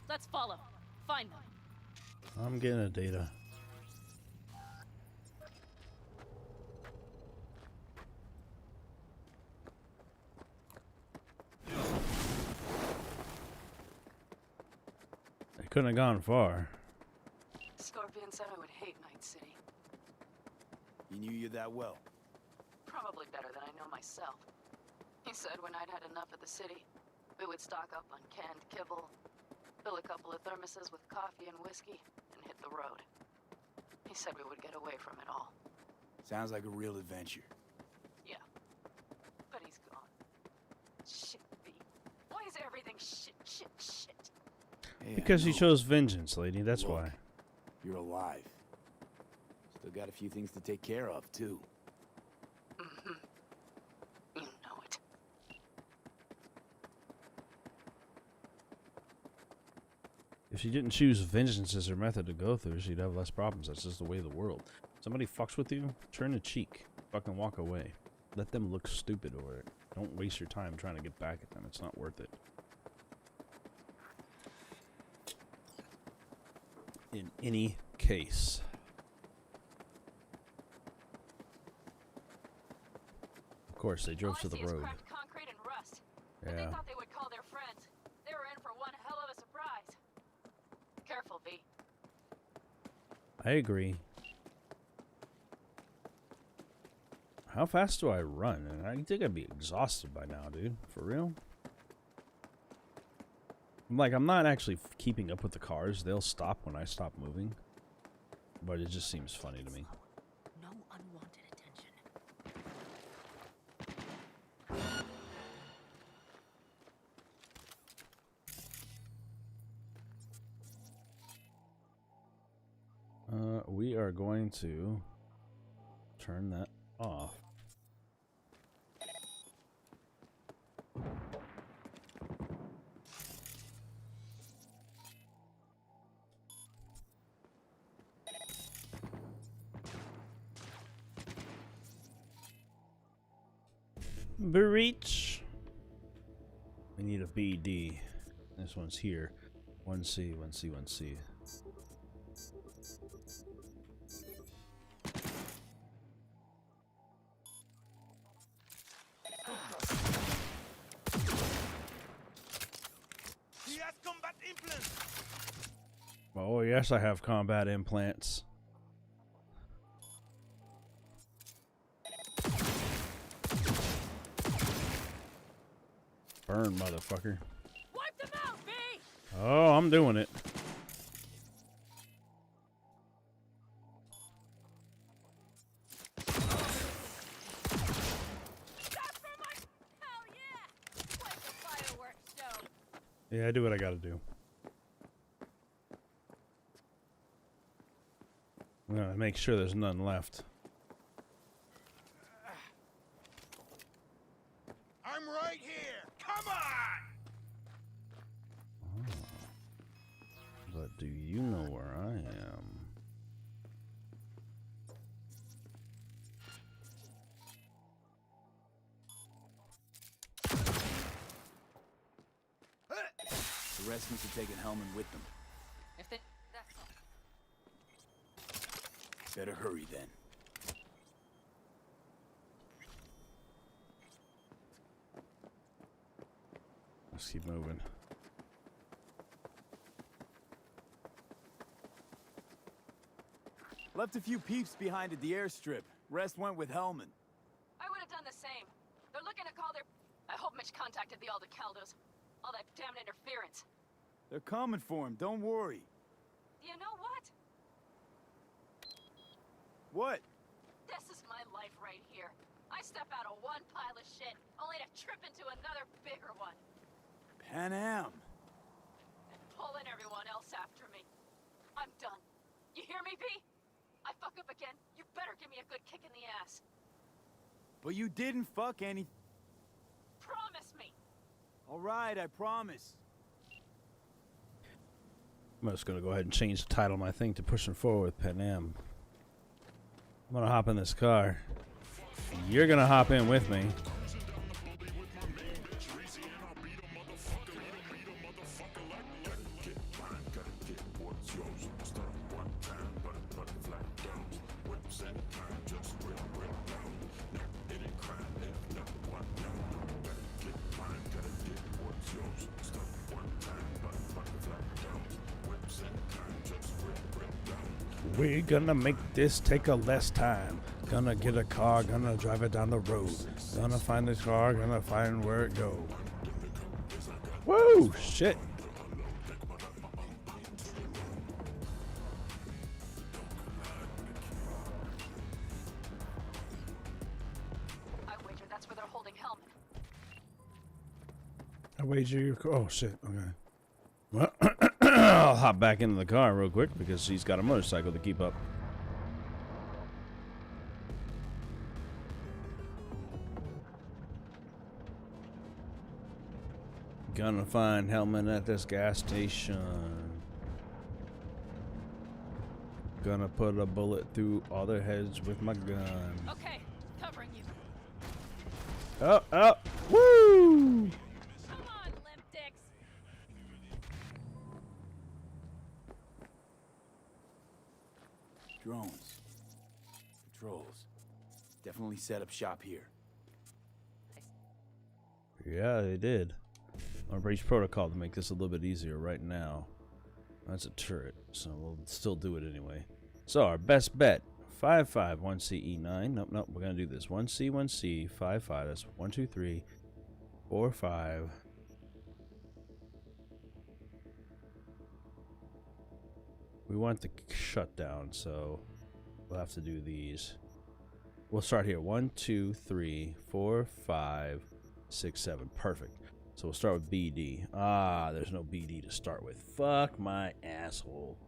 Let's follow. Find them. I'm getting a data. couldn't have gone far. Scorpion said I would hate Night City. He knew you that well. Probably better than I know myself. He said when I'd had enough of the city, we would stock up on canned kibble, fill a couple of thermoses with coffee and whiskey, and hit the road. He said we would get away from it all. Sounds like a real adventure. Yeah. But he's gone. Shit, B. Why is everything shit, shit, shit? Hey, Because he chose vengeance, lady. That's Look, why. You're alive. Still got a few things to take care of, too. Mm-hmm. You know it. If she didn't choose vengeance as her method to go through, she'd have less problems. That's just the way of the world. Somebody fucks with you, turn a cheek. Fucking walk away. Let them look stupid over it. Don't waste your time trying to get back at them. It's not worth it. In any case. Of course, they drove to the road. Cracked concrete and rust. Yeah. They thought they would call their friends. They were in for one hell of a surprise. Careful, V. I agree. How fast do I run? And I think I'd be exhausted by now, dude. For real? Like, I'm not actually keeping up with the cars. They'll stop when I stop moving. But it just seems funny to me. No unwanted attention. We are going to turn that off. Breach. We need a BD. This one's here. 1C, 1C, 1C. He has combat implants. Oh, yes, I have combat implants. Burn, motherfucker. Wipe them out, V! Oh, I'm doing it. Hell yeah! Like the fireworks show. Yeah, I do what I gotta do. I'm gonna make sure there's none left. I'm right here. Come on. But do you know where I am? The rest must have taken Hellman with them. If they... That's all. Better hurry then. Let's keep moving. Left a few peeps behind at the airstrip. Rest went with Hellman. I would have done the same. They're looking to call their... I hope Mitch contacted the Aldecaldos. All that damn interference. They're coming for him, don't worry. You know what? What? This is my life right here. I step out of one pile of shit, only to trip into another bigger one. Panam. And pulling everyone else after me. I'm done. You hear me, V? I fuck up again, you better give me a good kick in the ass. But you didn't fuck any... Promise me. All right, I promise. I'm just gonna go ahead and change the title of my thing to Pushing Forward with Panam. I'm gonna hop in this car. You're gonna hop in with me. We gonna make this take a less time. Gonna get a car, gonna drive it down the road. Gonna find this car, gonna find where it go. Woo! Shit! I wager that's where they're holding Hellman. I wager your car. Oh shit! Okay. Well, I'll hop back into the car real quick because she's got a motorcycle to keep up. Gonna find Hellman at this gas station. Gonna put a bullet through all their heads with my gun. Okay, covering you. Up, up, woo! Come on, limp dicks. Drones. Patrols. Definitely set up shop here. Yeah, they did. I'll breach protocol to make this a little bit easier right now. That's a turret, so we'll still do it anyway. So our best bet, 5-5, 1C, E9. Nope, nope, we're gonna do this. 1C, 1C, 5-5. That's 1, 2, 3, 4, 5. We want the shutdown, so we'll have to do these. We'll start here. 1, 2, 3, 4, 5, 6, 7. Perfect. So we'll start with BD. Ah, there's no BD to start with. Fuck my asshole.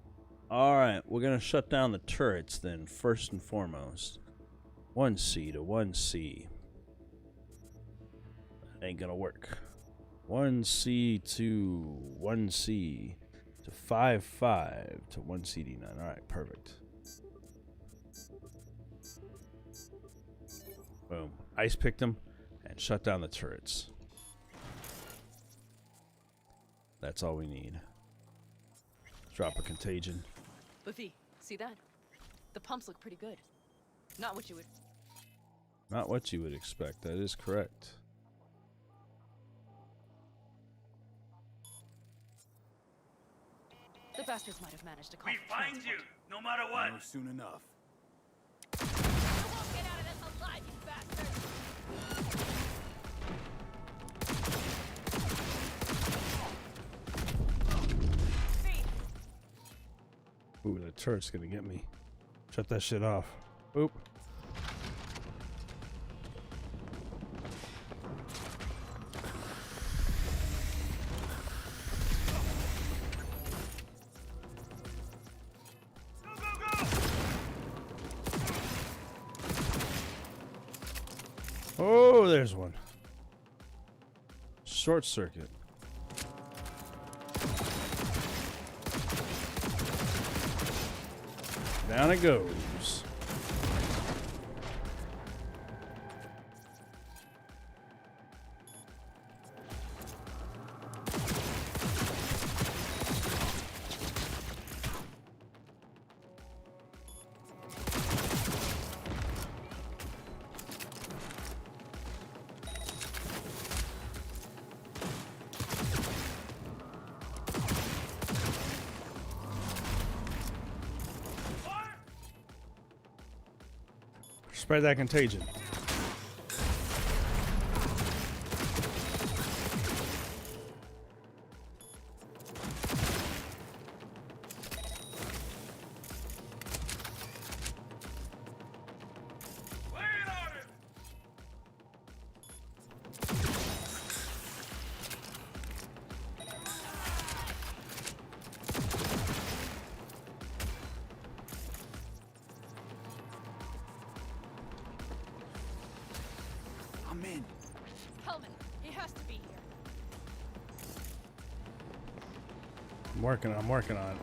Alright, we're gonna shut down the turrets then, first and foremost. 1C to 1C. Ain't gonna work. 1C to 1C to 5-5 to 1CD9. Alright, perfect. Boom. Ice picked them and shut down the turrets. That's all we need. Drop a contagion. Buffy, see that? The pumps look pretty good. Not what you would... Not what you would expect. That is correct. The bastards might have managed to call. We find you, no matter what. No, soon enough. You won't get out of this alive, you bastards! Ooh, the turret's gonna get me. Shut that shit off. Oop. Oh, there's one. Short circuit. Down it goes. Spread that contagion. I'm in. Hellman, he has to be here. I'm working on it.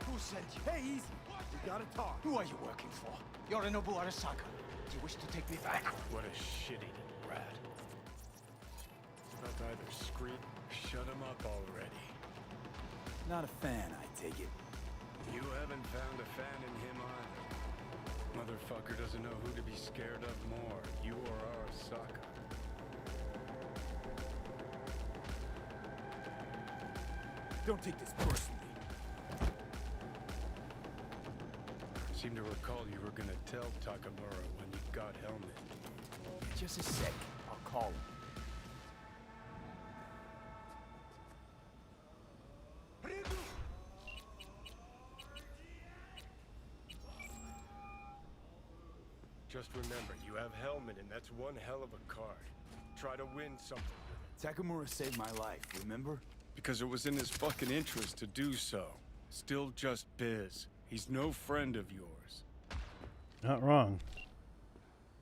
Who sent you? Hey, easy. We gotta talk. Who are you working for? Yorinobu Arasaka. Do you wish to take me back? What a shit-eating rat. It's about to either scream or shut him up already. Not a fan, I take it. You haven't found a fan in him either. Motherfucker doesn't know who to be scared of more, you or Arasaka. Don't take this personally. I seem to recall you were gonna tell Takemura when you got Helmet. Just a sec. I'll call him. Just remember, you have Helmet, and that's one hell of a card. Try to win something with it. Takemura saved my life, remember? Because it was in his fucking interest to do so. Still just biz. He's no friend of yours. Not wrong.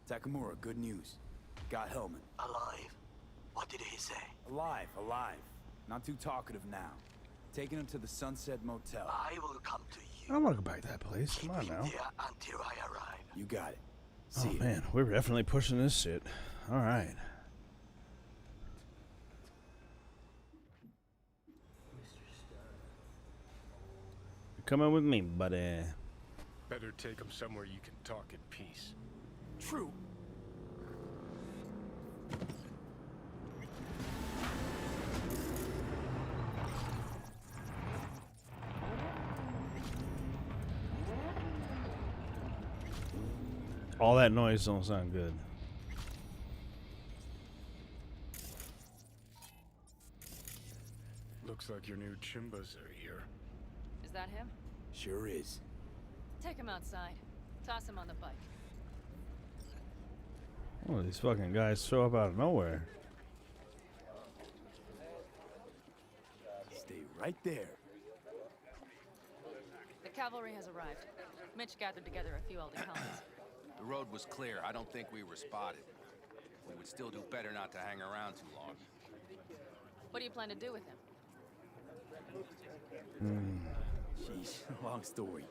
Takemura, good news. Got Helmet. Alive? What did he say? Alive. Not too talkative now. Taking him to the Sunset Motel. I will come to you. I want to go back to that place. Come on now. There until I arrive. You got it. Oh man, we're definitely pushing this shit. All right. You're coming with me, buddy. Better take him somewhere you can talk in peace. True. All that noise don't sound good. Looks like your new Chimbas are here. Is that him? Sure is. Take him outside. Toss him on the bike. Oh, these fucking guys show up out of nowhere. Stay right there. The cavalry has arrived. Mitch gathered together a few Aldecalas. The road was clear. I don't think we were spotted. We would still do better not to hang around too long. What do you plan to do with him? Jeez, long story.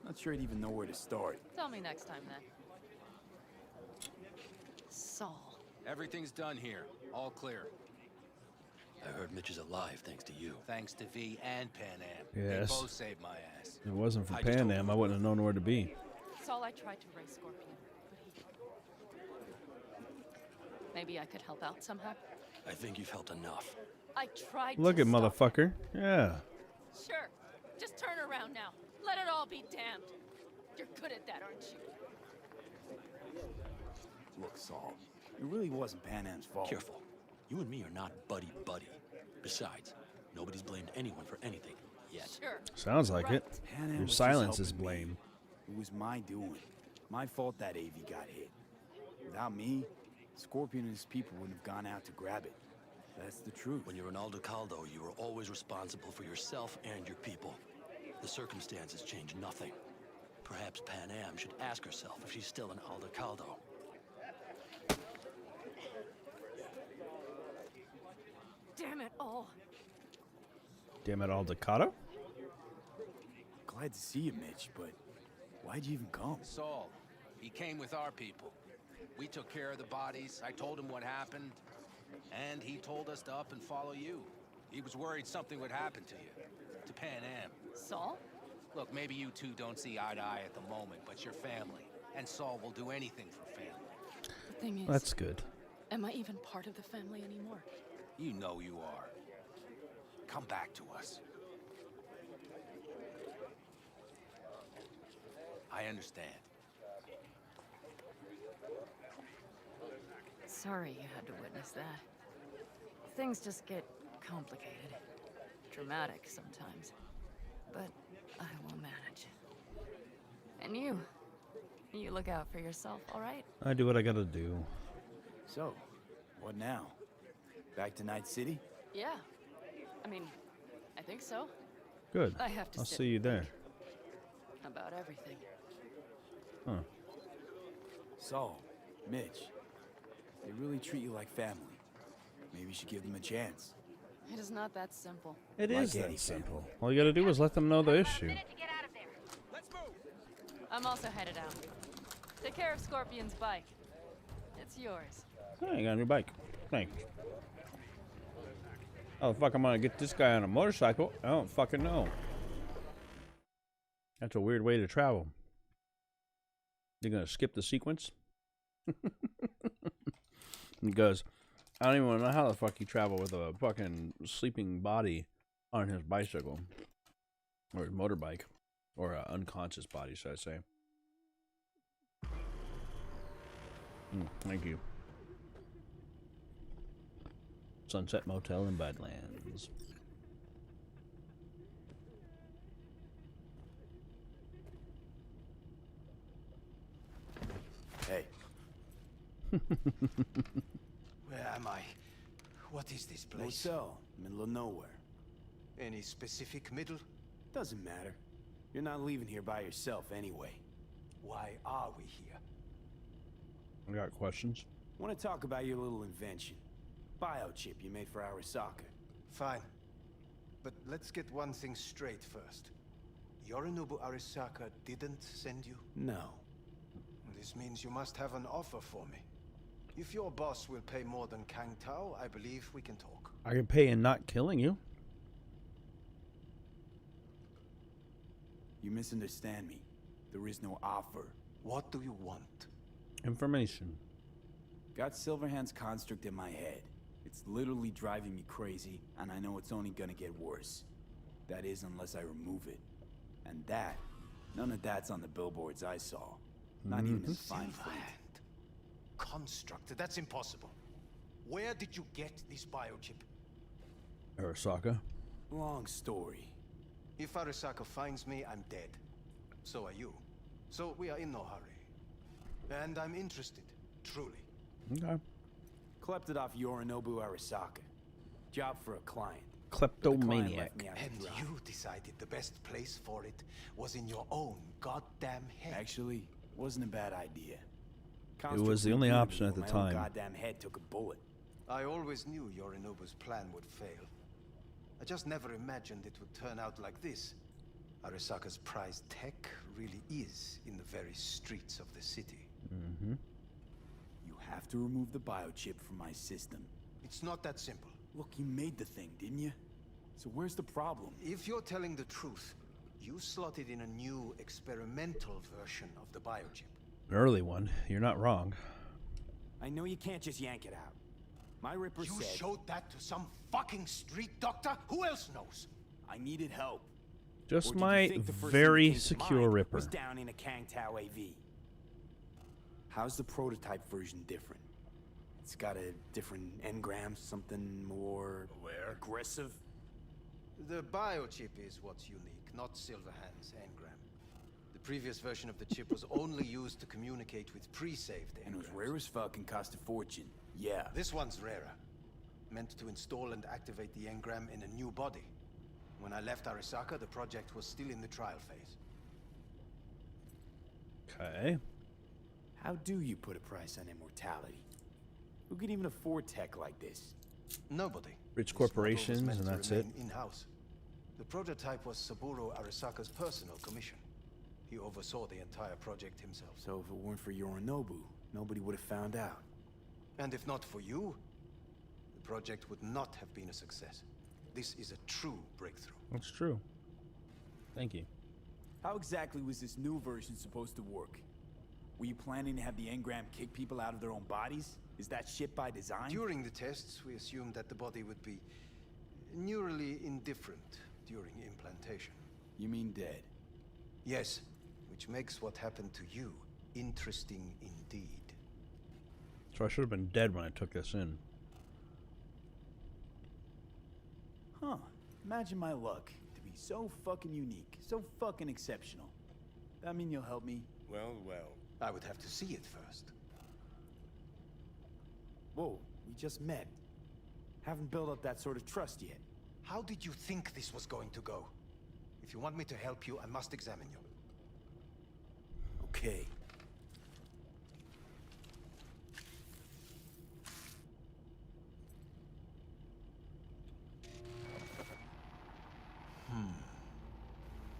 Not sure I'd even know where to start. Tell me next time, then. Saul. Everything's done here. All clear. I heard Mitch is alive thanks to you. Thanks to V and Panam. Yes. They both saved my ass. If it wasn't for Panam, I wouldn't have known where to be. Saul, I tried to raise Scorpion, but he... Maybe I could help out somehow? I think you've helped enough. I tried Look to at stop motherfucker. Yeah. Sure. Just turn around now. Let it all be damned. You're good at that, aren't you? Look, Saul, it really wasn't Panam's fault. Careful. You and me are not buddy-buddy. Besides, nobody's blamed anyone for anything yet. Sure. Sounds like it. Panam Your was just silence is helping me. blame. It was my doing. My fault that AV got hit. Without me, Scorpion and his people wouldn't have gone out to grab it. That's the truth. When you're an Aldecaldo, you are always responsible for yourself and your people. The circumstances change nothing. Perhaps Panam should ask herself if she's still an Aldecaldo. Damn it all. Damn it, Aldecado? Glad to see you, Mitch, but why'd you even come? Saul, he came with our people. We took care of the bodies. I told him what happened. And he told us to up and follow you. He was worried something would happen to you. To Panam. Saul? Look, maybe you two don't see eye to eye at the moment, but you're family. And Saul will do anything for family. The thing is... That's good. Am I even part of the family anymore? You know you are. Come back to us. I understand. Sorry you had to witness that. Things just get complicated. Dramatic sometimes. But I will manage. And you look out for yourself, all right? I do what I gotta do. So, what now? Back to Night City? Yeah. I mean, I think so. Good. I have to I'll sit see you and there. think about everything. Huh. Saul, Mitch, they really treat you like family. Maybe you should give them a chance. It is not that simple. It Like is any that simple. All you gotta do is let them know the issue. I'm also headed out. Take care of Scorpion's bike. It's yours. Hey, you got a new bike. Thanks. Oh, fuck, I'm gonna get this guy on a motorcycle. I don't fucking know. That's a weird way to travel. You're gonna skip the sequence? Because I don't even know how the fuck you travel with a fucking sleeping body on his bicycle. Or his motorbike. Or an unconscious body, should I say. Thank you. Sunset Motel in Badlands. Hey. Where am I? What is this place? Motel, middle of nowhere. Any specific middle? Doesn't matter. You're not leaving here by yourself anyway. Why are we here? I got questions. Want to talk about your little invention. Biochip you made for Arasaka. Fine. But let's get one thing straight first. Yorinobu Arasaka didn't send you? No. This means you must have an offer for me. If your boss will pay more than Kang Tao, I believe we can talk. I can pay in not killing you. You misunderstand me. There is no offer. What do you want? Information. Got Silverhand's construct in my head. It's literally driving me crazy, and I know it's only gonna get worse. That is, unless I remove it. And that, none of that's on the billboards I saw. Not even in fine print. Construct? That's impossible. Where did you get this biochip? Arasaka. Long story. If Arasaka finds me, I'm dead. So are you. So we are in no hurry. And I'm interested, truly. Okay. Klept it off Yorinobu Arasaka. Job for a client. Kleptomaniac. And you decided the best place for it was in your own goddamn head. Actually, wasn't a bad idea. It was the only option at the time. My goddamn head took a bullet. I always knew Yorinobu's plan would fail. I just never imagined it would turn out like this. Arasaka's prized tech really is in the very streets of the city. Mm-hmm. You have to remove the biochip from my system. It's not that simple. Look, you made the thing, didn't you? So where's the problem? If you're telling the truth, you slotted in a new experimental version of the biochip. An early one. You're not wrong. I know you can't just yank it out. My Ripper said... You showed that to some fucking street doctor? Who else knows? I needed help. Just my very secure Ripper. Was down in a Kang Tao AV. How's the prototype version different? It's got a different engram, something more... aggressive? The biochip is what's unique, not Silverhand's engram. The previous version of the chip was only used to communicate with pre-saved engrams. And it was rare as fuck and cost a fortune. Yeah. This one's rarer. Meant to install and activate the engram in a new body. When I left Arasaka, the project was still in the trial phase. Okay. How do you put a price on immortality? Who could even afford tech like this? Nobody. Rich corporations, and that's it. In-house. The prototype was Saburo Arasaka's personal commission. He oversaw the entire project himself. So if it weren't for Yorinobu, nobody would have found out. And if not for you, the project would not have been a success. This is a true breakthrough. That's true. Thank you. How exactly was this new version supposed to work? Were you planning to have the engram kick people out of their own bodies? Is that shit by design? During the tests, we assumed that the body would be neurally indifferent during implantation. You mean dead? Yes, which makes what happened to you interesting indeed. So I should have been dead when I took this in. Huh. Imagine my luck to be so fucking unique, so fucking exceptional. That mean you'll help me? Well, well. I would have to see it first. Whoa, we just met. Haven't built up that sort of trust yet. How did you think this was going to go? If you want me to help you, I must examine you. Okay.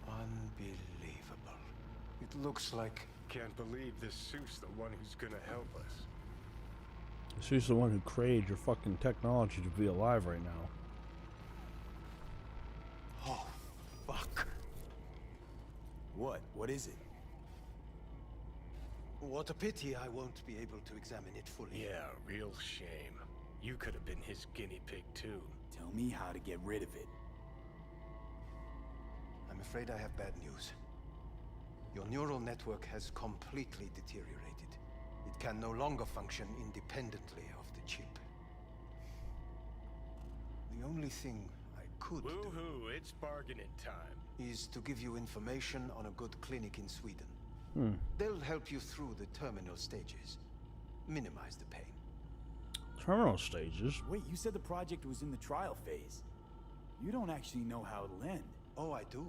Unbelievable. It looks like... Can't believe this Seuss the one who's gonna help us. She's the one who created your fucking technology to be alive right now. What? What is it? What a pity I won't be able to examine it fully. Yeah, real shame. You could have been his guinea pig too. Tell me how to get rid of it. I'm afraid I have bad news. Your neural network has completely deteriorated. It can no longer function independently of the chip. The only thing I could Woohoo, it's bargaining time. is to give you information on a good clinic in Sweden. Hmm. They'll help you through the terminal stages. Minimize the pain. Terminal stages? Wait, you said the project was in the trial phase. You don't actually know how it'll end. Oh, I do.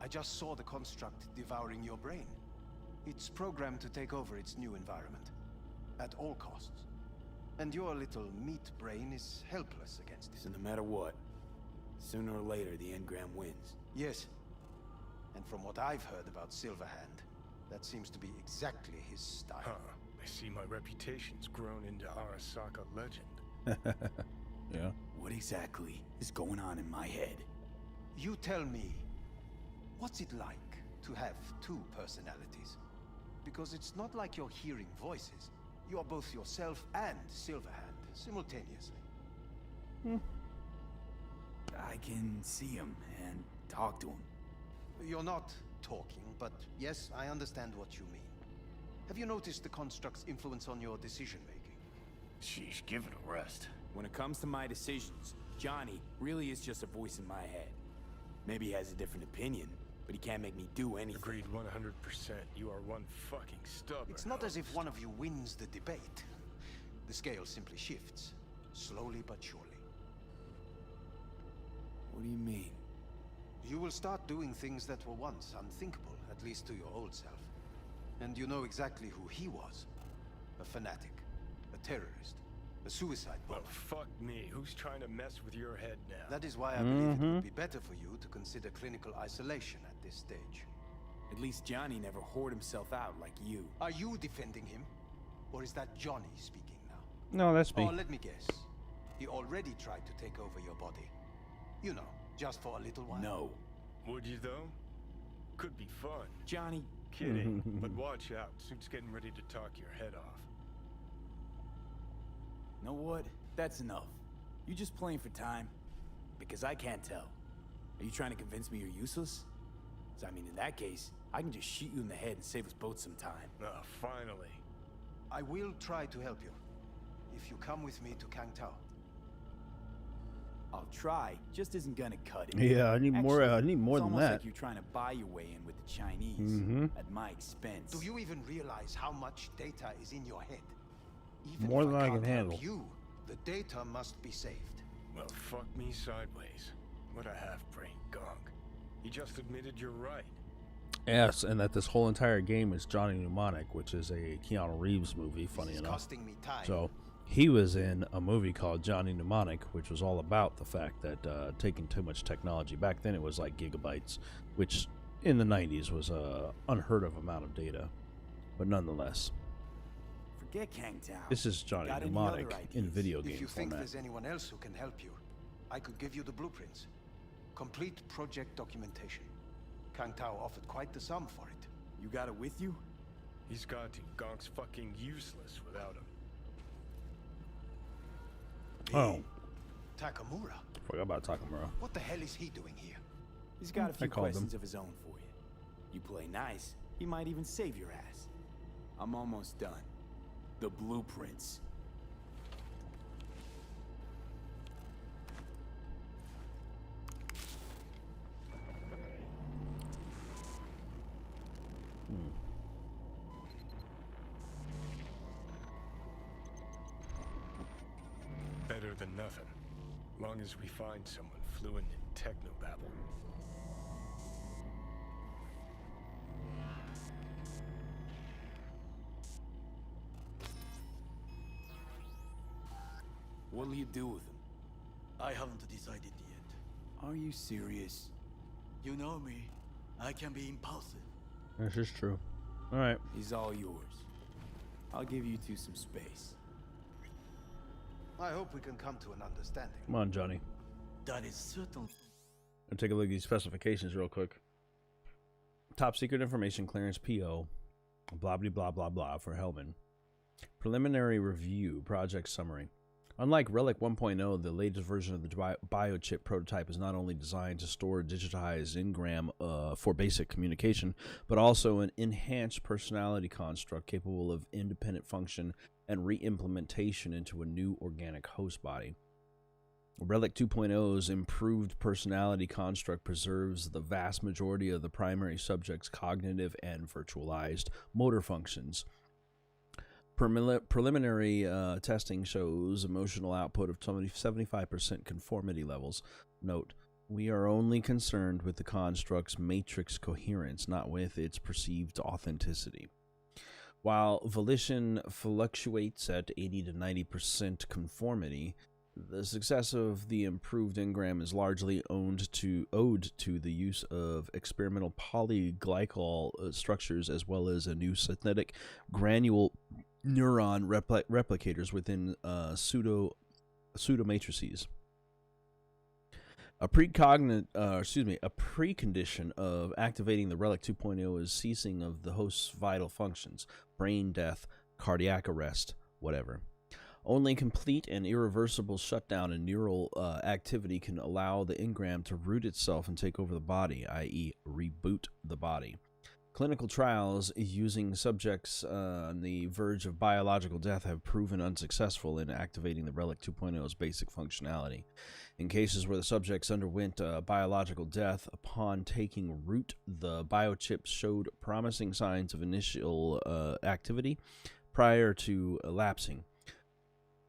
I just saw the construct devouring your brain. It's programmed to take over its new environment. At all costs. And your little meat brain is helpless against it. So no matter what, sooner or later the engram wins. Yes. And from what I've heard about Silverhand, that seems to be exactly his style. Huh. I see my reputation's grown into Arasaka legend. Yeah. What exactly is going on in my head? You tell me, what's it like to have two personalities? Because it's not like you're hearing voices. You are both yourself and Silverhand simultaneously. I can see him and talk to him. You're not talking, but yes, I understand what you mean. Have you noticed the construct's influence on your decision-making? Sheesh, give it a rest. When it comes to my decisions, Johnny really is just a voice in my head. Maybe he has a different opinion, but he can't make me do anything. Agreed 100%. You are one fucking stubborn. It's not as if one of you wins the debate. The scale simply shifts, slowly but surely. What do you mean? You will start doing things that were once unthinkable, at least to your old self. And you know exactly who he was. A fanatic, a terrorist, a suicide bomber. Well, fuck me. Who's trying to mess with your head now? That is why I believe it would be better for you to consider clinical isolation at this stage. At least Johnny never whored himself out like you. Are you defending him? Or is that Johnny speaking now? No, that's me. Oh, let me guess. He already tried to take over your body. You know, just for a little while. No. Would you, though? Could be fun. Johnny. Kidding. But watch out. Suit's getting ready to talk your head off. Know what? That's enough. You just playing for time? Because I can't tell. Are you trying to convince me you're useless? 'Cause I mean, in that case, I can just shoot you in the head and save us both some time. Oh, finally. I will try to help you. If you come with me to Kangtao. I'll try, just isn't gonna cut it. Yeah, I need more. I need more it's than almost that. like you're trying to buy your way in with the Chinese at my expense. Do you even realize how much data is in your head? Even More if than I can can't help handle. You, the data must be saved. Well, fuck me sideways. What a half-brain gunk. He just admitted you're right. Yes, and that this whole entire game is Johnny Mnemonic, which is a Keanu Reeves movie, funny enough. Costing me time. So he was in a movie called Johnny Mnemonic, which was all about the fact that taking too much technology. Back then it was like gigabytes, which in the 90s was a unheard of amount of data. But nonetheless, Forget Kangtao. this is Johnny Got any Mnemonic other in video game If you think format. there's anyone else who can help you, I could give you the blueprints. Complete project documentation. Kangtao offered quite the sum for it. You got it with you? He's got to. Gonk's fucking useless without him. Oh, Takemura? forgot about Takemura. What the hell is he doing here? He's got a few called questions him. of his own for you. You play nice, he might even save your ass. I'm almost done. The blueprints. Better than nothing. Long as we find someone fluent in technobabble. What'll you do with him? I haven't decided yet. Are you serious? You know me. I can be impulsive. This is true. All right. He's all yours. I'll give you two some space. I hope we can come to an understanding. Come on, Johnny. That is certainly... I'll take a look at these specifications real quick. Top secret information clearance PO. Blah, blah, blah, blah, blah for Hellman. Preliminary review. Project summary. Unlike Relic 1.0, the latest version of the biochip prototype is not only designed to store digitized engram for basic communication, but also an enhanced personality construct capable of independent function and re-implementation into a new organic host body. Relic 2.0's improved personality construct preserves the vast majority of the primary subject's cognitive and virtualized motor functions. Preliminary testing shows emotional output of 75% conformity levels. Note, we are only concerned with the construct's matrix coherence, not with its perceived authenticity. While volition fluctuates at 80 to 90% conformity, the success of the improved engram is largely owed to the use of experimental polyglycol structures as well as a new synthetic granule neuron replicators within pseudomatrices. A precondition of activating the Relic 2.0 is ceasing of the host's vital functions, brain death, cardiac arrest, whatever. Only complete and irreversible shutdown in neural activity can allow the engram to root itself and take over the body, i.e. reboot the body. Clinical trials using subjects on the verge of biological death have proven unsuccessful in activating the Relic 2.0's basic functionality. In cases where the subjects underwent biological death, upon taking root, the biochips showed promising signs of initial activity prior to elapsing.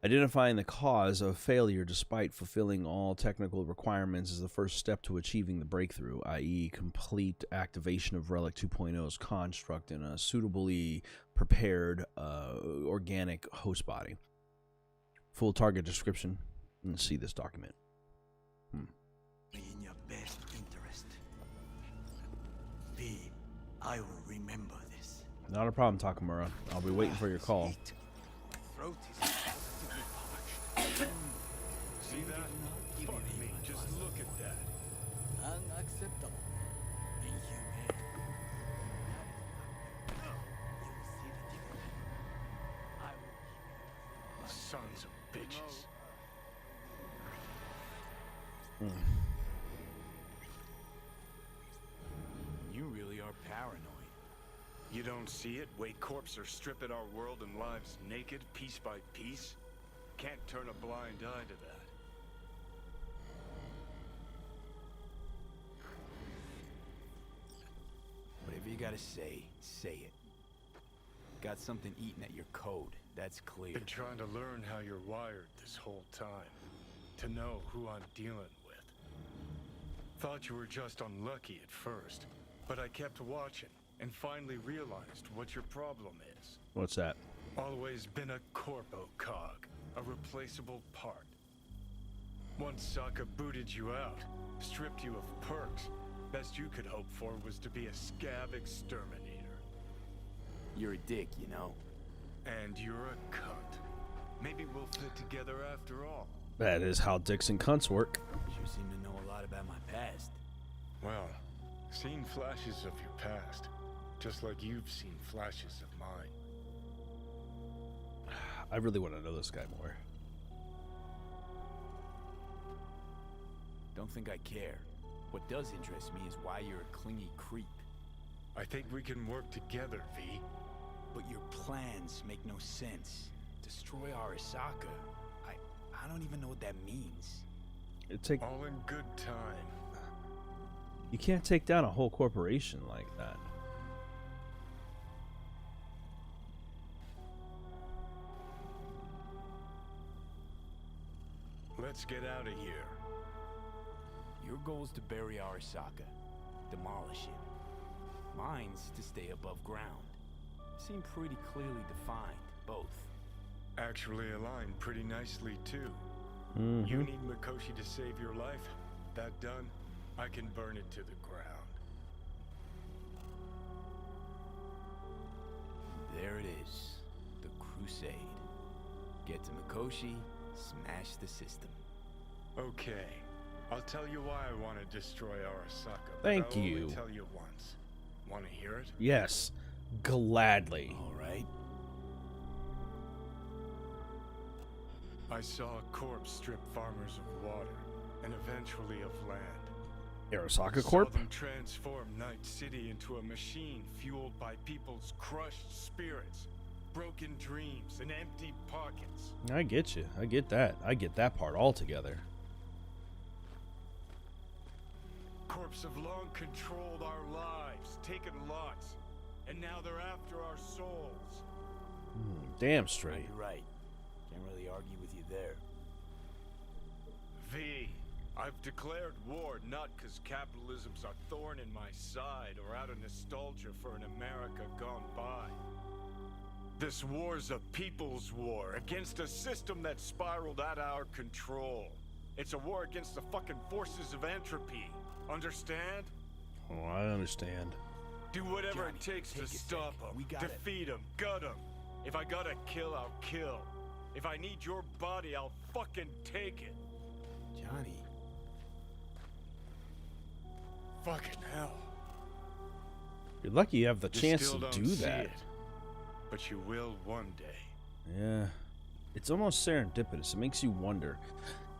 Identifying the cause of failure despite fulfilling all technical requirements is the first step to achieving the breakthrough, i.e. complete activation of Relic 2.0's construct in a suitably prepared organic host body. Full target description. Let's see this document. In your best interest. V, I will remember this. Not a problem, Takemura. I'll be waiting for your call. Throat is see that? Fuck me, just look at that. unacceptable. Inhumane. Sons of bitches. You really are paranoid. You don't see it? Wait, corpses are stripping our world and lives naked, piece by piece? Can't turn a blind eye to that. Whatever you gotta say, say it. Got something eating at your code, that's clear. Been trying to learn how you're wired this whole time. To know who I'm dealing with. Thought you were just unlucky at first, but I kept watching and finally realized what your problem is. What's that? Always been a corpo cog, a replaceable part. Once Sokka booted you out, stripped you of perks, best you could hope for was to be a scab exterminator. You're a dick, you know. And you're a cunt. Maybe we'll fit together after all. That is how dicks and cunts work. You seem to know a lot about my past. Well, seen flashes of your past, just like you've seen flashes of mine. I really want to know this guy more. Don't think I care. What does interest me is why you're a clingy creep. I think we can work together, V. But your plans make no sense. Destroy Arasaka. I don't even know what that means. All in good time. You can't take down a whole corporation like that. Let's get out of here. Your goal is to bury Arasaka, demolish it. Mine's to stay above ground. Seem pretty clearly defined, both. Actually aligned pretty nicely, too. Mm-hmm. You need Mikoshi to save your life. That done, I can burn it to the ground. There it is. The Crusade. Get to Mikoshi, smash the system. Okay. I'll tell you why I want to destroy Arasaka. Thank but I'll you. only tell you once. Want to hear it? Yes, gladly. All right. I saw a corpse strip farmers of water, and eventually of land. Arasaka Corp? Saw them transform Night City into a machine fueled by people's crushed spirits, broken dreams, and empty pockets. I get you. I get that. I get that part altogether. Corps have long controlled our lives, taken lots, and now they're after our souls. Damn straight. You're right. Can't really argue with you there. V, I've declared war not because capitalism's a thorn in my side or out of nostalgia for an America gone by. This war's a people's war against a system that spiraled out of our control. It's a war against the fucking forces of entropy. Understand? Oh, I understand. Do whatever Johnny, it takes to take a stop sec. them. We got Defeat them. Gut them. If I gotta kill, I'll kill. If I need your body, I'll fucking take it. Johnny. Fucking hell. You're lucky you have the You chance still to don't do see that. it, but you will one day. Yeah. It's almost serendipitous. It makes you wonder.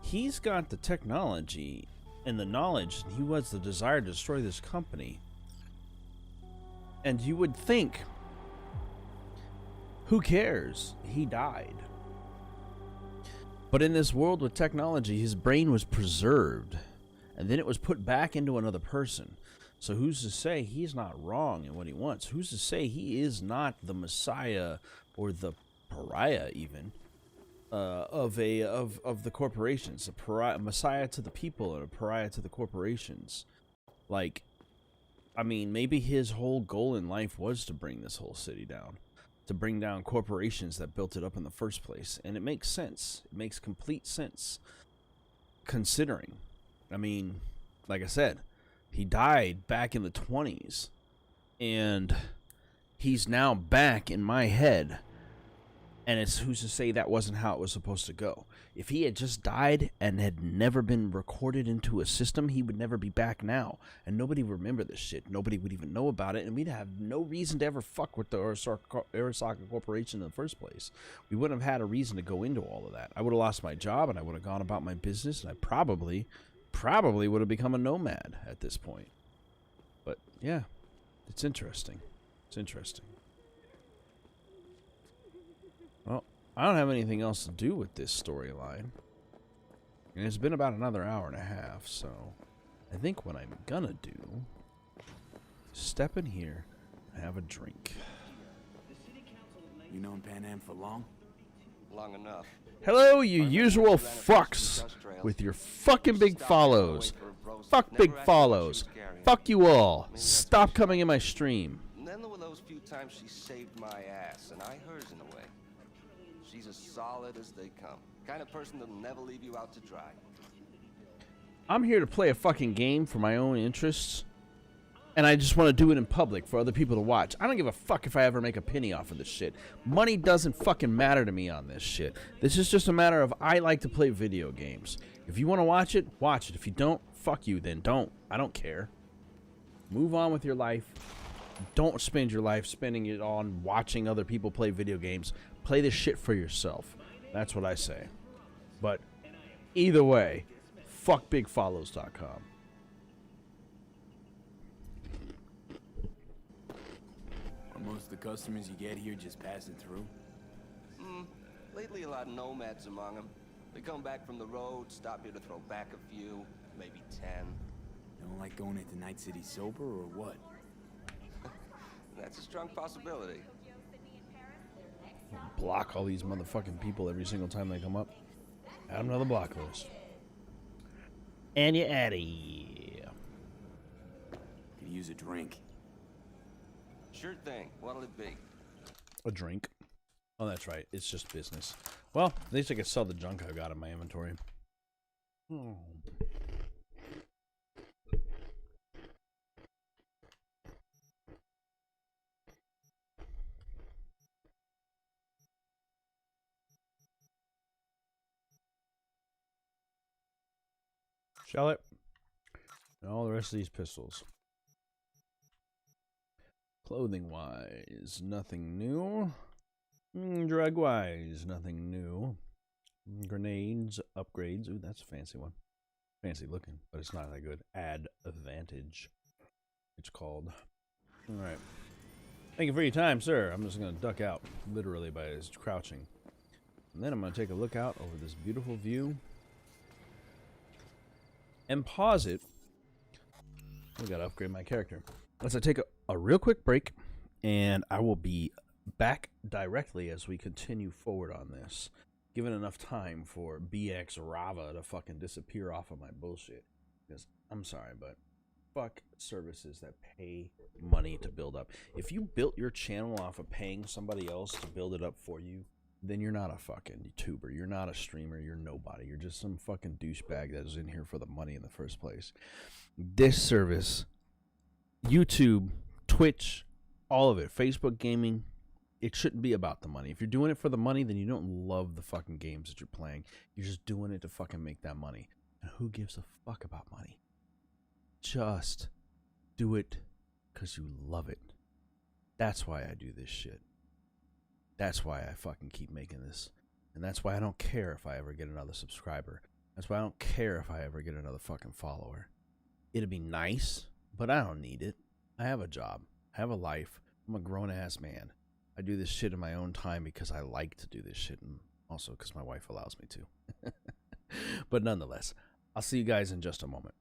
He's got the technology and the knowledge, and he was the desire to destroy this company. And you would think, who cares? He died. But in this world with technology, his brain was preserved, and then it was put back into another person. So who's to say he's not wrong in what he wants? Who's to say he is not the Messiah or the pariah even of the corporations? A Messiah to the people and a pariah to the corporations. Like, I mean, maybe his whole goal in life was to bring this whole city down. To bring down corporations that built it up in the first place. And it makes sense. It makes complete sense. Considering. I mean, like I said, he died back in the 20s. And he's now back in my head. And it's who's to say that wasn't how it was supposed to go. If he had just died and had never been recorded into a system, he would never be back now. And nobody would remember this shit. Nobody would even know about it. And we'd have no reason to ever fuck with the Arasaka Corporation in the first place. We wouldn't have had a reason to go into all of that. I would have lost my job and I would have gone about my business. And I probably would have become a nomad at this point. But yeah, it's interesting. It's interesting. Well, I don't have anything else to do with this storyline. And it's been about another hour and a half, so I think what I'm gonna do is step in here and have a drink. You known Panam for long? Long enough. Hello, you usual fucks with your fucking big follows. Fuck big follows. Fuck you all. Stop coming in my stream. And then there were those few times she saved my ass, and I hers in a way. She's as solid as they come. Kind of person that'll never leave you out to dry. I'm here to play a fucking game for my own interests. And I just want to do it in public for other people to watch. I don't give a fuck if I ever make a penny off of this shit. Money doesn't fucking matter to me on this shit. This is just a matter of I like to play video games. If you want to watch it, watch it. If you don't, fuck you, then don't. I don't care. Move on with your life. Don't spend your life spending it on watching other people play video games. Play this shit for yourself. That's what I say. But either way, fuck bigfollows.com. Are most of the customers you get here just passing through? Lately a lot of nomads among them. They come back from the road, stop here to throw back a few, maybe 10. You don't like going into Night City sober or what? That's a strong possibility. Block all these motherfucking people every single time they come up. Add them to the block list. And you're out of here. Could use a drink. Sure thing. What'll it be? A drink. Oh, that's right. It's just business. Well, at least I can sell the junk I've got in my inventory. Oh. Shell it. And all the rest of these pistols. Clothing wise, nothing new. Drug wise, nothing new. Grenades, upgrades. Ooh, that's a fancy one. Fancy looking, but it's not that good. Add advantage, it's called. Alright. Thank you for your time, sir. I'm just going to duck out, literally, by just crouching. And then I'm going to take a look out over this beautiful view. And pause it. We got to upgrade my character. Let's take a real quick break, and I will be back directly as we continue forward on this. Given enough time for BX Rava to fucking disappear off of my bullshit. Because, I'm sorry, but fuck services that pay money to build up. If you built your channel off of paying somebody else to build it up for you, then you're not a fucking YouTuber. You're not a streamer. You're nobody. You're just some fucking douchebag that is in here for the money in the first place. This service, YouTube, Twitch, all of it, Facebook gaming, it shouldn't be about the money. If you're doing it for the money, then you don't love the fucking games that you're playing. You're just doing it to fucking make that money. And who gives a fuck about money? Just do it because you love it. That's why I do this shit. That's why I fucking keep making this. And that's why I don't care if I ever get another subscriber. That's why I don't care if I ever get another fucking follower. It'd be nice, but I don't need it. I have a job. I have a life. I'm a grown-ass man. I do this shit in my own time because I like to do this shit, and also because my wife allows me to. But nonetheless, I'll see you guys in just a moment.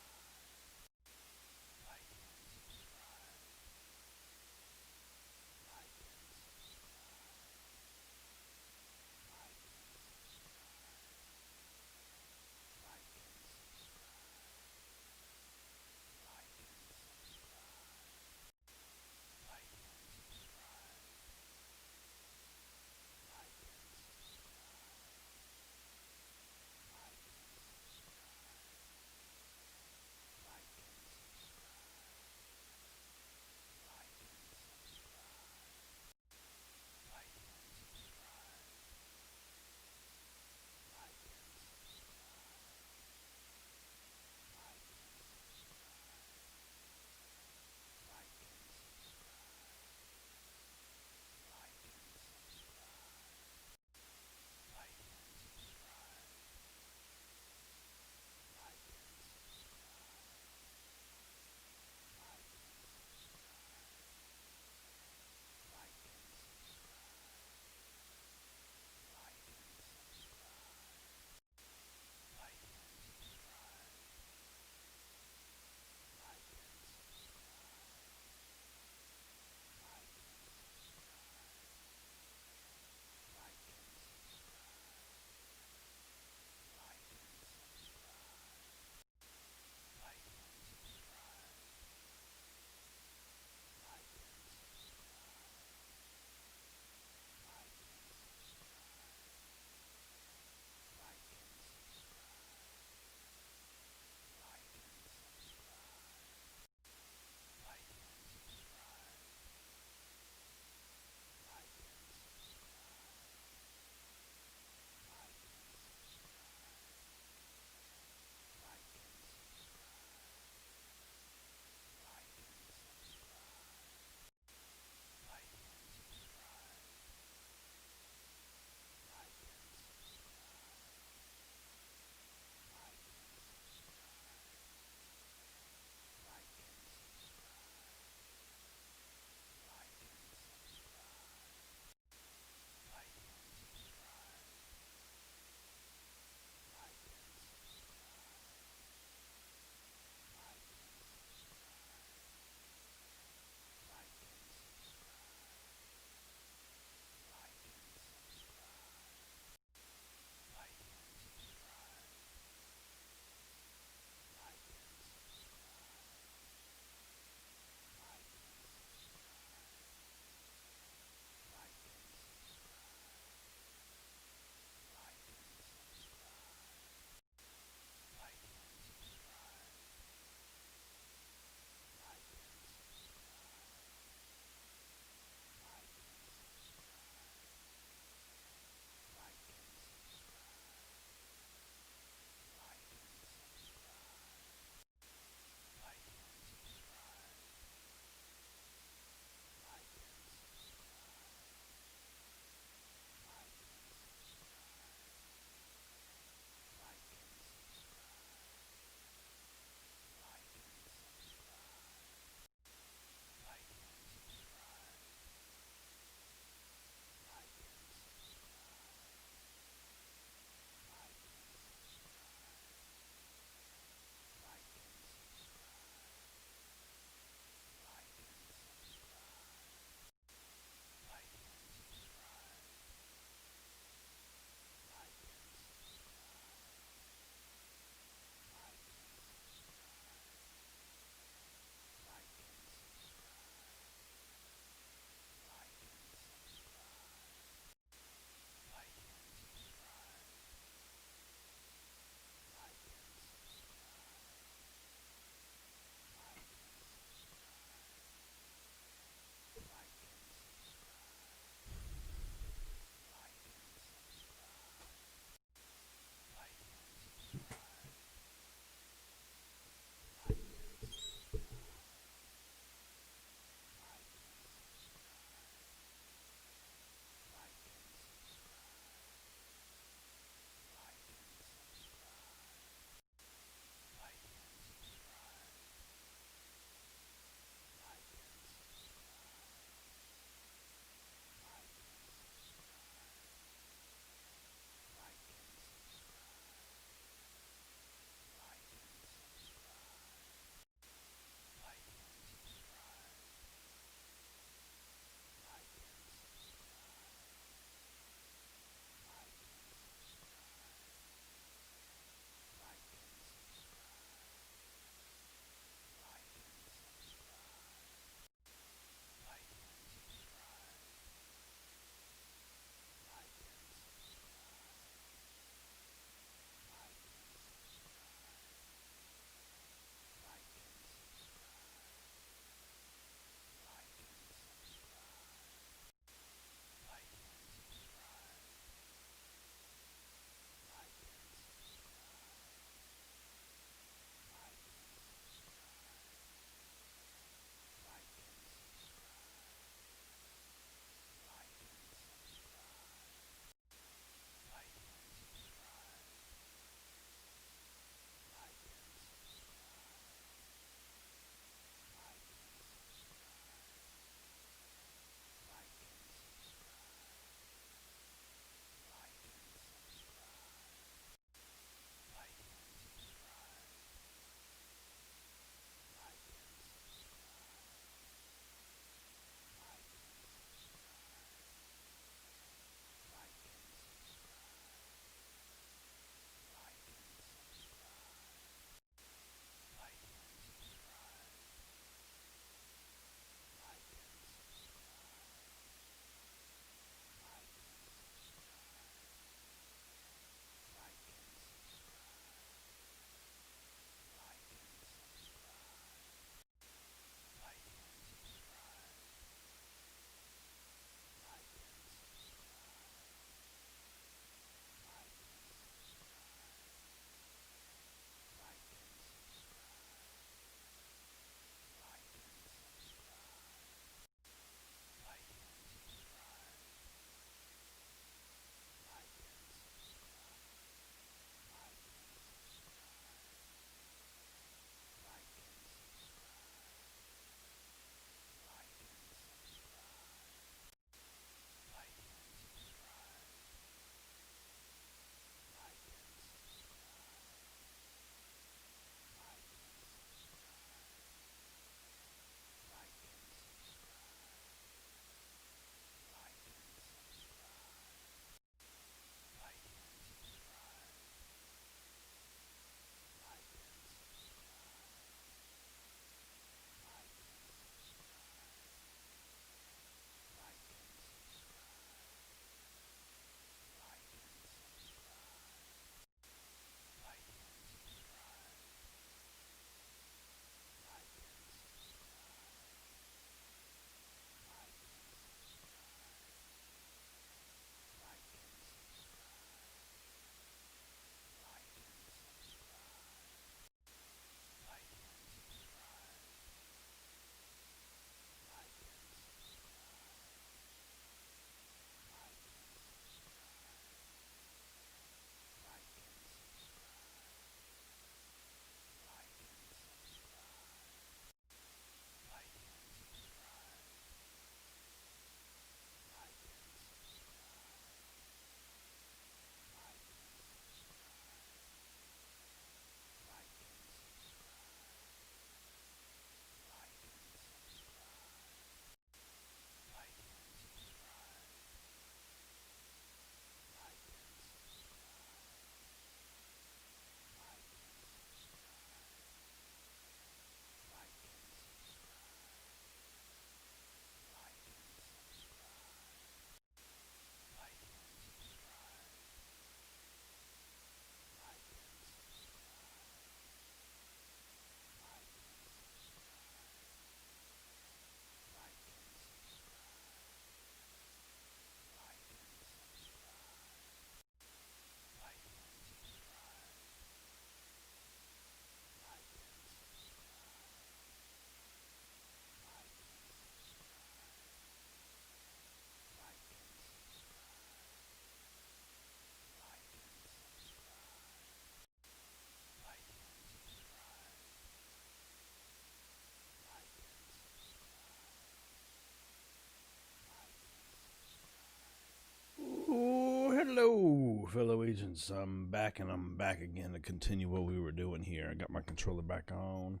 Hello, fellow agents. I'm back, and I'm back again to continue what we were doing here. I got my controller back on.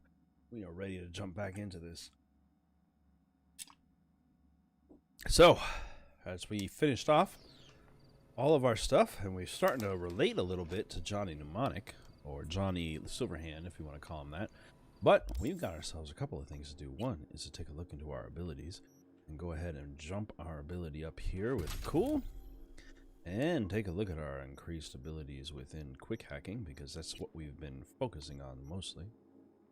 We are ready to jump back into this. So, as we finished off all of our stuff, and we're starting to relate a little bit to Johnny Mnemonic, or Johnny Silverhand, if you want to call him that. But we've got ourselves a couple of things to do. One is to take a look into our abilities, and go ahead and jump our ability up here with cool. And take a look at our increased abilities within quick hacking, because that's what we've been focusing on mostly.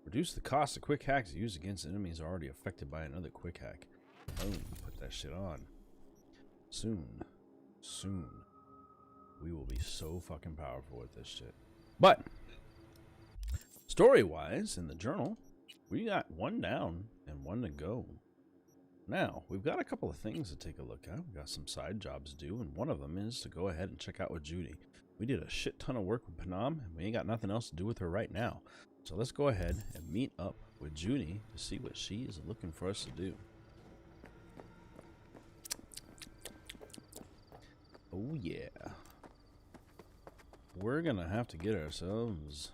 Reduce the cost of quick hacks used against enemies already affected by another quick hack. Boom, put that shit on. Soon, we will be so fucking powerful with this shit. But, story-wise, in the journal, we got 1 down and 1 to go. Now, we've got a couple of things to take a look at. We've got some side jobs to do, and one of them is to go ahead and check out with Judy. We did a shit ton of work with Panam, and we ain't got nothing else to do with her right now. So let's go ahead and meet up with Judy to see what she is looking for us to do. Oh yeah. We're gonna have to get ourselves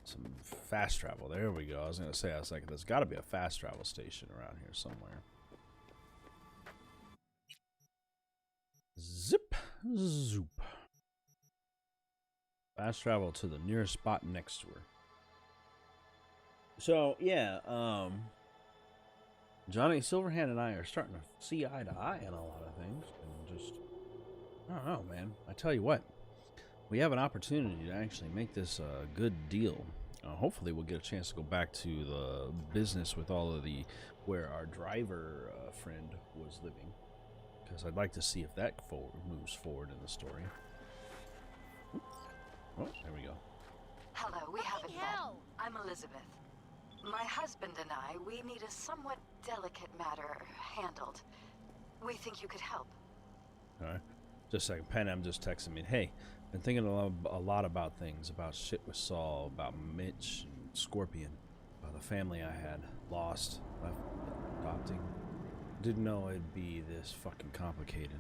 some fast travel. There we go. I was gonna say, there's gotta be a fast travel station around here somewhere. Zip, zoop. Fast travel to the nearest spot next to her. So yeah, Johnny Silverhand and I are starting to see eye to eye on a lot of things, and just, I don't know, man. I tell you what, we have an opportunity to actually make this a good deal. Hopefully we'll get a chance to go back to the business with all of the, where our driver friend was living, because I'd like to see if that moves forward in the story. Oh, there we go. Hello, we haven't met. I'm Elizabeth. My husband and I, we need a somewhat delicate matter handled. We think you could help. Alright. Just a second. Panam just texted me, hey, been thinking a lot about things, about shit with Saul, about Mitch and Scorpion, about the family I had lost, left adopting. Didn't know it'd be this fucking complicated.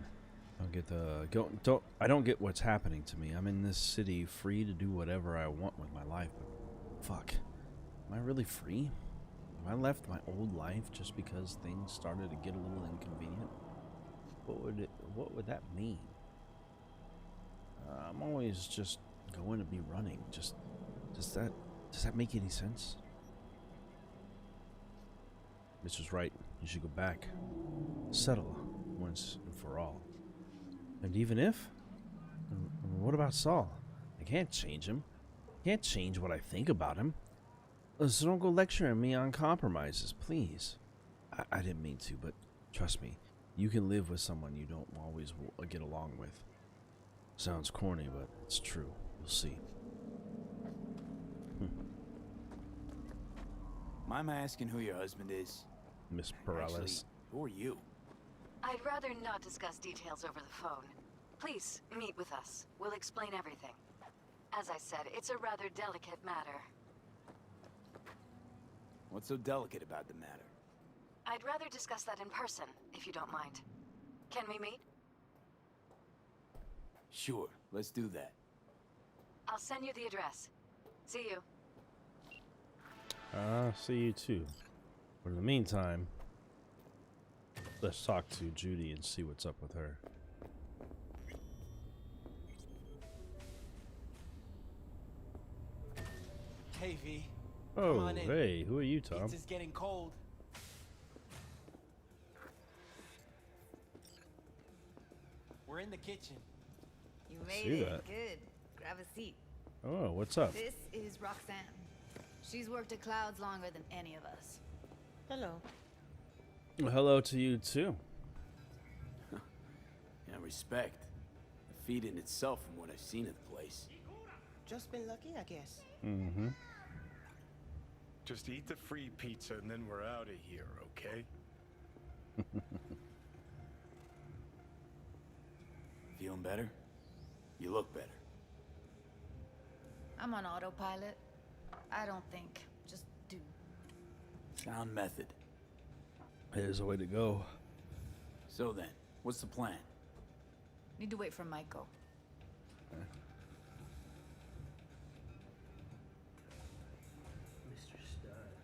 I don't get what's happening to me. I'm in this city free to do whatever I want with my life, but fuck. Am I really free? Have I left my old life just because things started to get a little inconvenient? What would that mean? I'm always just going to be running. Does that make any sense? Mitch was right. You should go back. Settle once and for all. And even if? What about Saul? I can't change him. I can't change what I think about him. So don't go lecturing me on compromises, please. I didn't mean to, but trust me, you can live with someone you don't always get along with. Sounds corny, but it's true. You'll see. Mind my asking who your husband is? Miss Perales. Actually, who are you? I'd rather not discuss details over the phone. Please, meet with us. We'll explain everything. As I said, it's a rather delicate matter. What's so delicate about the matter? I'd rather discuss that in person, if you don't mind. Can we meet? Sure, let's do that. I'll send you the address. See you. See you too. But in the meantime, let's talk to Judy and see what's up with her. Hey, V. Oh, hey, who are you, Tom? Pizza's getting cold. We're in the kitchen. You made See it. that. Good. Grab a seat. Oh, what's up? This is Roxanne. She's worked at Clouds longer than any of us. Hello. Well, hello to you too. Yeah, respect. A feat in itself from what I've seen of the place. Just been lucky, I guess. Mm-hmm. Just eat the free pizza and then we're out of here, okay? Feeling better? You look better. I'm on autopilot. I don't think. Just do. Sound method. There's a way to go. So then, what's the plan? Need to wait for Maiko.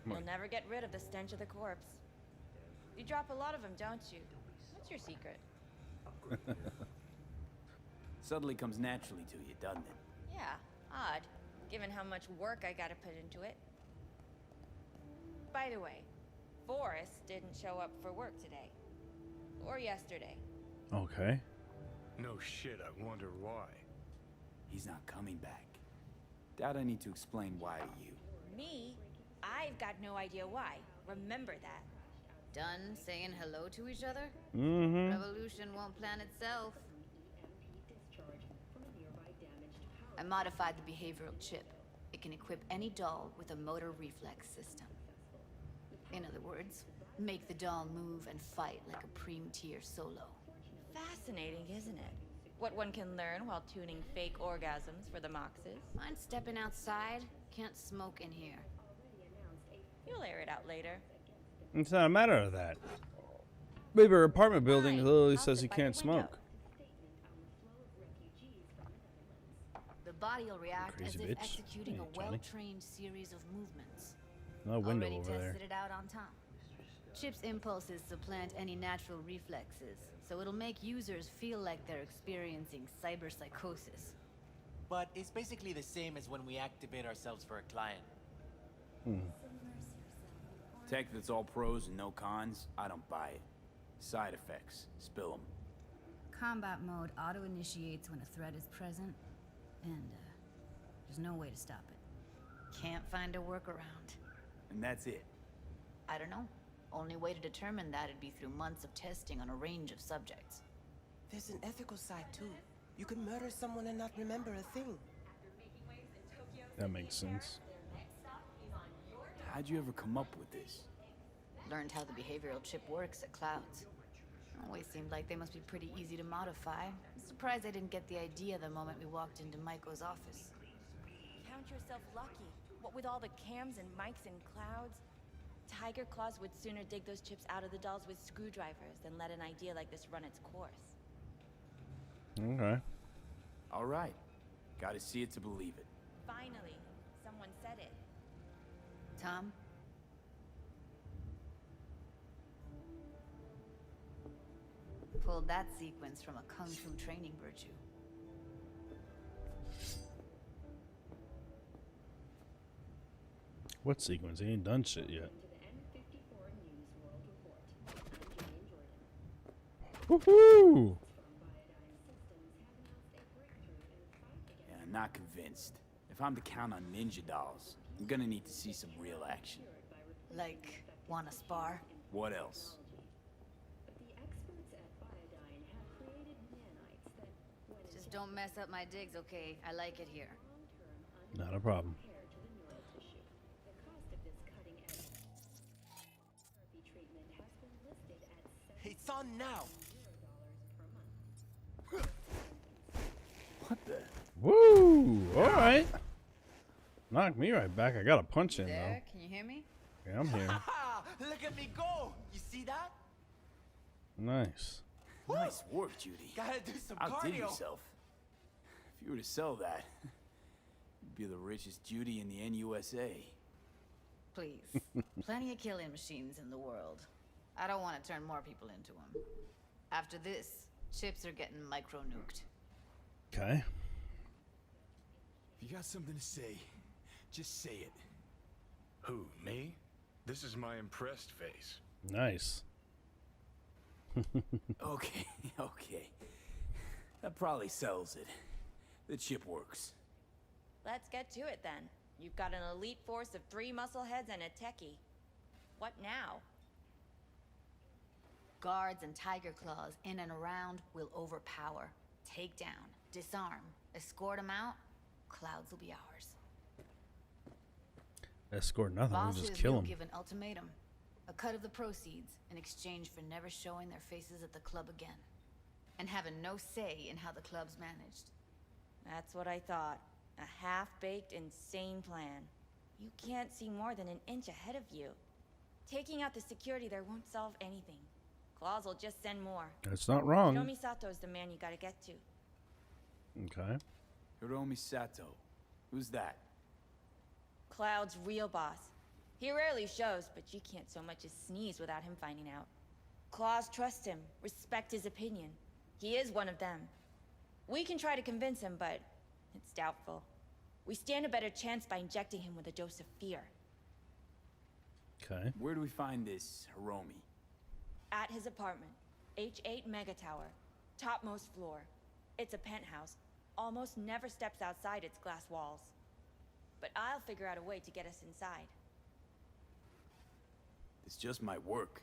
You'll never get rid of the stench of the corpse. You drop a lot of them, don't you? What's your secret? Suddenly comes naturally to you, doesn't it? Yeah, odd, given how much work I gotta put into it. By the way, Forrest didn't show up for work today. Or yesterday. Okay. No shit, I wonder why. He's not coming back. Doubt I need to explain why to you. Me? I've got no idea why. Remember that. Done saying hello to each other? Mm-hmm. Revolution won't plan itself. I modified the behavioral chip. It can equip any doll with a motor reflex system. In other words, make the doll move and fight like a Prem-tier solo. Fascinating, isn't it? What one can learn while tuning fake orgasms for the Moxes. Mind stepping outside? Can't smoke in here. You'll air it out later. It's not a matter of that. Maybe her apartment building literally says you can't smoke. The body will react Crazy as if bitch. executing Hey, a well-trained series of movements. No window Already over there. tested it out on Tom. Chip's impulses supplant any natural reflexes, so it'll make users feel like they're experiencing cyberpsychosis. But it's basically the same as when we activate ourselves for a client. Tech that's all pros and no cons, I don't buy it. Side effects, spill them. Combat mode auto-initiates when a threat is present, and there's no way to stop it. Can't find a workaround. And that's it. I don't know. Only way to determine that would be through months of testing on a range of subjects. There's an ethical side too. You could murder someone and not remember a thing. That makes sense. How'd you ever come up with this? Learned how the behavioral chip works at Clouds. Always seemed like they must be pretty easy to modify. I'm surprised I didn't get the idea the moment we walked into Maiko's office. Count yourself lucky. What with all the cams and mics and Clouds? Tiger Claws would sooner dig those chips out of the dolls with screwdrivers than let an idea like this run its course. Okay. All right. Gotta see it to believe it. Finally, someone said it. Tom? Pulled that sequence from a kung fu training virtue. What sequence? He ain't done shit yet. Woohoo! Yeah, I'm not convinced. If I'm to count on ninja dolls, I'm gonna need to see some real action. Like, wanna spar? What else? Just don't mess up my digs, okay? I like it here. Not a problem. It's on now. What the? Woo! Alright. Knock me right back. I got a punch in, though. There, can you hear me? Yeah, I'm here. Look at me go! You see that? Nice. Nice work, Judy. Gotta do some Outdid cardio. yourself. If you were to sell that, you'd be the richest Judy in the NUSA. Please. Plenty of killing machines in the world. I don't want to turn more people into them. After this, chips are getting micro-nuked. Okay. If you got something to say, just say it. Who, me? This is my impressed face. Nice. Okay, okay. That probably sells it. The chip works. Let's get to it then. You've got an elite force of 3 muscleheads and a techie. What now? Guards and Tiger Claws in and around will overpower, take down, disarm, escort them out. Clouds will be ours. Escort nothing. We Bosses just kill will him. give an ultimatum. A cut of the proceeds in exchange for never showing their faces at the club again. And having no say in how the club's managed. That's what I thought. A half-baked, insane plan. You can't see more than an inch ahead of you. Taking out the security there won't solve anything. Claws will just send more. That's not wrong. Hiromi Sato's the man you gotta get to. Okay. Hiromi Sato. Who's that? Cloud's real boss. He rarely shows, but you can't so much as sneeze without him finding out. Claws trust him, respect his opinion. He is one of them. We can try to convince him, but it's doubtful. We stand a better chance by injecting him with a dose of fear. Okay. Where do we find this Hiromi? At his apartment, H8 Mega Tower, topmost floor. It's a penthouse. Almost never steps outside its glass walls. But I'll figure out a way to get us inside. This just might work.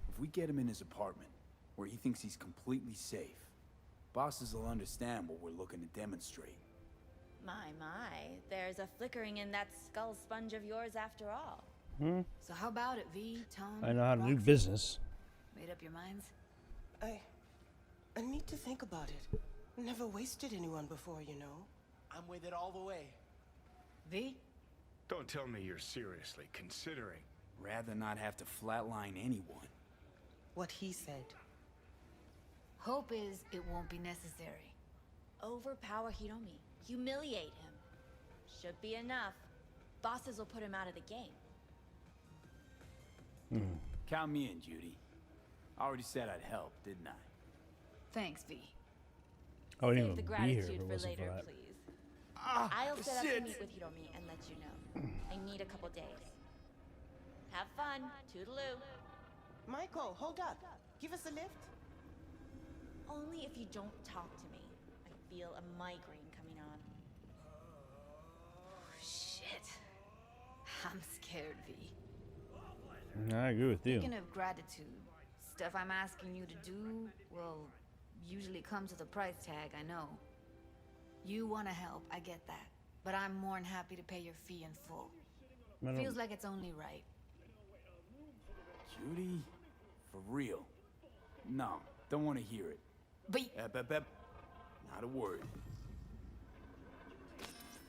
If we get him in his apartment, where he thinks he's completely safe, bosses will understand what we're looking to demonstrate. My, there's a flickering in that skull sponge of yours after all. So how about it, V, Tom? I know how to do Roxy? business. Made up your minds? I need to think about it. Never wasted anyone before, you know. I'm with it all the way. V? Don't tell me you're seriously considering. Rather not have to flatline anyone. What he said. Hope is it won't be necessary. Overpower Hiromi. Humiliate him. Should be enough. Bosses will put him out of the game. Count me in, Judy. I already said I'd help, didn't I? Thanks, V. I wouldn't Save even the be gratitude here if it for wasn't later, for that. please. I'll set up to meet with Hiromi and let you know. I need a couple days. Have fun. Toodaloo. Michael, hold up. Give us a lift. Only if you don't talk to me. I feel a migraine coming on. Shit. I'm scared, V. I agree with you. Speaking of gratitude, stuff I'm asking you to do, well, usually comes with a price tag, I know. You want to help, I get that. But I'm more than happy to pay your fee in full. Feels like it's only right. Judy? For real? No, don't want to hear it. But... Not a word.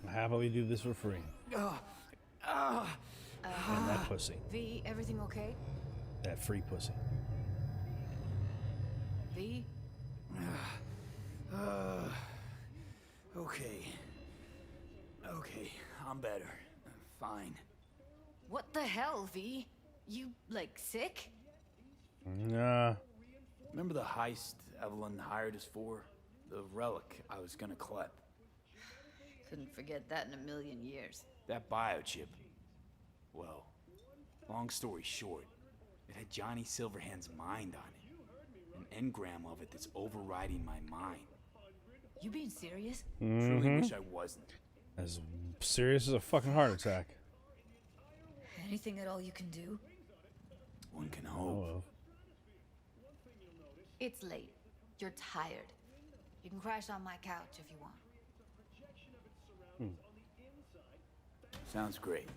I'll happily do this for free. And that pussy. V, everything okay? That free pussy. V? Okay. Okay, I'm better. Fine. What the hell, V? You, like, sick? Nah. Remember the heist Evelyn hired us for? The relic I was gonna collect. Couldn't forget that in a million years. That biochip. Well, long story short, it had Johnny Silverhand's mind on it. An engram of it that's overriding my mind. You being serious? Truly wish I wasn't. As serious as a fucking heart attack. Anything at all you can do? One can hope. It's late. You're tired. You can crash on my couch if you want. Sounds great.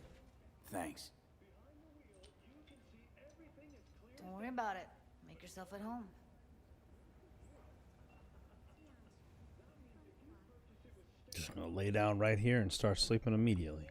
Thanks. Don't worry about it. Make yourself at home. Just gonna lay down right here and start sleeping immediately.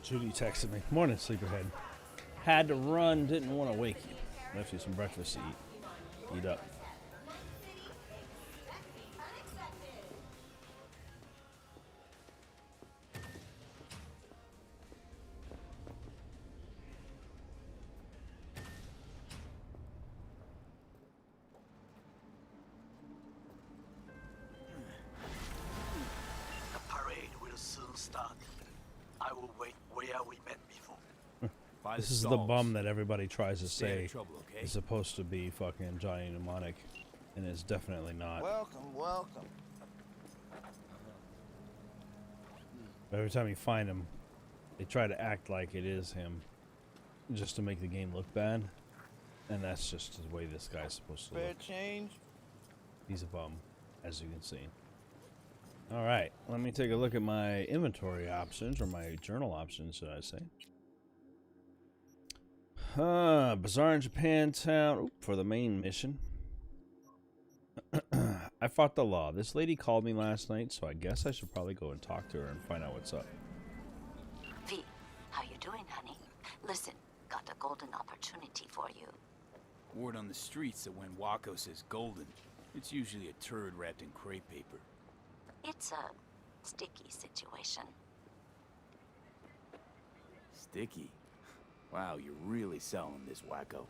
Judy texted me. Morning, sleeperhead. Had to run, didn't want to wake you. Left you some breakfast to eat. Eat up. The parade will soon start. I will wait where we met before. This is the bum that everybody tries to Stay out say of trouble, okay? is supposed to be fucking Johnny Mnemonic, and it's definitely not. Welcome, welcome. Every time you find him, they try to act like it is him, just to make the game look bad. And that's just the way this guy's supposed to look. Change. He's a bum, as you can see. Alright, let me take a look at my inventory options, or my journal options, should I say. Bazaar in Japantown for the main mission. I fought the law. This lady called me last night, so I guess I should probably go and talk to her and find out what's up. V, how you doing, honey? Listen, got a golden opportunity for you. Word on the streets that when Wako says golden, it's usually a turd wrapped in crepe paper. It's a sticky situation. Sticky? Wow, you're really selling this, Wacko.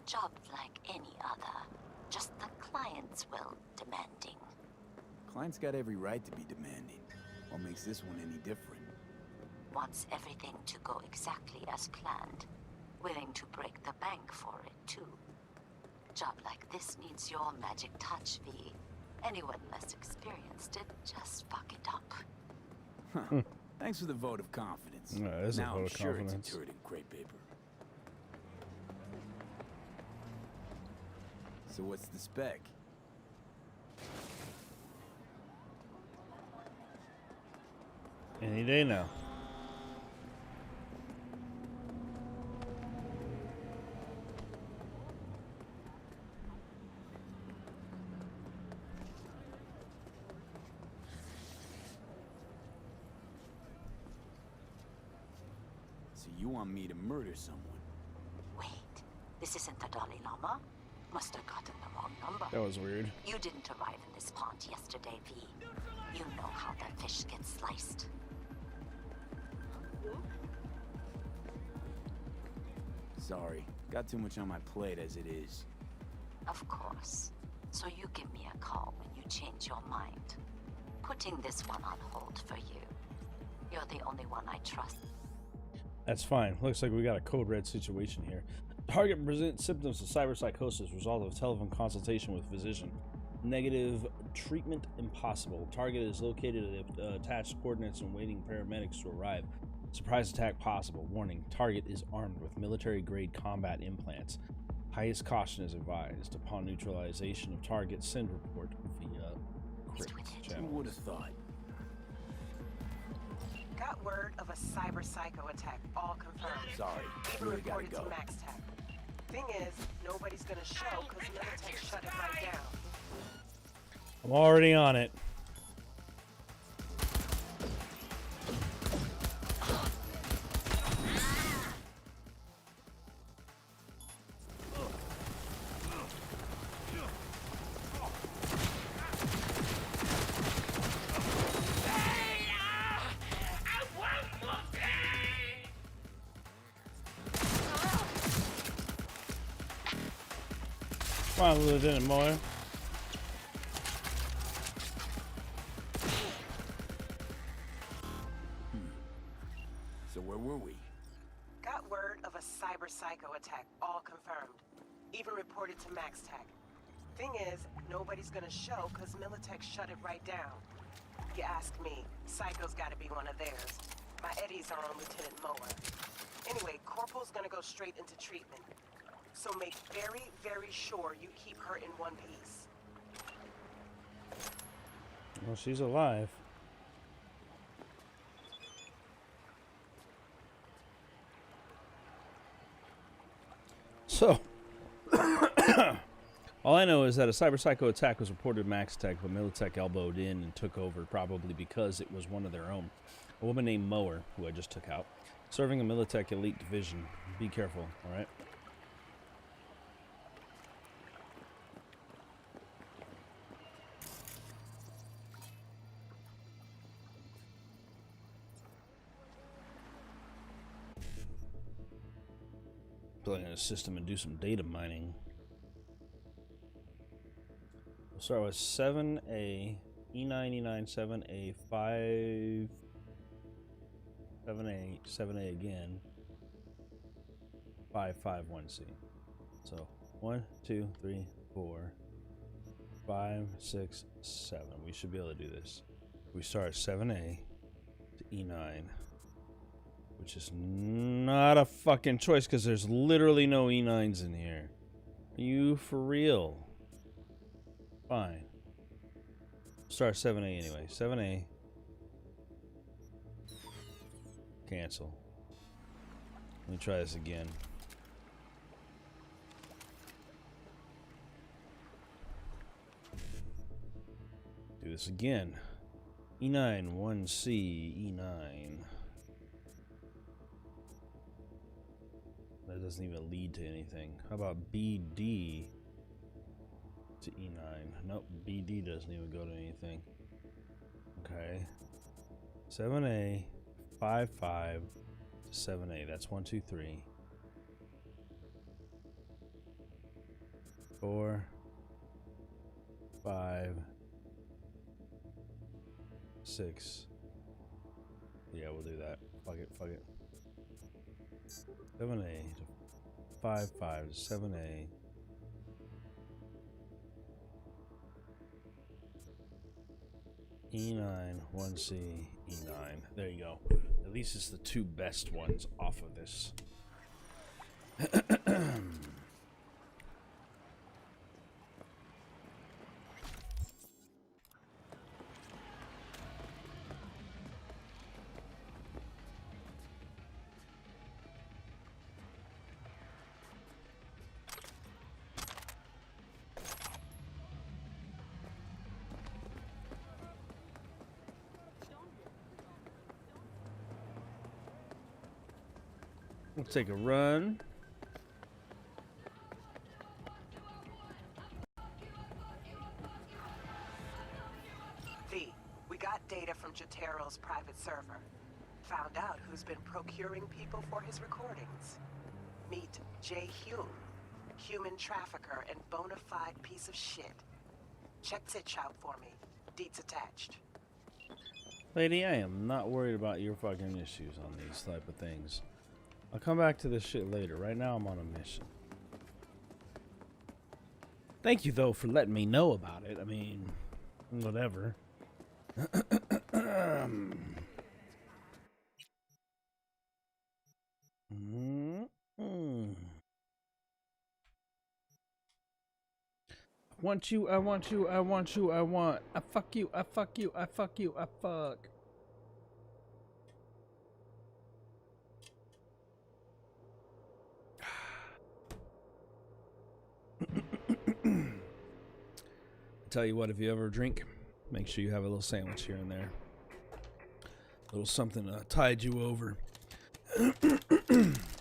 Job like any other. Just the client's will demanding. Client's got every right to be demanding. What makes this one any different? Wants everything to go exactly as planned. Willing to break the bank for it, too. Job like this needs your magic touch, V. Anyone less experienced it, just fuck it up. Huh. Thanks for the vote of confidence. No, it is now a vote I'm of sure confidence. it's a turd in crepe paper. So what's the spec? Any day now. So you want me to murder someone? Wait, this isn't the Dalai Lama? Must have gotten the wrong number. That was weird. You didn't arrive in this pond yesterday, V. You know how the fish gets sliced. Sorry, got too much on my plate as it is. Of course. So you give me a call when you change your mind. Putting this one on hold for you. You're the only one I trust. That's fine. Looks like we got a code red situation here. Target presents symptoms of cyberpsychosis, result of telephone consultation with physician. Negative treatment impossible. Target is located at attached coordinates and waiting paramedics to arrive. Surprise attack possible. Warning, target is armed with military-grade combat implants. Highest caution is advised. Upon neutralization of target, send report via crypt channel. Who would have thought? Got word of a cyber psycho attack, all confirmed. Sorry, Even really gotta reported go. to Max Tech. Thing is, nobody's gonna show because Militech shut it right down. I'm already on it. Come on, Lieutenant Moore. So where were we? Got word of a cyber psycho attack, all confirmed. Even reported to Max Tech. Thing is, nobody's gonna show because Militech shut it right down. You ask me, Psycho's gotta be one of theirs. My Eddies are on Lieutenant Moore. Anyway, Corporal's gonna go straight into treatment. So make very, very sure you keep her in one piece. Well, she's alive. So, all I know is that a cyber psycho attack was reported to Max Tech, but Militech elbowed in and took over, probably because it was one of their own. A woman named Mower, who I just took out, serving a Militech elite division. Be careful, alright? Plug in a system and do some data mining. We'll start with 7A, E9, 7A, 5, 7A again, 551C. So 1, 2, 3, 4, 5, 6, 7. We should be able to do this. We start at 7A to E9. Which is not a fucking choice because there's literally no E9s in here. Are you for real? Fine. Start 7A anyway. 7A. Cancel. Let me try this again. Do this again. E9, 1C, E9. That doesn't even lead to anything. How about BD to E9? Nope, BD doesn't even go to anything. Okay. 7A, 5, 5 to 7A. That's 1, 2, 3. 4, 5, 6. Yeah, we'll do that. Fuck it, fuck it. 7A to 5, 5 to 7A. E9, 1C, E9. There you go. At least it's the two best ones off of this. We'll take a run. V, we got data from Jotaro's private server. Found out who's been procuring people for his recordings. Meet Jay Hume, human trafficker and bona fide piece of shit. Check Titch out for me. Deets attached. Lady, I am not worried about your fucking issues on these type of things. I'll come back to this shit later. Right now, I'm on a mission. Thank you, though, for letting me know about it. I mean, whatever. I want you, I want you, I want you, I want. I fuck you, I fuck you, I fuck you, I fuck. Tell you what, if you ever drink, make sure you have a little sandwich here and there. A little something to tide you over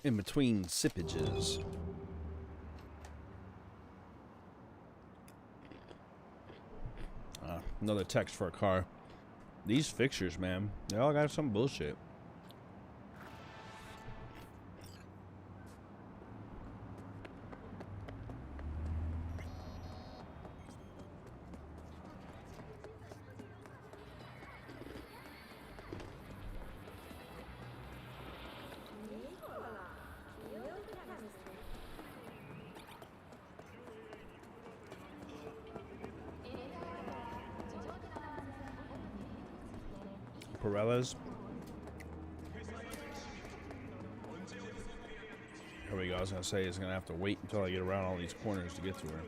in between sippages. Another text for a car. These fixtures, man, they all got some bullshit. Pirellas. Here we go. I was gonna say it's gonna have to wait until I get around all these corners to get to her.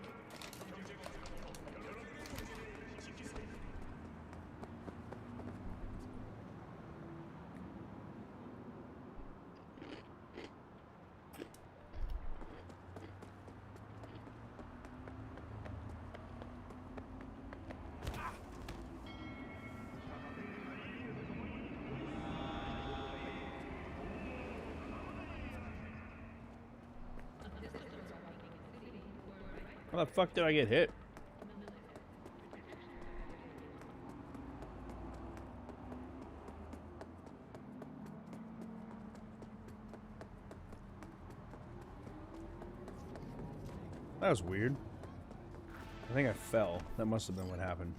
How the fuck did I get hit? That was weird. I think I fell. That must have been what happened.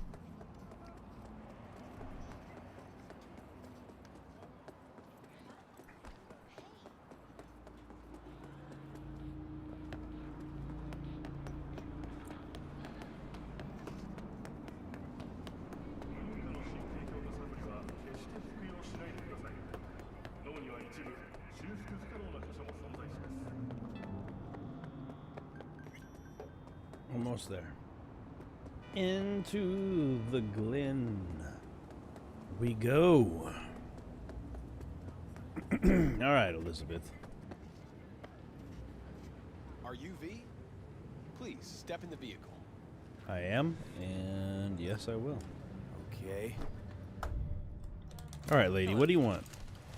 almost there. Into the Glen we go. All right, Elizabeth. Are you V? Please step in the vehicle. I am, and yes, I will. Okay. All right, lady, what do you want?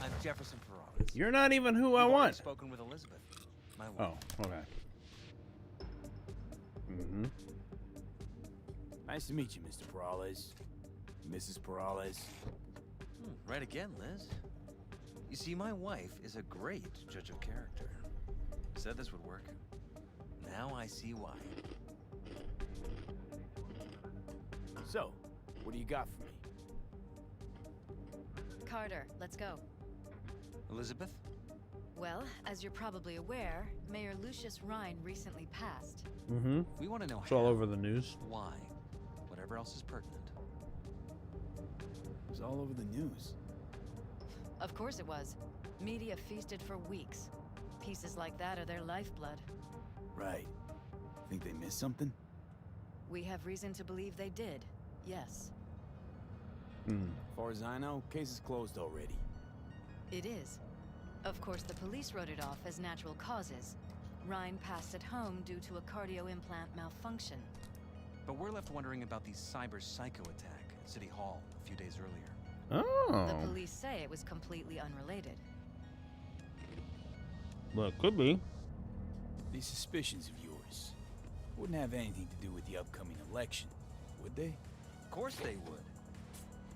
I'm Jefferson Peralez. You're not even who I You've already want. spoken with Elizabeth, my wife. Oh, okay. Mm-hmm. Nice to meet you, Mr. Peralez. Mrs. Peralez. Right again, Liz. You see, my wife is a great judge of character. Said this would work. Now I see why. So, what do you got for me? Carter, let's go. Elizabeth? Well, as you're probably aware, Mayor Lucius Rhine recently passed. Mm-hmm. We want to know It's all over the news. why. Whatever else is pertinent. It was all over the news. Of course it was. Media feasted for weeks. Pieces like that are their lifeblood. Right. Think they missed something? We have reason to believe they did, yes. As far as I know, case is closed already. It is. Of course, the police wrote it off as natural causes. Rhine passed at home due to a cardio implant malfunction. But we're left wondering about the cyber psycho attack at City Hall a few days earlier. Oh. The police say it was completely unrelated. Well, it could be. These suspicions of yours wouldn't have anything to do with the upcoming election, would they? Of course they would.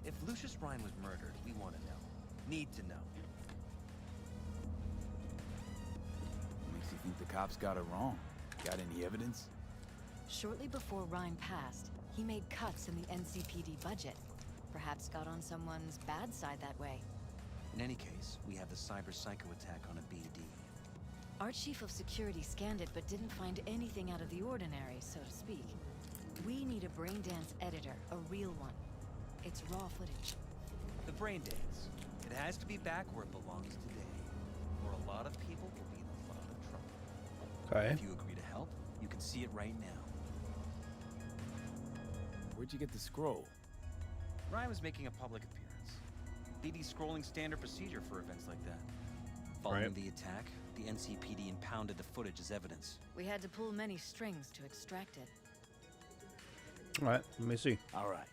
If Lucius Rhine was murdered, we want to know. Need to know. Makes you think the cops got it wrong. Got any evidence? Shortly before Rhine passed, he made cuts in the NCPD budget. Perhaps got on someone's bad side that way. In any case, we have the cyber psycho attack on a BD. Our chief of security scanned it but didn't find anything out of the ordinary, so to speak. We need a braindance editor, a real one. It's raw footage. The brain dance. It has to be back where it belongs today, or a lot of people will be in a lot of trouble. Okay. If you agree to help, you can see it right now. Where'd you get the scroll? Ryan was making a public appearance. BD scrolling standard procedure for events like that. Following the attack, the NCPD impounded the footage as evidence. We had to pull many strings to extract it. All right, let me see. All right.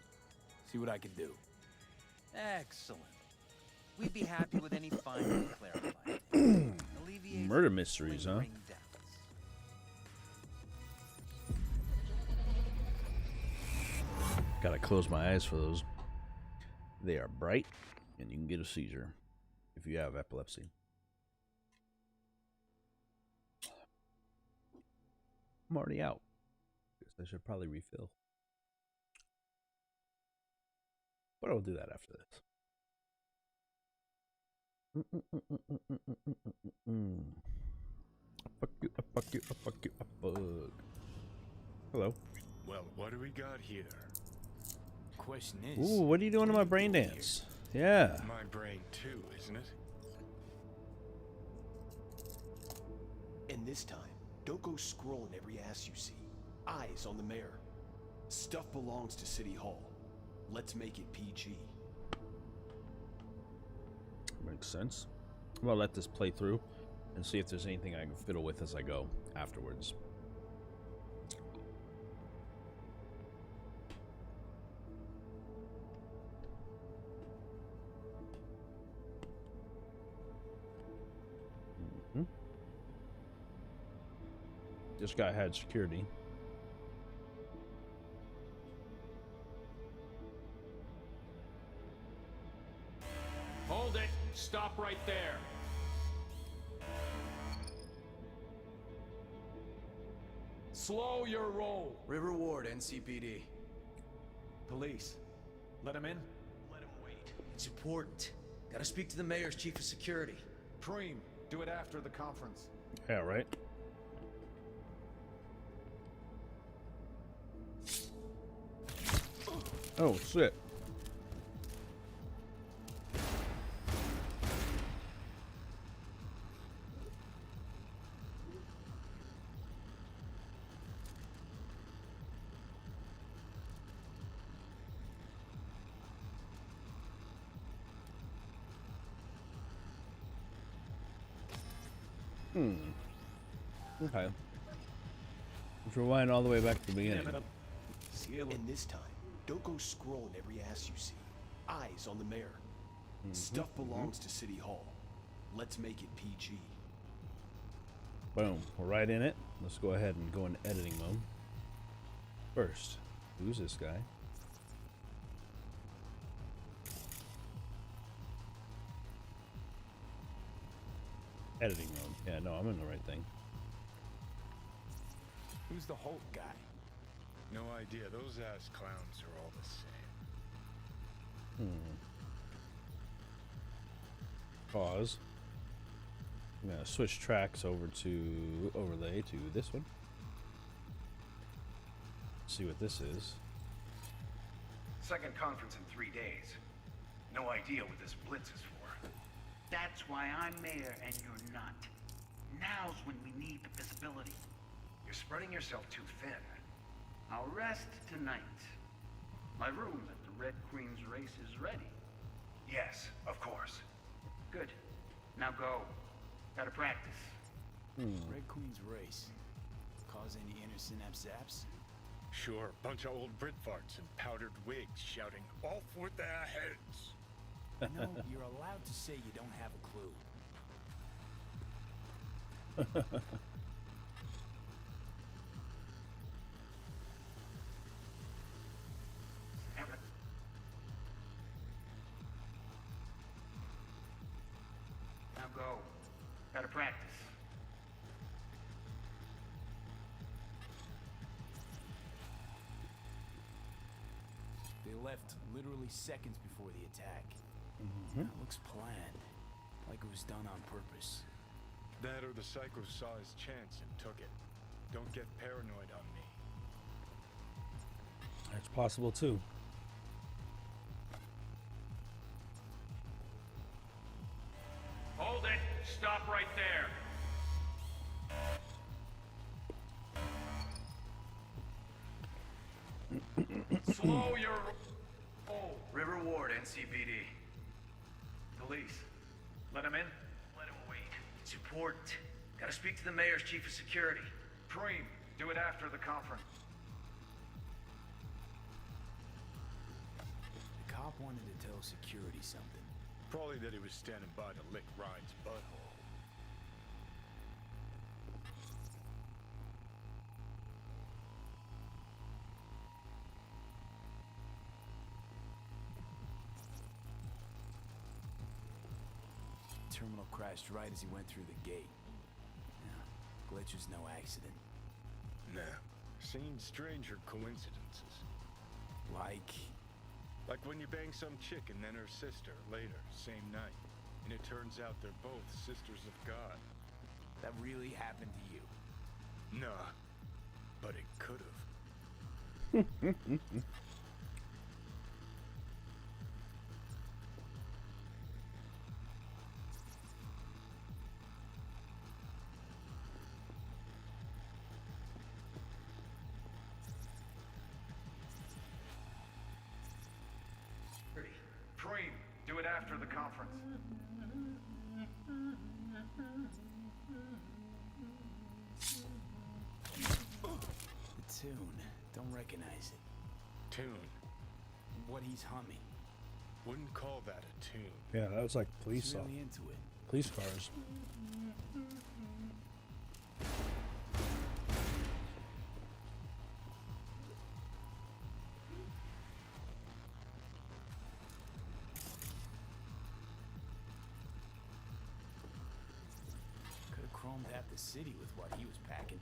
See what I can do. Excellent. We'd be happy with any finding to clarify things. Alleviate Murder mysteries, huh? lingering doubts. Gotta close my eyes for those. They are bright, and you can get a seizure if you have epilepsy. I'm already out. Guess I should probably refill. But I'll do that after this. Fuck you, fuck you, fuck you, fuck. Hello. Well, what do we got here? Question is... Ooh, what are you doing to my brain dance? Yeah. My brain too, isn't it? And this time, don't go scrolling every ass you see. Eyes on the mayor. Stuff belongs to City Hall. Let's make it PG. Makes sense. Well, let this play through and see if there's anything I can fiddle with as I go afterwards. This guy had security. Hold it! Stop right there! Slow your roll! River Ward, NCPD. Police. Let him in? Let him wait. It's important. Gotta speak to the mayor's chief of security. Cream, do it after the conference. Yeah, right. Oh, shit. Okay. Let's rewind all the way back to the beginning. And this time, don't go scrolling every ass you see. Eyes on the mayor. Stuff belongs to City Hall. Let's make it PG. Boom. We're right in it. Let's go ahead and go in editing mode. First, who's this guy? Editing mode. Yeah, no, I'm in the right thing. Who's the Hulk guy? No idea. Those ass clowns are all the same. Pause. I'm gonna switch tracks over to overlay to this one. See what this is. Second conference in 3 days. No idea what this blitz is for. That's why I'm mayor and you're not. Now's when we need the visibility. You're spreading yourself too thin. I'll rest tonight. My room at the Red Queen's race is ready. Yes, of course. Good. Now go. Gotta practice. Red Queen's race. Cause any innocent zaps? Sure, bunch of old Brit farts in powdered wigs shouting, "Off with their heads!" No, you're allowed to say you don't have a clue. Now go. Gotta practice. They left literally seconds before the attack. That looks planned. Like it was done on purpose. That or the psycho saw his chance and took it. Don't get paranoid on me. That's possible too. Hold it! Stop right there! Slow your... Oh, River Ward, NCPD. Police. Let him in? Let him wait. Support. Gotta speak to the mayor's chief of security. Preem, do it after the conference. The cop wanted to tell security something. Probably that he was standing by to lick Ryan's butthole. Terminal crashed right as he went through the gate. Yeah, glitch was no accident. Nah, seen stranger coincidences. Like when you bang some chick and then her sister later, same night. And it turns out they're both sisters of God. That really happened to you? Nah, but it could've. Preem, do it after the conference. The tune. Don't recognize it. Tune? What he's humming. Wouldn't call that a tune. Yeah, that was like police He's stuff. really into it. Police cars. Could've chromed half the city with what he was packing.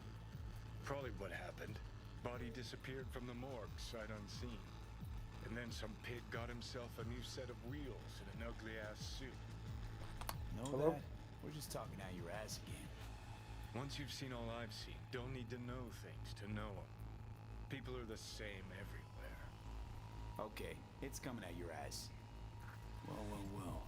Probably what happened. Body disappeared from the morgue, sight unseen. And then some pig got himself a new set of wheels and an ugly-ass suit. Know Hello? that? We're just talking out your ass again. Once you've seen all I've seen, don't need to know things to know them. People are the same everywhere. Okay, it's coming out your ass. Well.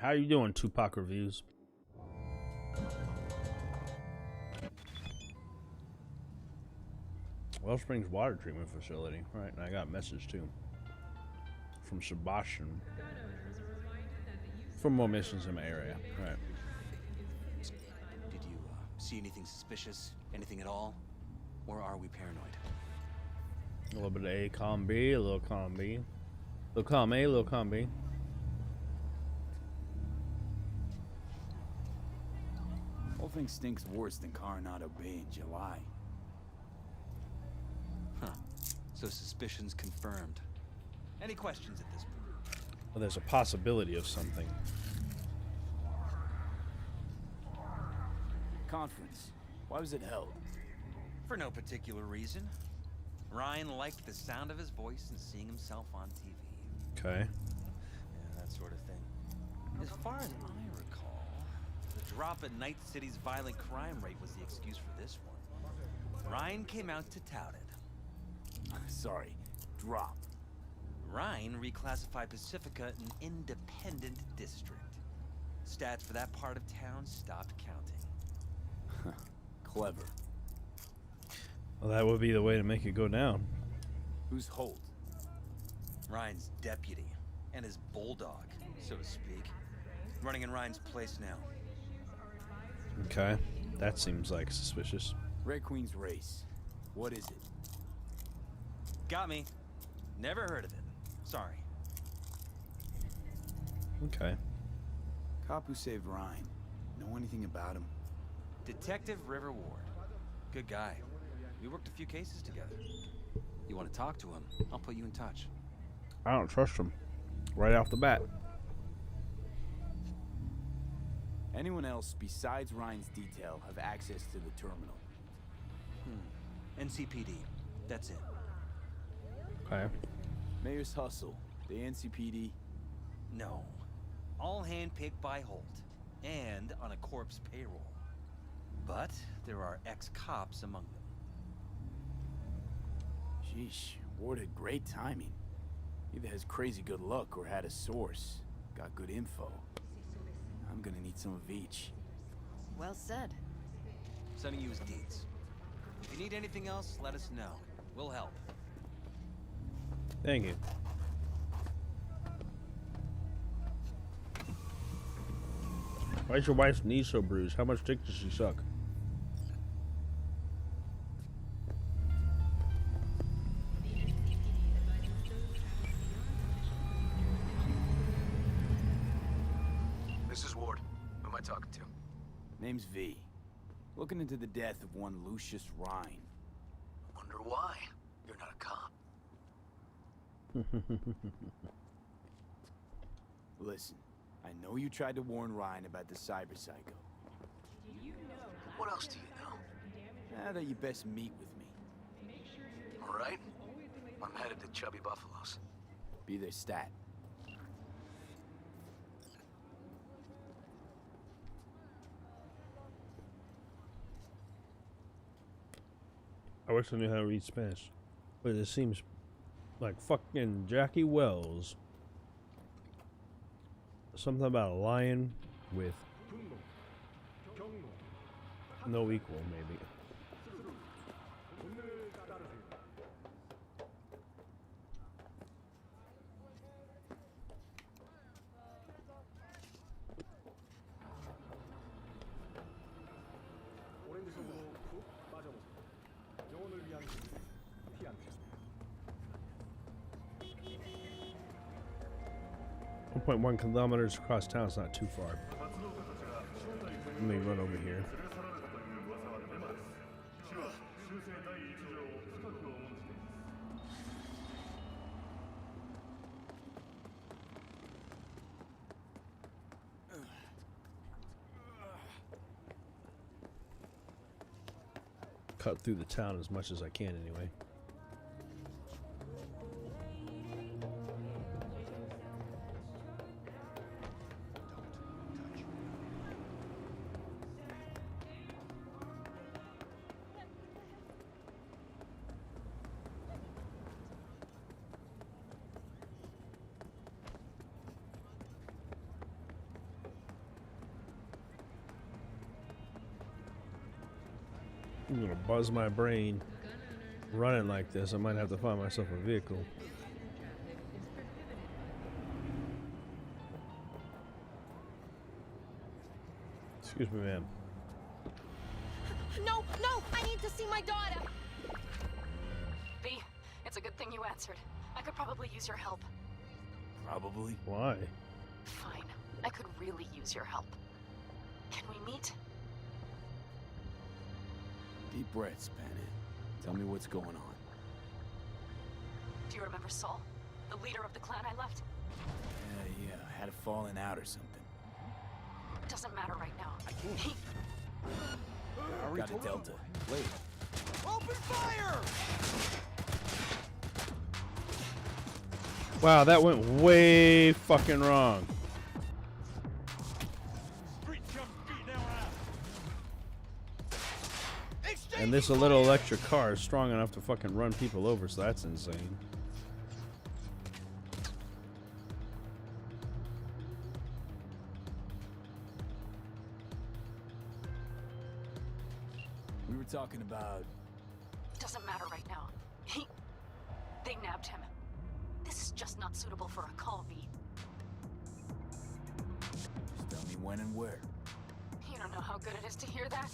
How you doing, Tupac Reviews? Wellsprings Water Treatment Facility. Right, and I got a message too from Sebastian for more missions in my area. Right. Did you see anything suspicious? Anything at all? Or are we paranoid? A little bit of A, column B, a little column B. Little column A, little column B. Whole thing stinks worse than Coronado Bay in July. Huh. So suspicions confirmed. Any questions at this point? Well, there's a possibility of something. Conference. Why was it held? For no particular reason. Ryan liked the sound of his voice and seeing himself on TV. Okay. Yeah, that sort of thing. As far as I recall, the drop in Night City's violent crime rate was the excuse for this one. Ryan came out to tout it. Sorry, drop. Ryan reclassified Pacifica an independent district. Stats for that part of town stopped counting. Clever. Well, that would be the way to make it go down. Who's Holt? Ryan's deputy, and his bulldog, so to speak. Running in Ryan's place now. Okay, that seems like suspicious. Red Queen's race. What is it? Got me. Never heard of it. Sorry. Okay. Cop who saved Ryan. Know anything about him? Detective River Ward. Good guy. We worked a few cases together. You want to talk to him? I'll put you in touch. I don't trust him. Right off the bat. Anyone else besides Ryan's detail have access to the terminal? NCPD. That's it. Okay. Mayor's hustle. The NCPD? No. All handpicked by Holt. And on a corpse payroll. But there are ex-cops among them. Sheesh, Ward had great timing. Either has crazy good luck or had a source. Got good info. I'm gonna need some of each. Well said. Sending you his deeds. If you need anything else, let us know. We'll help. Thank you. Why is your wife's knee so bruised? How much dick does she suck? This is Ward. Who am I talking to? Name's V. Looking into the death of one Lucius Rhine. Wonder why. You're not a cop. Listen, I know you tried to warn Ryan about the cyber psycho. What else do you know? Now that you best meet with me. All right. I'm headed to Chubby Buffaloes. Be their stat. I wish I knew how to read Spanish. But it seems like fucking Jackie Wells. Something about a lion with no equal, maybe. .1 kilometers across town is not too far. Let me run over here. Cut through the town as much as I can anyway. I'm gonna buzz my brain running like this. I might have to find myself a vehicle. Excuse me, ma'am. No, no! I need to see my daughter! V, it's a good thing you answered. I could probably use your help. Probably. Why? Fine. I could really use your help. Can we meet? Deep breaths, Panam. Tell me what's going on. Do you remember Saul? The leader of the clan I left? Yeah, had a falling out or something. Doesn't matter right now. I can't. Got a Delta. Wait. Open fire! Wow, that went way fucking wrong. And this little electric car is strong enough to fucking run people over, so that's insane. We were talking about... Doesn't matter right now. They nabbed him. This is just not suitable for a call, V. Just tell me when and where. You don't know how good it is to hear that.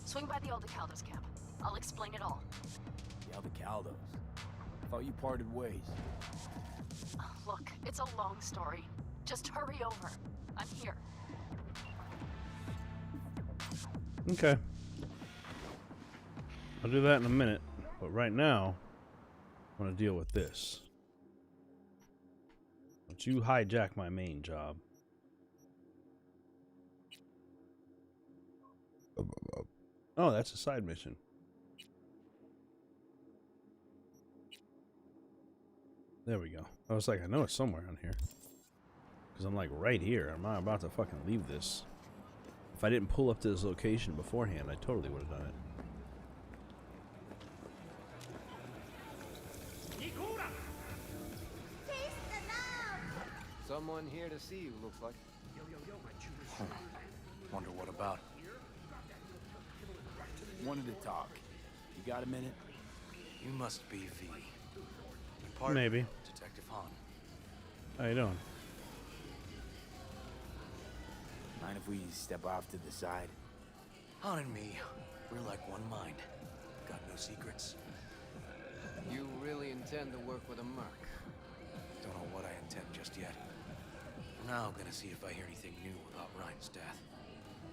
Swing by the Aldecaldos camp. I'll explain it all. The Aldecaldos? I thought you parted ways. Look, it's a long story. Just hurry over. I'm here. Okay. I'll do that in a minute, but right now, I want to deal with this. Don't you hijack my main job. Oh, that's a side mission. There we go. I was like, I know it's somewhere on here. Because I'm like right here. I'm not about to fucking leave this. If I didn't pull up to this location beforehand, I totally would have done it. Someone here to see you, looks like. Wonder what about? Wanted to talk. You got a minute? You must be V. Pardon, maybe. Detective Hahn. How you doing? Mind if we step off to the side? Hahn and me, we're like one mind. Got no secrets. You really intend to work with a merc? Don't know what I intend just yet. For now, I'm gonna see if I hear anything new about Ryan's death.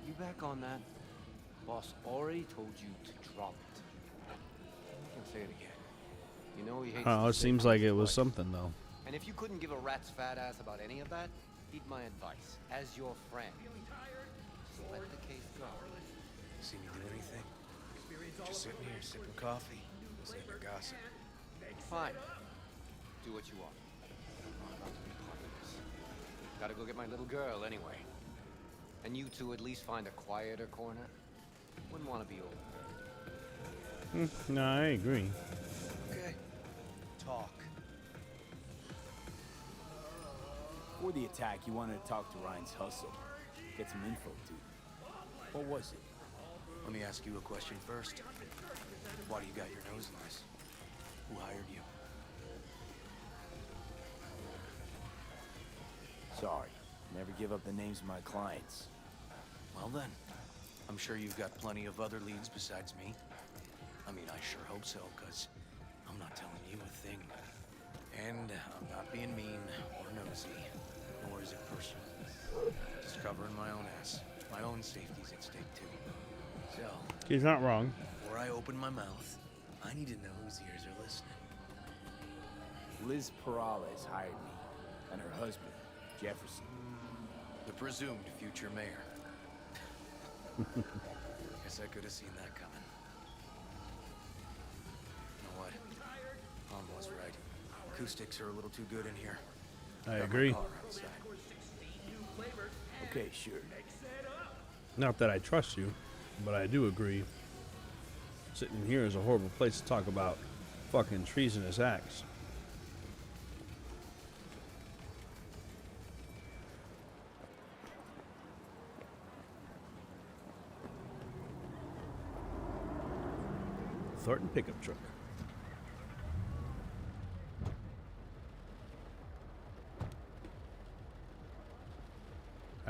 You back on that? Boss already told you to drop it. I can say it again. You know he hates Oh, to it say seems things like it was twice. something though. And if you couldn't give a rat's fat ass about any of that, heed my advice. As your friend, just let the case go. See me do anything? Just sitting here sipping coffee, listening to gossip. Fine. Do what you want. I'm not to be part of this. Gotta go get my little girl anyway. And you two at least find a quieter corner. Wouldn't want to be over. No, I agree. Okay. Talk. Before the attack, you wanted to talk to Ryan's hustle. Get some info, too. What was it? Let me ask you a question first. Why do you got your nose in this? Who hired you? Sorry. Never give up the names of my clients. Well then, I'm sure you've got plenty of other leads besides me. I mean, I sure hope so, because I'm not telling you a thing. And I'm not being mean or nosy, nor is it personal. Just covering my own ass. My own safety's at stake, too. So, He's not wrong. before I open my mouth, I need to know whose ears are listening. Liz Perales hired me, and her husband, Jefferson. The presumed future mayor. Guess I could have seen that coming. You know what? Mom was right. Acoustics are a little too good in here. I Got my agree. car outside. Okay, sure. Not that I trust you, but I do agree. Sitting in here is a horrible place to talk about fucking treasonous acts. Thornton pickup truck.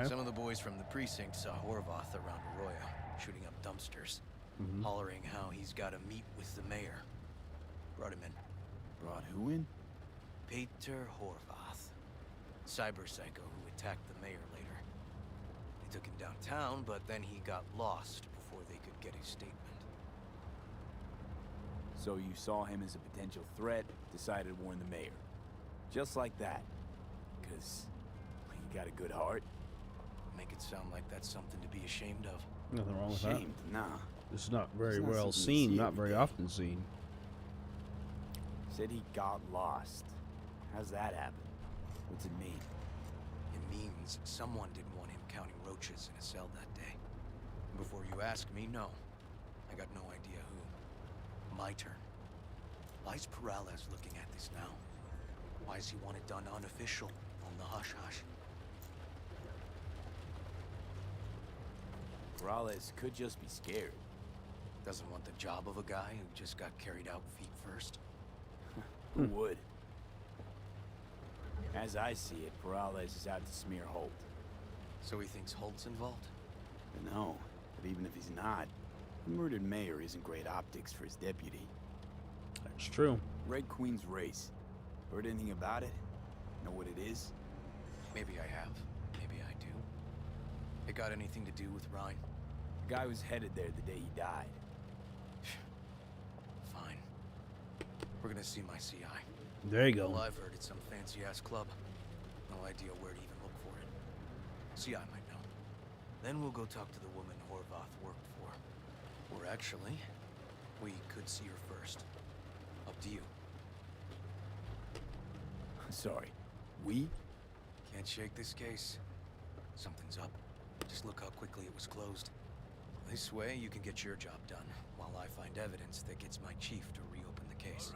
Some of the boys from the precinct saw Horvath around Arroyo, shooting up dumpsters, hollering how he's got to meet with the mayor. Brought him in. Brought who in? Peter Horvath, cyber psycho who attacked the mayor later. They took him downtown, but then he got lost before they could get his statement. So you saw him as a potential threat, decided to warn the mayor. Just like that. 'Cause he got a good heart. Make it sound like that's something to be ashamed of. Nothing wrong with Ashamed? that. Nah. It's not very It's not well something you seen, see not every very day. often seen. Said he got lost. How's that happen? What's it mean? It means someone didn't want him counting roaches in a cell that day. Before you ask me, no. I got no idea who. My turn. Why's Peralez looking at this now? Why does he want it done unofficial, on the hush-hush? Peralez could just be scared. Doesn't want the job of a guy who just got carried out feet first. Who would? As I see it, Peralez is out to smear Holt. So he thinks Holt's involved? No, but even if he's not, the murdered mayor isn't great optics for his deputy. That's true. Red Queen's race. Heard anything about it? Know what it is? Maybe I have. Maybe I do. It got anything to do with Ryan? The guy was headed there the day he died. Fine. We're gonna see my CI. There you go. Well, I've heard it's some fancy-ass club. No idea where to even look for it. CI might know. Then we'll go talk to the woman Horvath worked for. Or actually, we could see her first. Up to you. Sorry. We? Can't shake this case. Something's up. Just look how quickly it was closed. This way, you can get your job done, while I find evidence that gets my chief to reopen the case.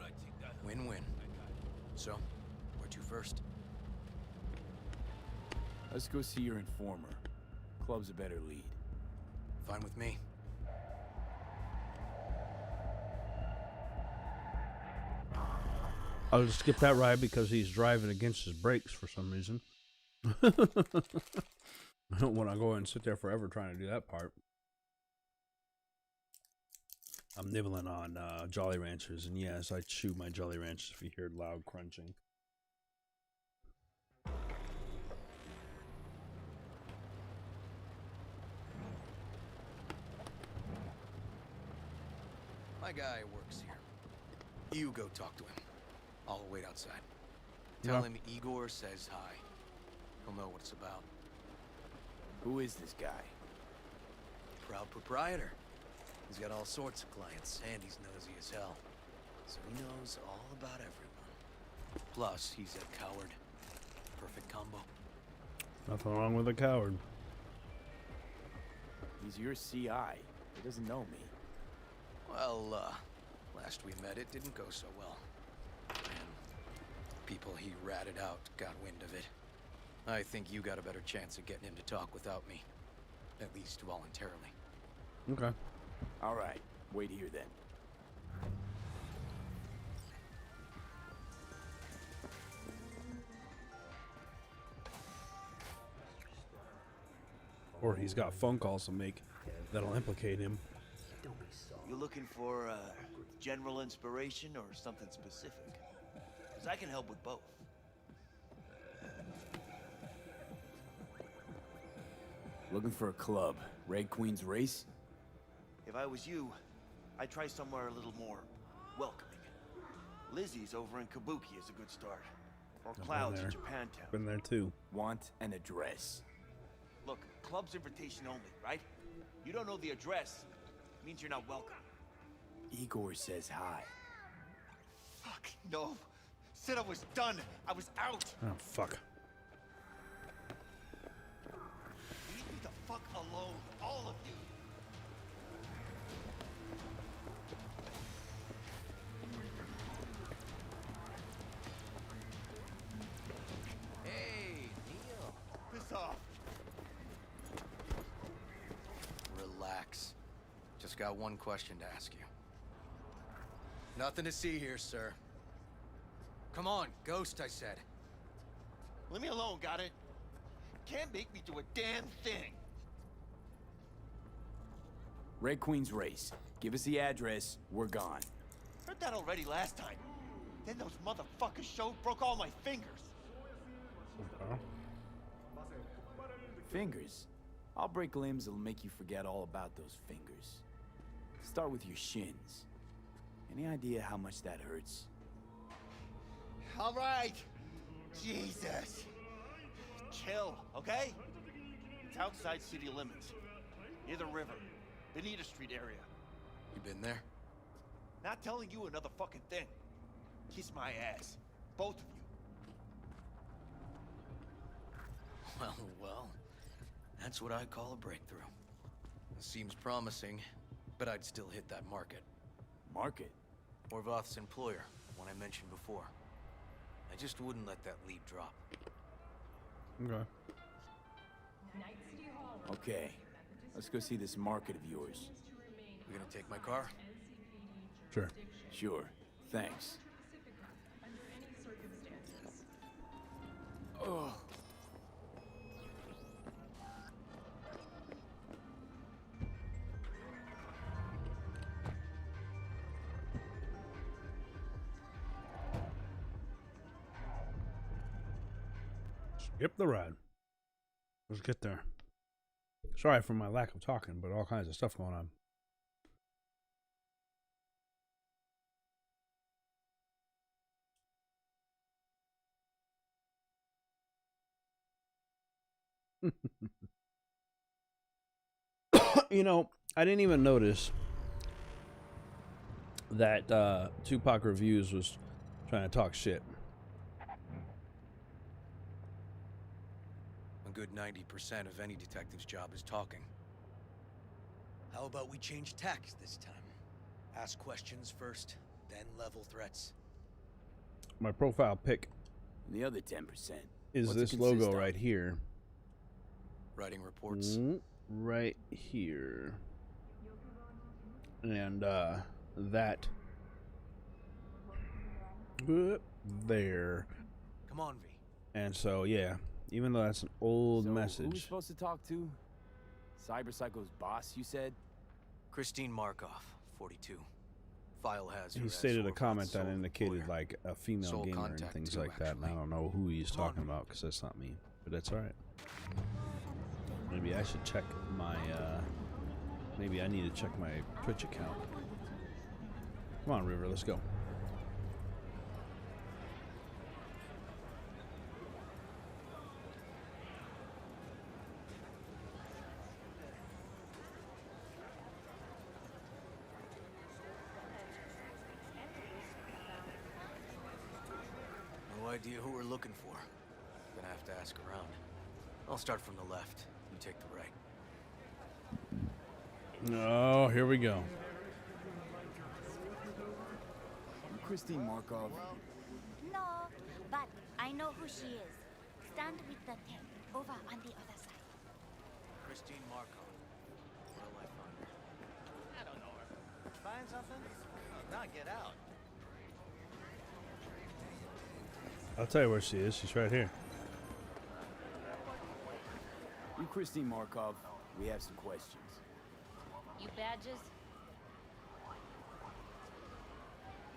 Win-win. So, where to first? Let's go see your informer. Club's a better lead. Fine with me. I'll just skip that ride because he's driving against his brakes for some reason. I don't want to go and sit there forever trying to do that part. I'm nibbling on Jolly Ranchers, and yes, I chew my Jolly Ranchers if you hear loud crunching. My guy works here. You go talk to him. I'll wait outside. Tell him Igor says hi. He'll know what it's about. Who is this guy? Proud proprietor. He's got all sorts of clients, and he's nosy as hell. So he knows all about everyone. Plus, he's a coward. Perfect combo. Nothing wrong with a coward. He's your CI. He doesn't know me. Well, last we met, it didn't go so well. And people he ratted out got wind of it. I think you got a better chance of getting him to talk without me. At least voluntarily. Okay. All right. Wait here then. Or he's got phone calls to make that'll implicate him. You looking for general inspiration or something specific? Because I can help with both. Looking for a club. Red Queen's race? If I was you, I'd try somewhere a little more welcoming. Lizzie's over in Kabuki is a good start. Or Clouds in Japantown. Been there too. Want an address. Look, club's invitation only, right? You don't know the address. Means you're not welcome. Igor says hi. Fuck, no. Said I was done. I was out. Oh, fuck. Leave me the fuck alone, all of you. Hey, Neil. Piss off. Relax. Just got one question to ask you. Nothing to see here, sir. Come on, Ghost, I said. Leave me alone, got it? Can't make me do a damn thing. Red Queen's race. Give us the address, we're gone. Heard that already last time. Then those motherfuckers showed, broke all my fingers. Fingers? I'll break limbs that'll make you forget all about those fingers. Start with your shins. Any idea how much that hurts? All right. Jesus. Chill, okay? It's outside city limits. Near the river. Benita Street area. You been there? Not telling you another fucking thing. Kiss my ass. Both of you. Well. That's what I call a breakthrough. It seems promising, but I'd still hit that market. Market? Orvoth's employer, one I mentioned before. I just wouldn't let that lead drop. Okay. Okay. Let's go see this market of yours. You gonna take my car? Sure. Sure. Thanks. Oh. Skip the ride. Let's get there. Sorry for my lack of talking, but all kinds of stuff going on. You know, I didn't even notice that Tupac Reviews was trying to talk shit. A good 90% of any detective's job is talking. How about we change tacks this time? Ask questions first, then level threats. My profile pic The other 10%. is What's it this consist logo of? right here. Writing reports. Right here. And that there. Come on, V. And so, yeah, even though that's an old Who we message. supposed to talk to? Cyberpsycho's boss, you said? Christine Markov, 42. File has her He as stated a Orvoth's comment that sole indicated employer. like a female Sole gamer and contact things too, like that. And I don't know who he's talking about because that's not me. But that's all right. Maybe I should check my, maybe I need to check my Twitch account. Come on, River, let's go. No idea who we're looking for. Gonna have to ask around. I'll start from the left. You take the right. Oh, here we go. Christine Markov. No, but I know who she is. Stand with the tent, over on the other side. Christine Markov. Where'll I find her? I don't know her. Find something? Oh, not get out. I'll tell you where she is. She's right here. You Christine Markov, we have some questions. You badges?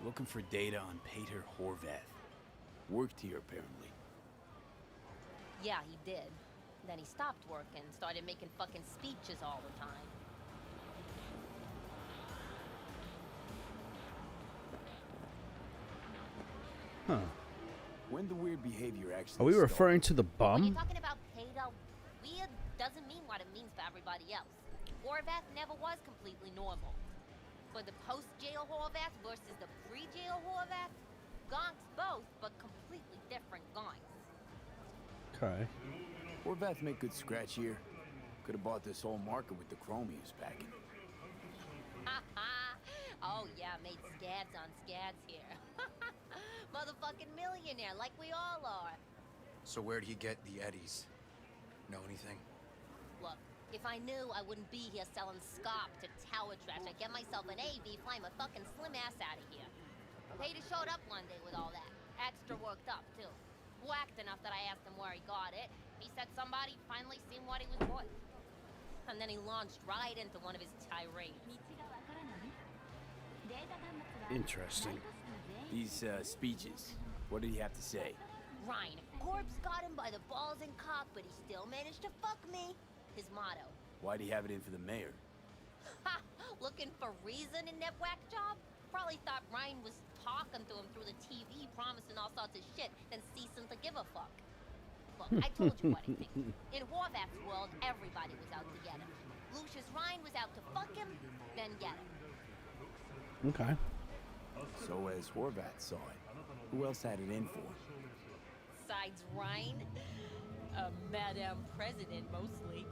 Looking for data on Pater Horvath. Worked here, apparently. Yeah, he did. Then he stopped working, started making fucking speeches all the time. Huh. When the weird behavior actually Are we started? referring to the When you're bum? talking about Peter, weird doesn't mean what it means for everybody else. Horvath never was completely normal. For the post-jail Horvath versus the pre-jail Horvath, gonks both, but completely different gonks. Okay. Horvath make good scratch here. Could have bought this whole market with the chrome he was packing. Oh yeah, made scads on scads here. Motherfucking millionaire, like we all are. So where'd he get the eddies? Know anything? Look, if I knew, I wouldn't be here selling scop to tower trash. I'd get myself an AV, fly my fucking slim ass out of here. Peter showed up one day with all that. Extra worked up, too. Whacked enough that I asked him where he got it. He said somebody finally seen what he was worth. And then he launched right into one of his tirades. Interesting. These speeches, what did he have to say? Ryan, Corpse got him by the balls and cock, but he still managed to fuck me. His motto. Why'd he have it in for the mayor? Ha! Looking for reason in that whack job? Probably thought Ryan was talking to him through the TV, promising all sorts of shit, then ceasing to give a fuck. Look, I told you what I think. In Horvath's world, everybody was out to get him. Lucius Ryan was out to fuck him, then get him. Okay. So as Horvath saw it, who else had it in for? Besides Ryan, a Madame President mostly.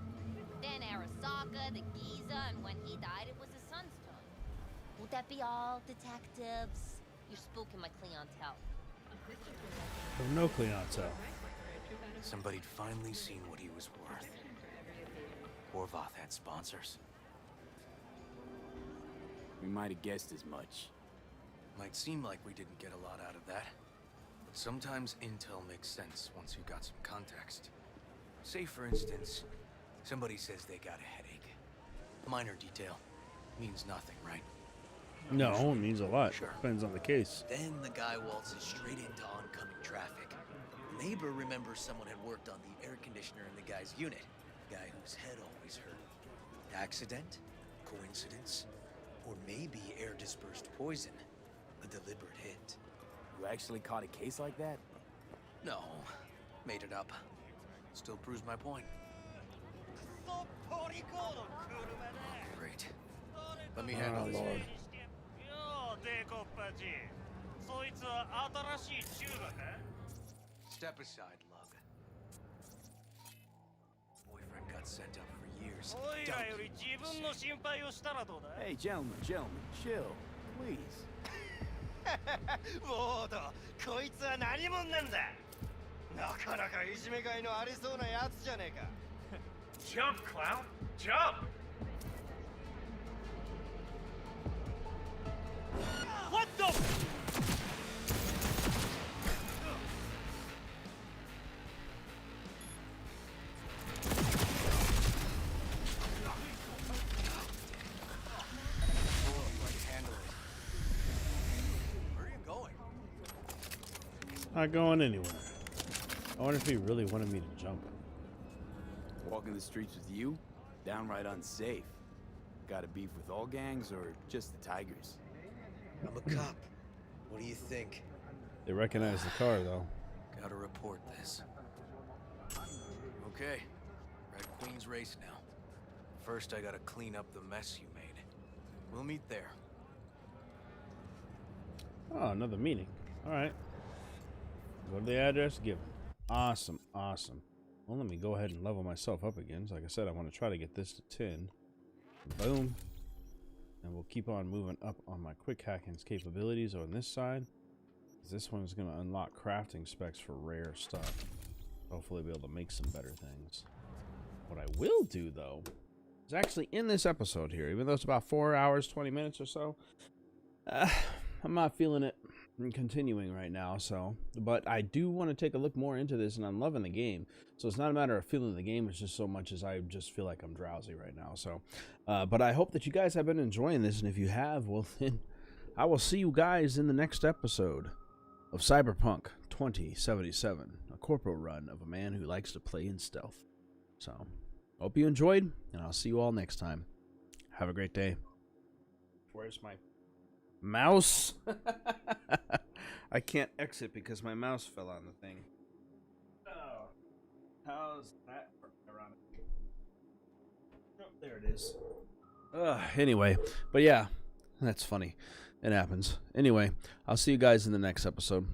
Then Arasaka, the Giza, and when he died, it was his son's turn. Would that be all, detectives? You're spooking my clientele. No clientele. Somebody'd finally seen what he was worth. Horvath had sponsors. We might have guessed as much. Might seem like we didn't get a lot out of that. But sometimes intel makes sense once you got some context. Say, for instance, somebody says they got a headache. Minor detail. Means nothing, right? No, it means a lot. Sure. Depends on the case. Then the guy waltzes straight into oncoming traffic. The neighbor remembers someone had worked on the air conditioner in the guy's unit. The guy whose head always hurt. Accident? Coincidence? Or maybe air-dispersed poison. A deliberate hit. You actually caught a case like that? No. Made it up. Still proves my point. Great. Let me handle this. Lord. Step aside, Lug. Boyfriend got sent up for years. Hey, gentlemen, chill, please. ウォード、こいつは何者なんだ。なかなかいじめがいのありそうなやつじゃねえか。Jump, clown! Jump! What the? Not going anywhere. I wonder if he really wanted me to jump. Walking the streets with you? Downright unsafe. Got a beef with all gangs or just the Tigers? I'm a cop. What do you think? They recognize the car, though. Gotta report this. Okay. Red Queen's race now. First, I gotta clean up the mess you made. We'll meet there. Oh, another meeting. All right. Go to the address given. Awesome, awesome. Well, let me go ahead and level myself up again. So like I said, I want to try to get this to 10. Boom. And we'll keep on moving up on my quick hacking's capabilities on this side. This one is going to unlock crafting specs for rare stuff. Hopefully be able to make some better things. What I will do, though, is actually in this episode here, even though it's about 4 hours, 20 minutes or so, I'm not feeling it and continuing right now, but I do want to take a look more into this, and I'm loving the game. So it's not a matter of feeling the game, it's just so much as I just feel like I'm drowsy right now. So but I hope that you guys have been enjoying this, and if you have, well then I will see you guys in the next episode of Cyberpunk 2077, a corporal run of a man who likes to play in stealth. So hope you enjoyed, and I'll see you all next time. Have a great day. Where's my mouse? I can't exit because my mouse fell on the thing. Oh, how's that ironic? Oh, there it is. Anyway, but yeah, that's funny. It happens. Anyway, I'll see you guys in the next episode.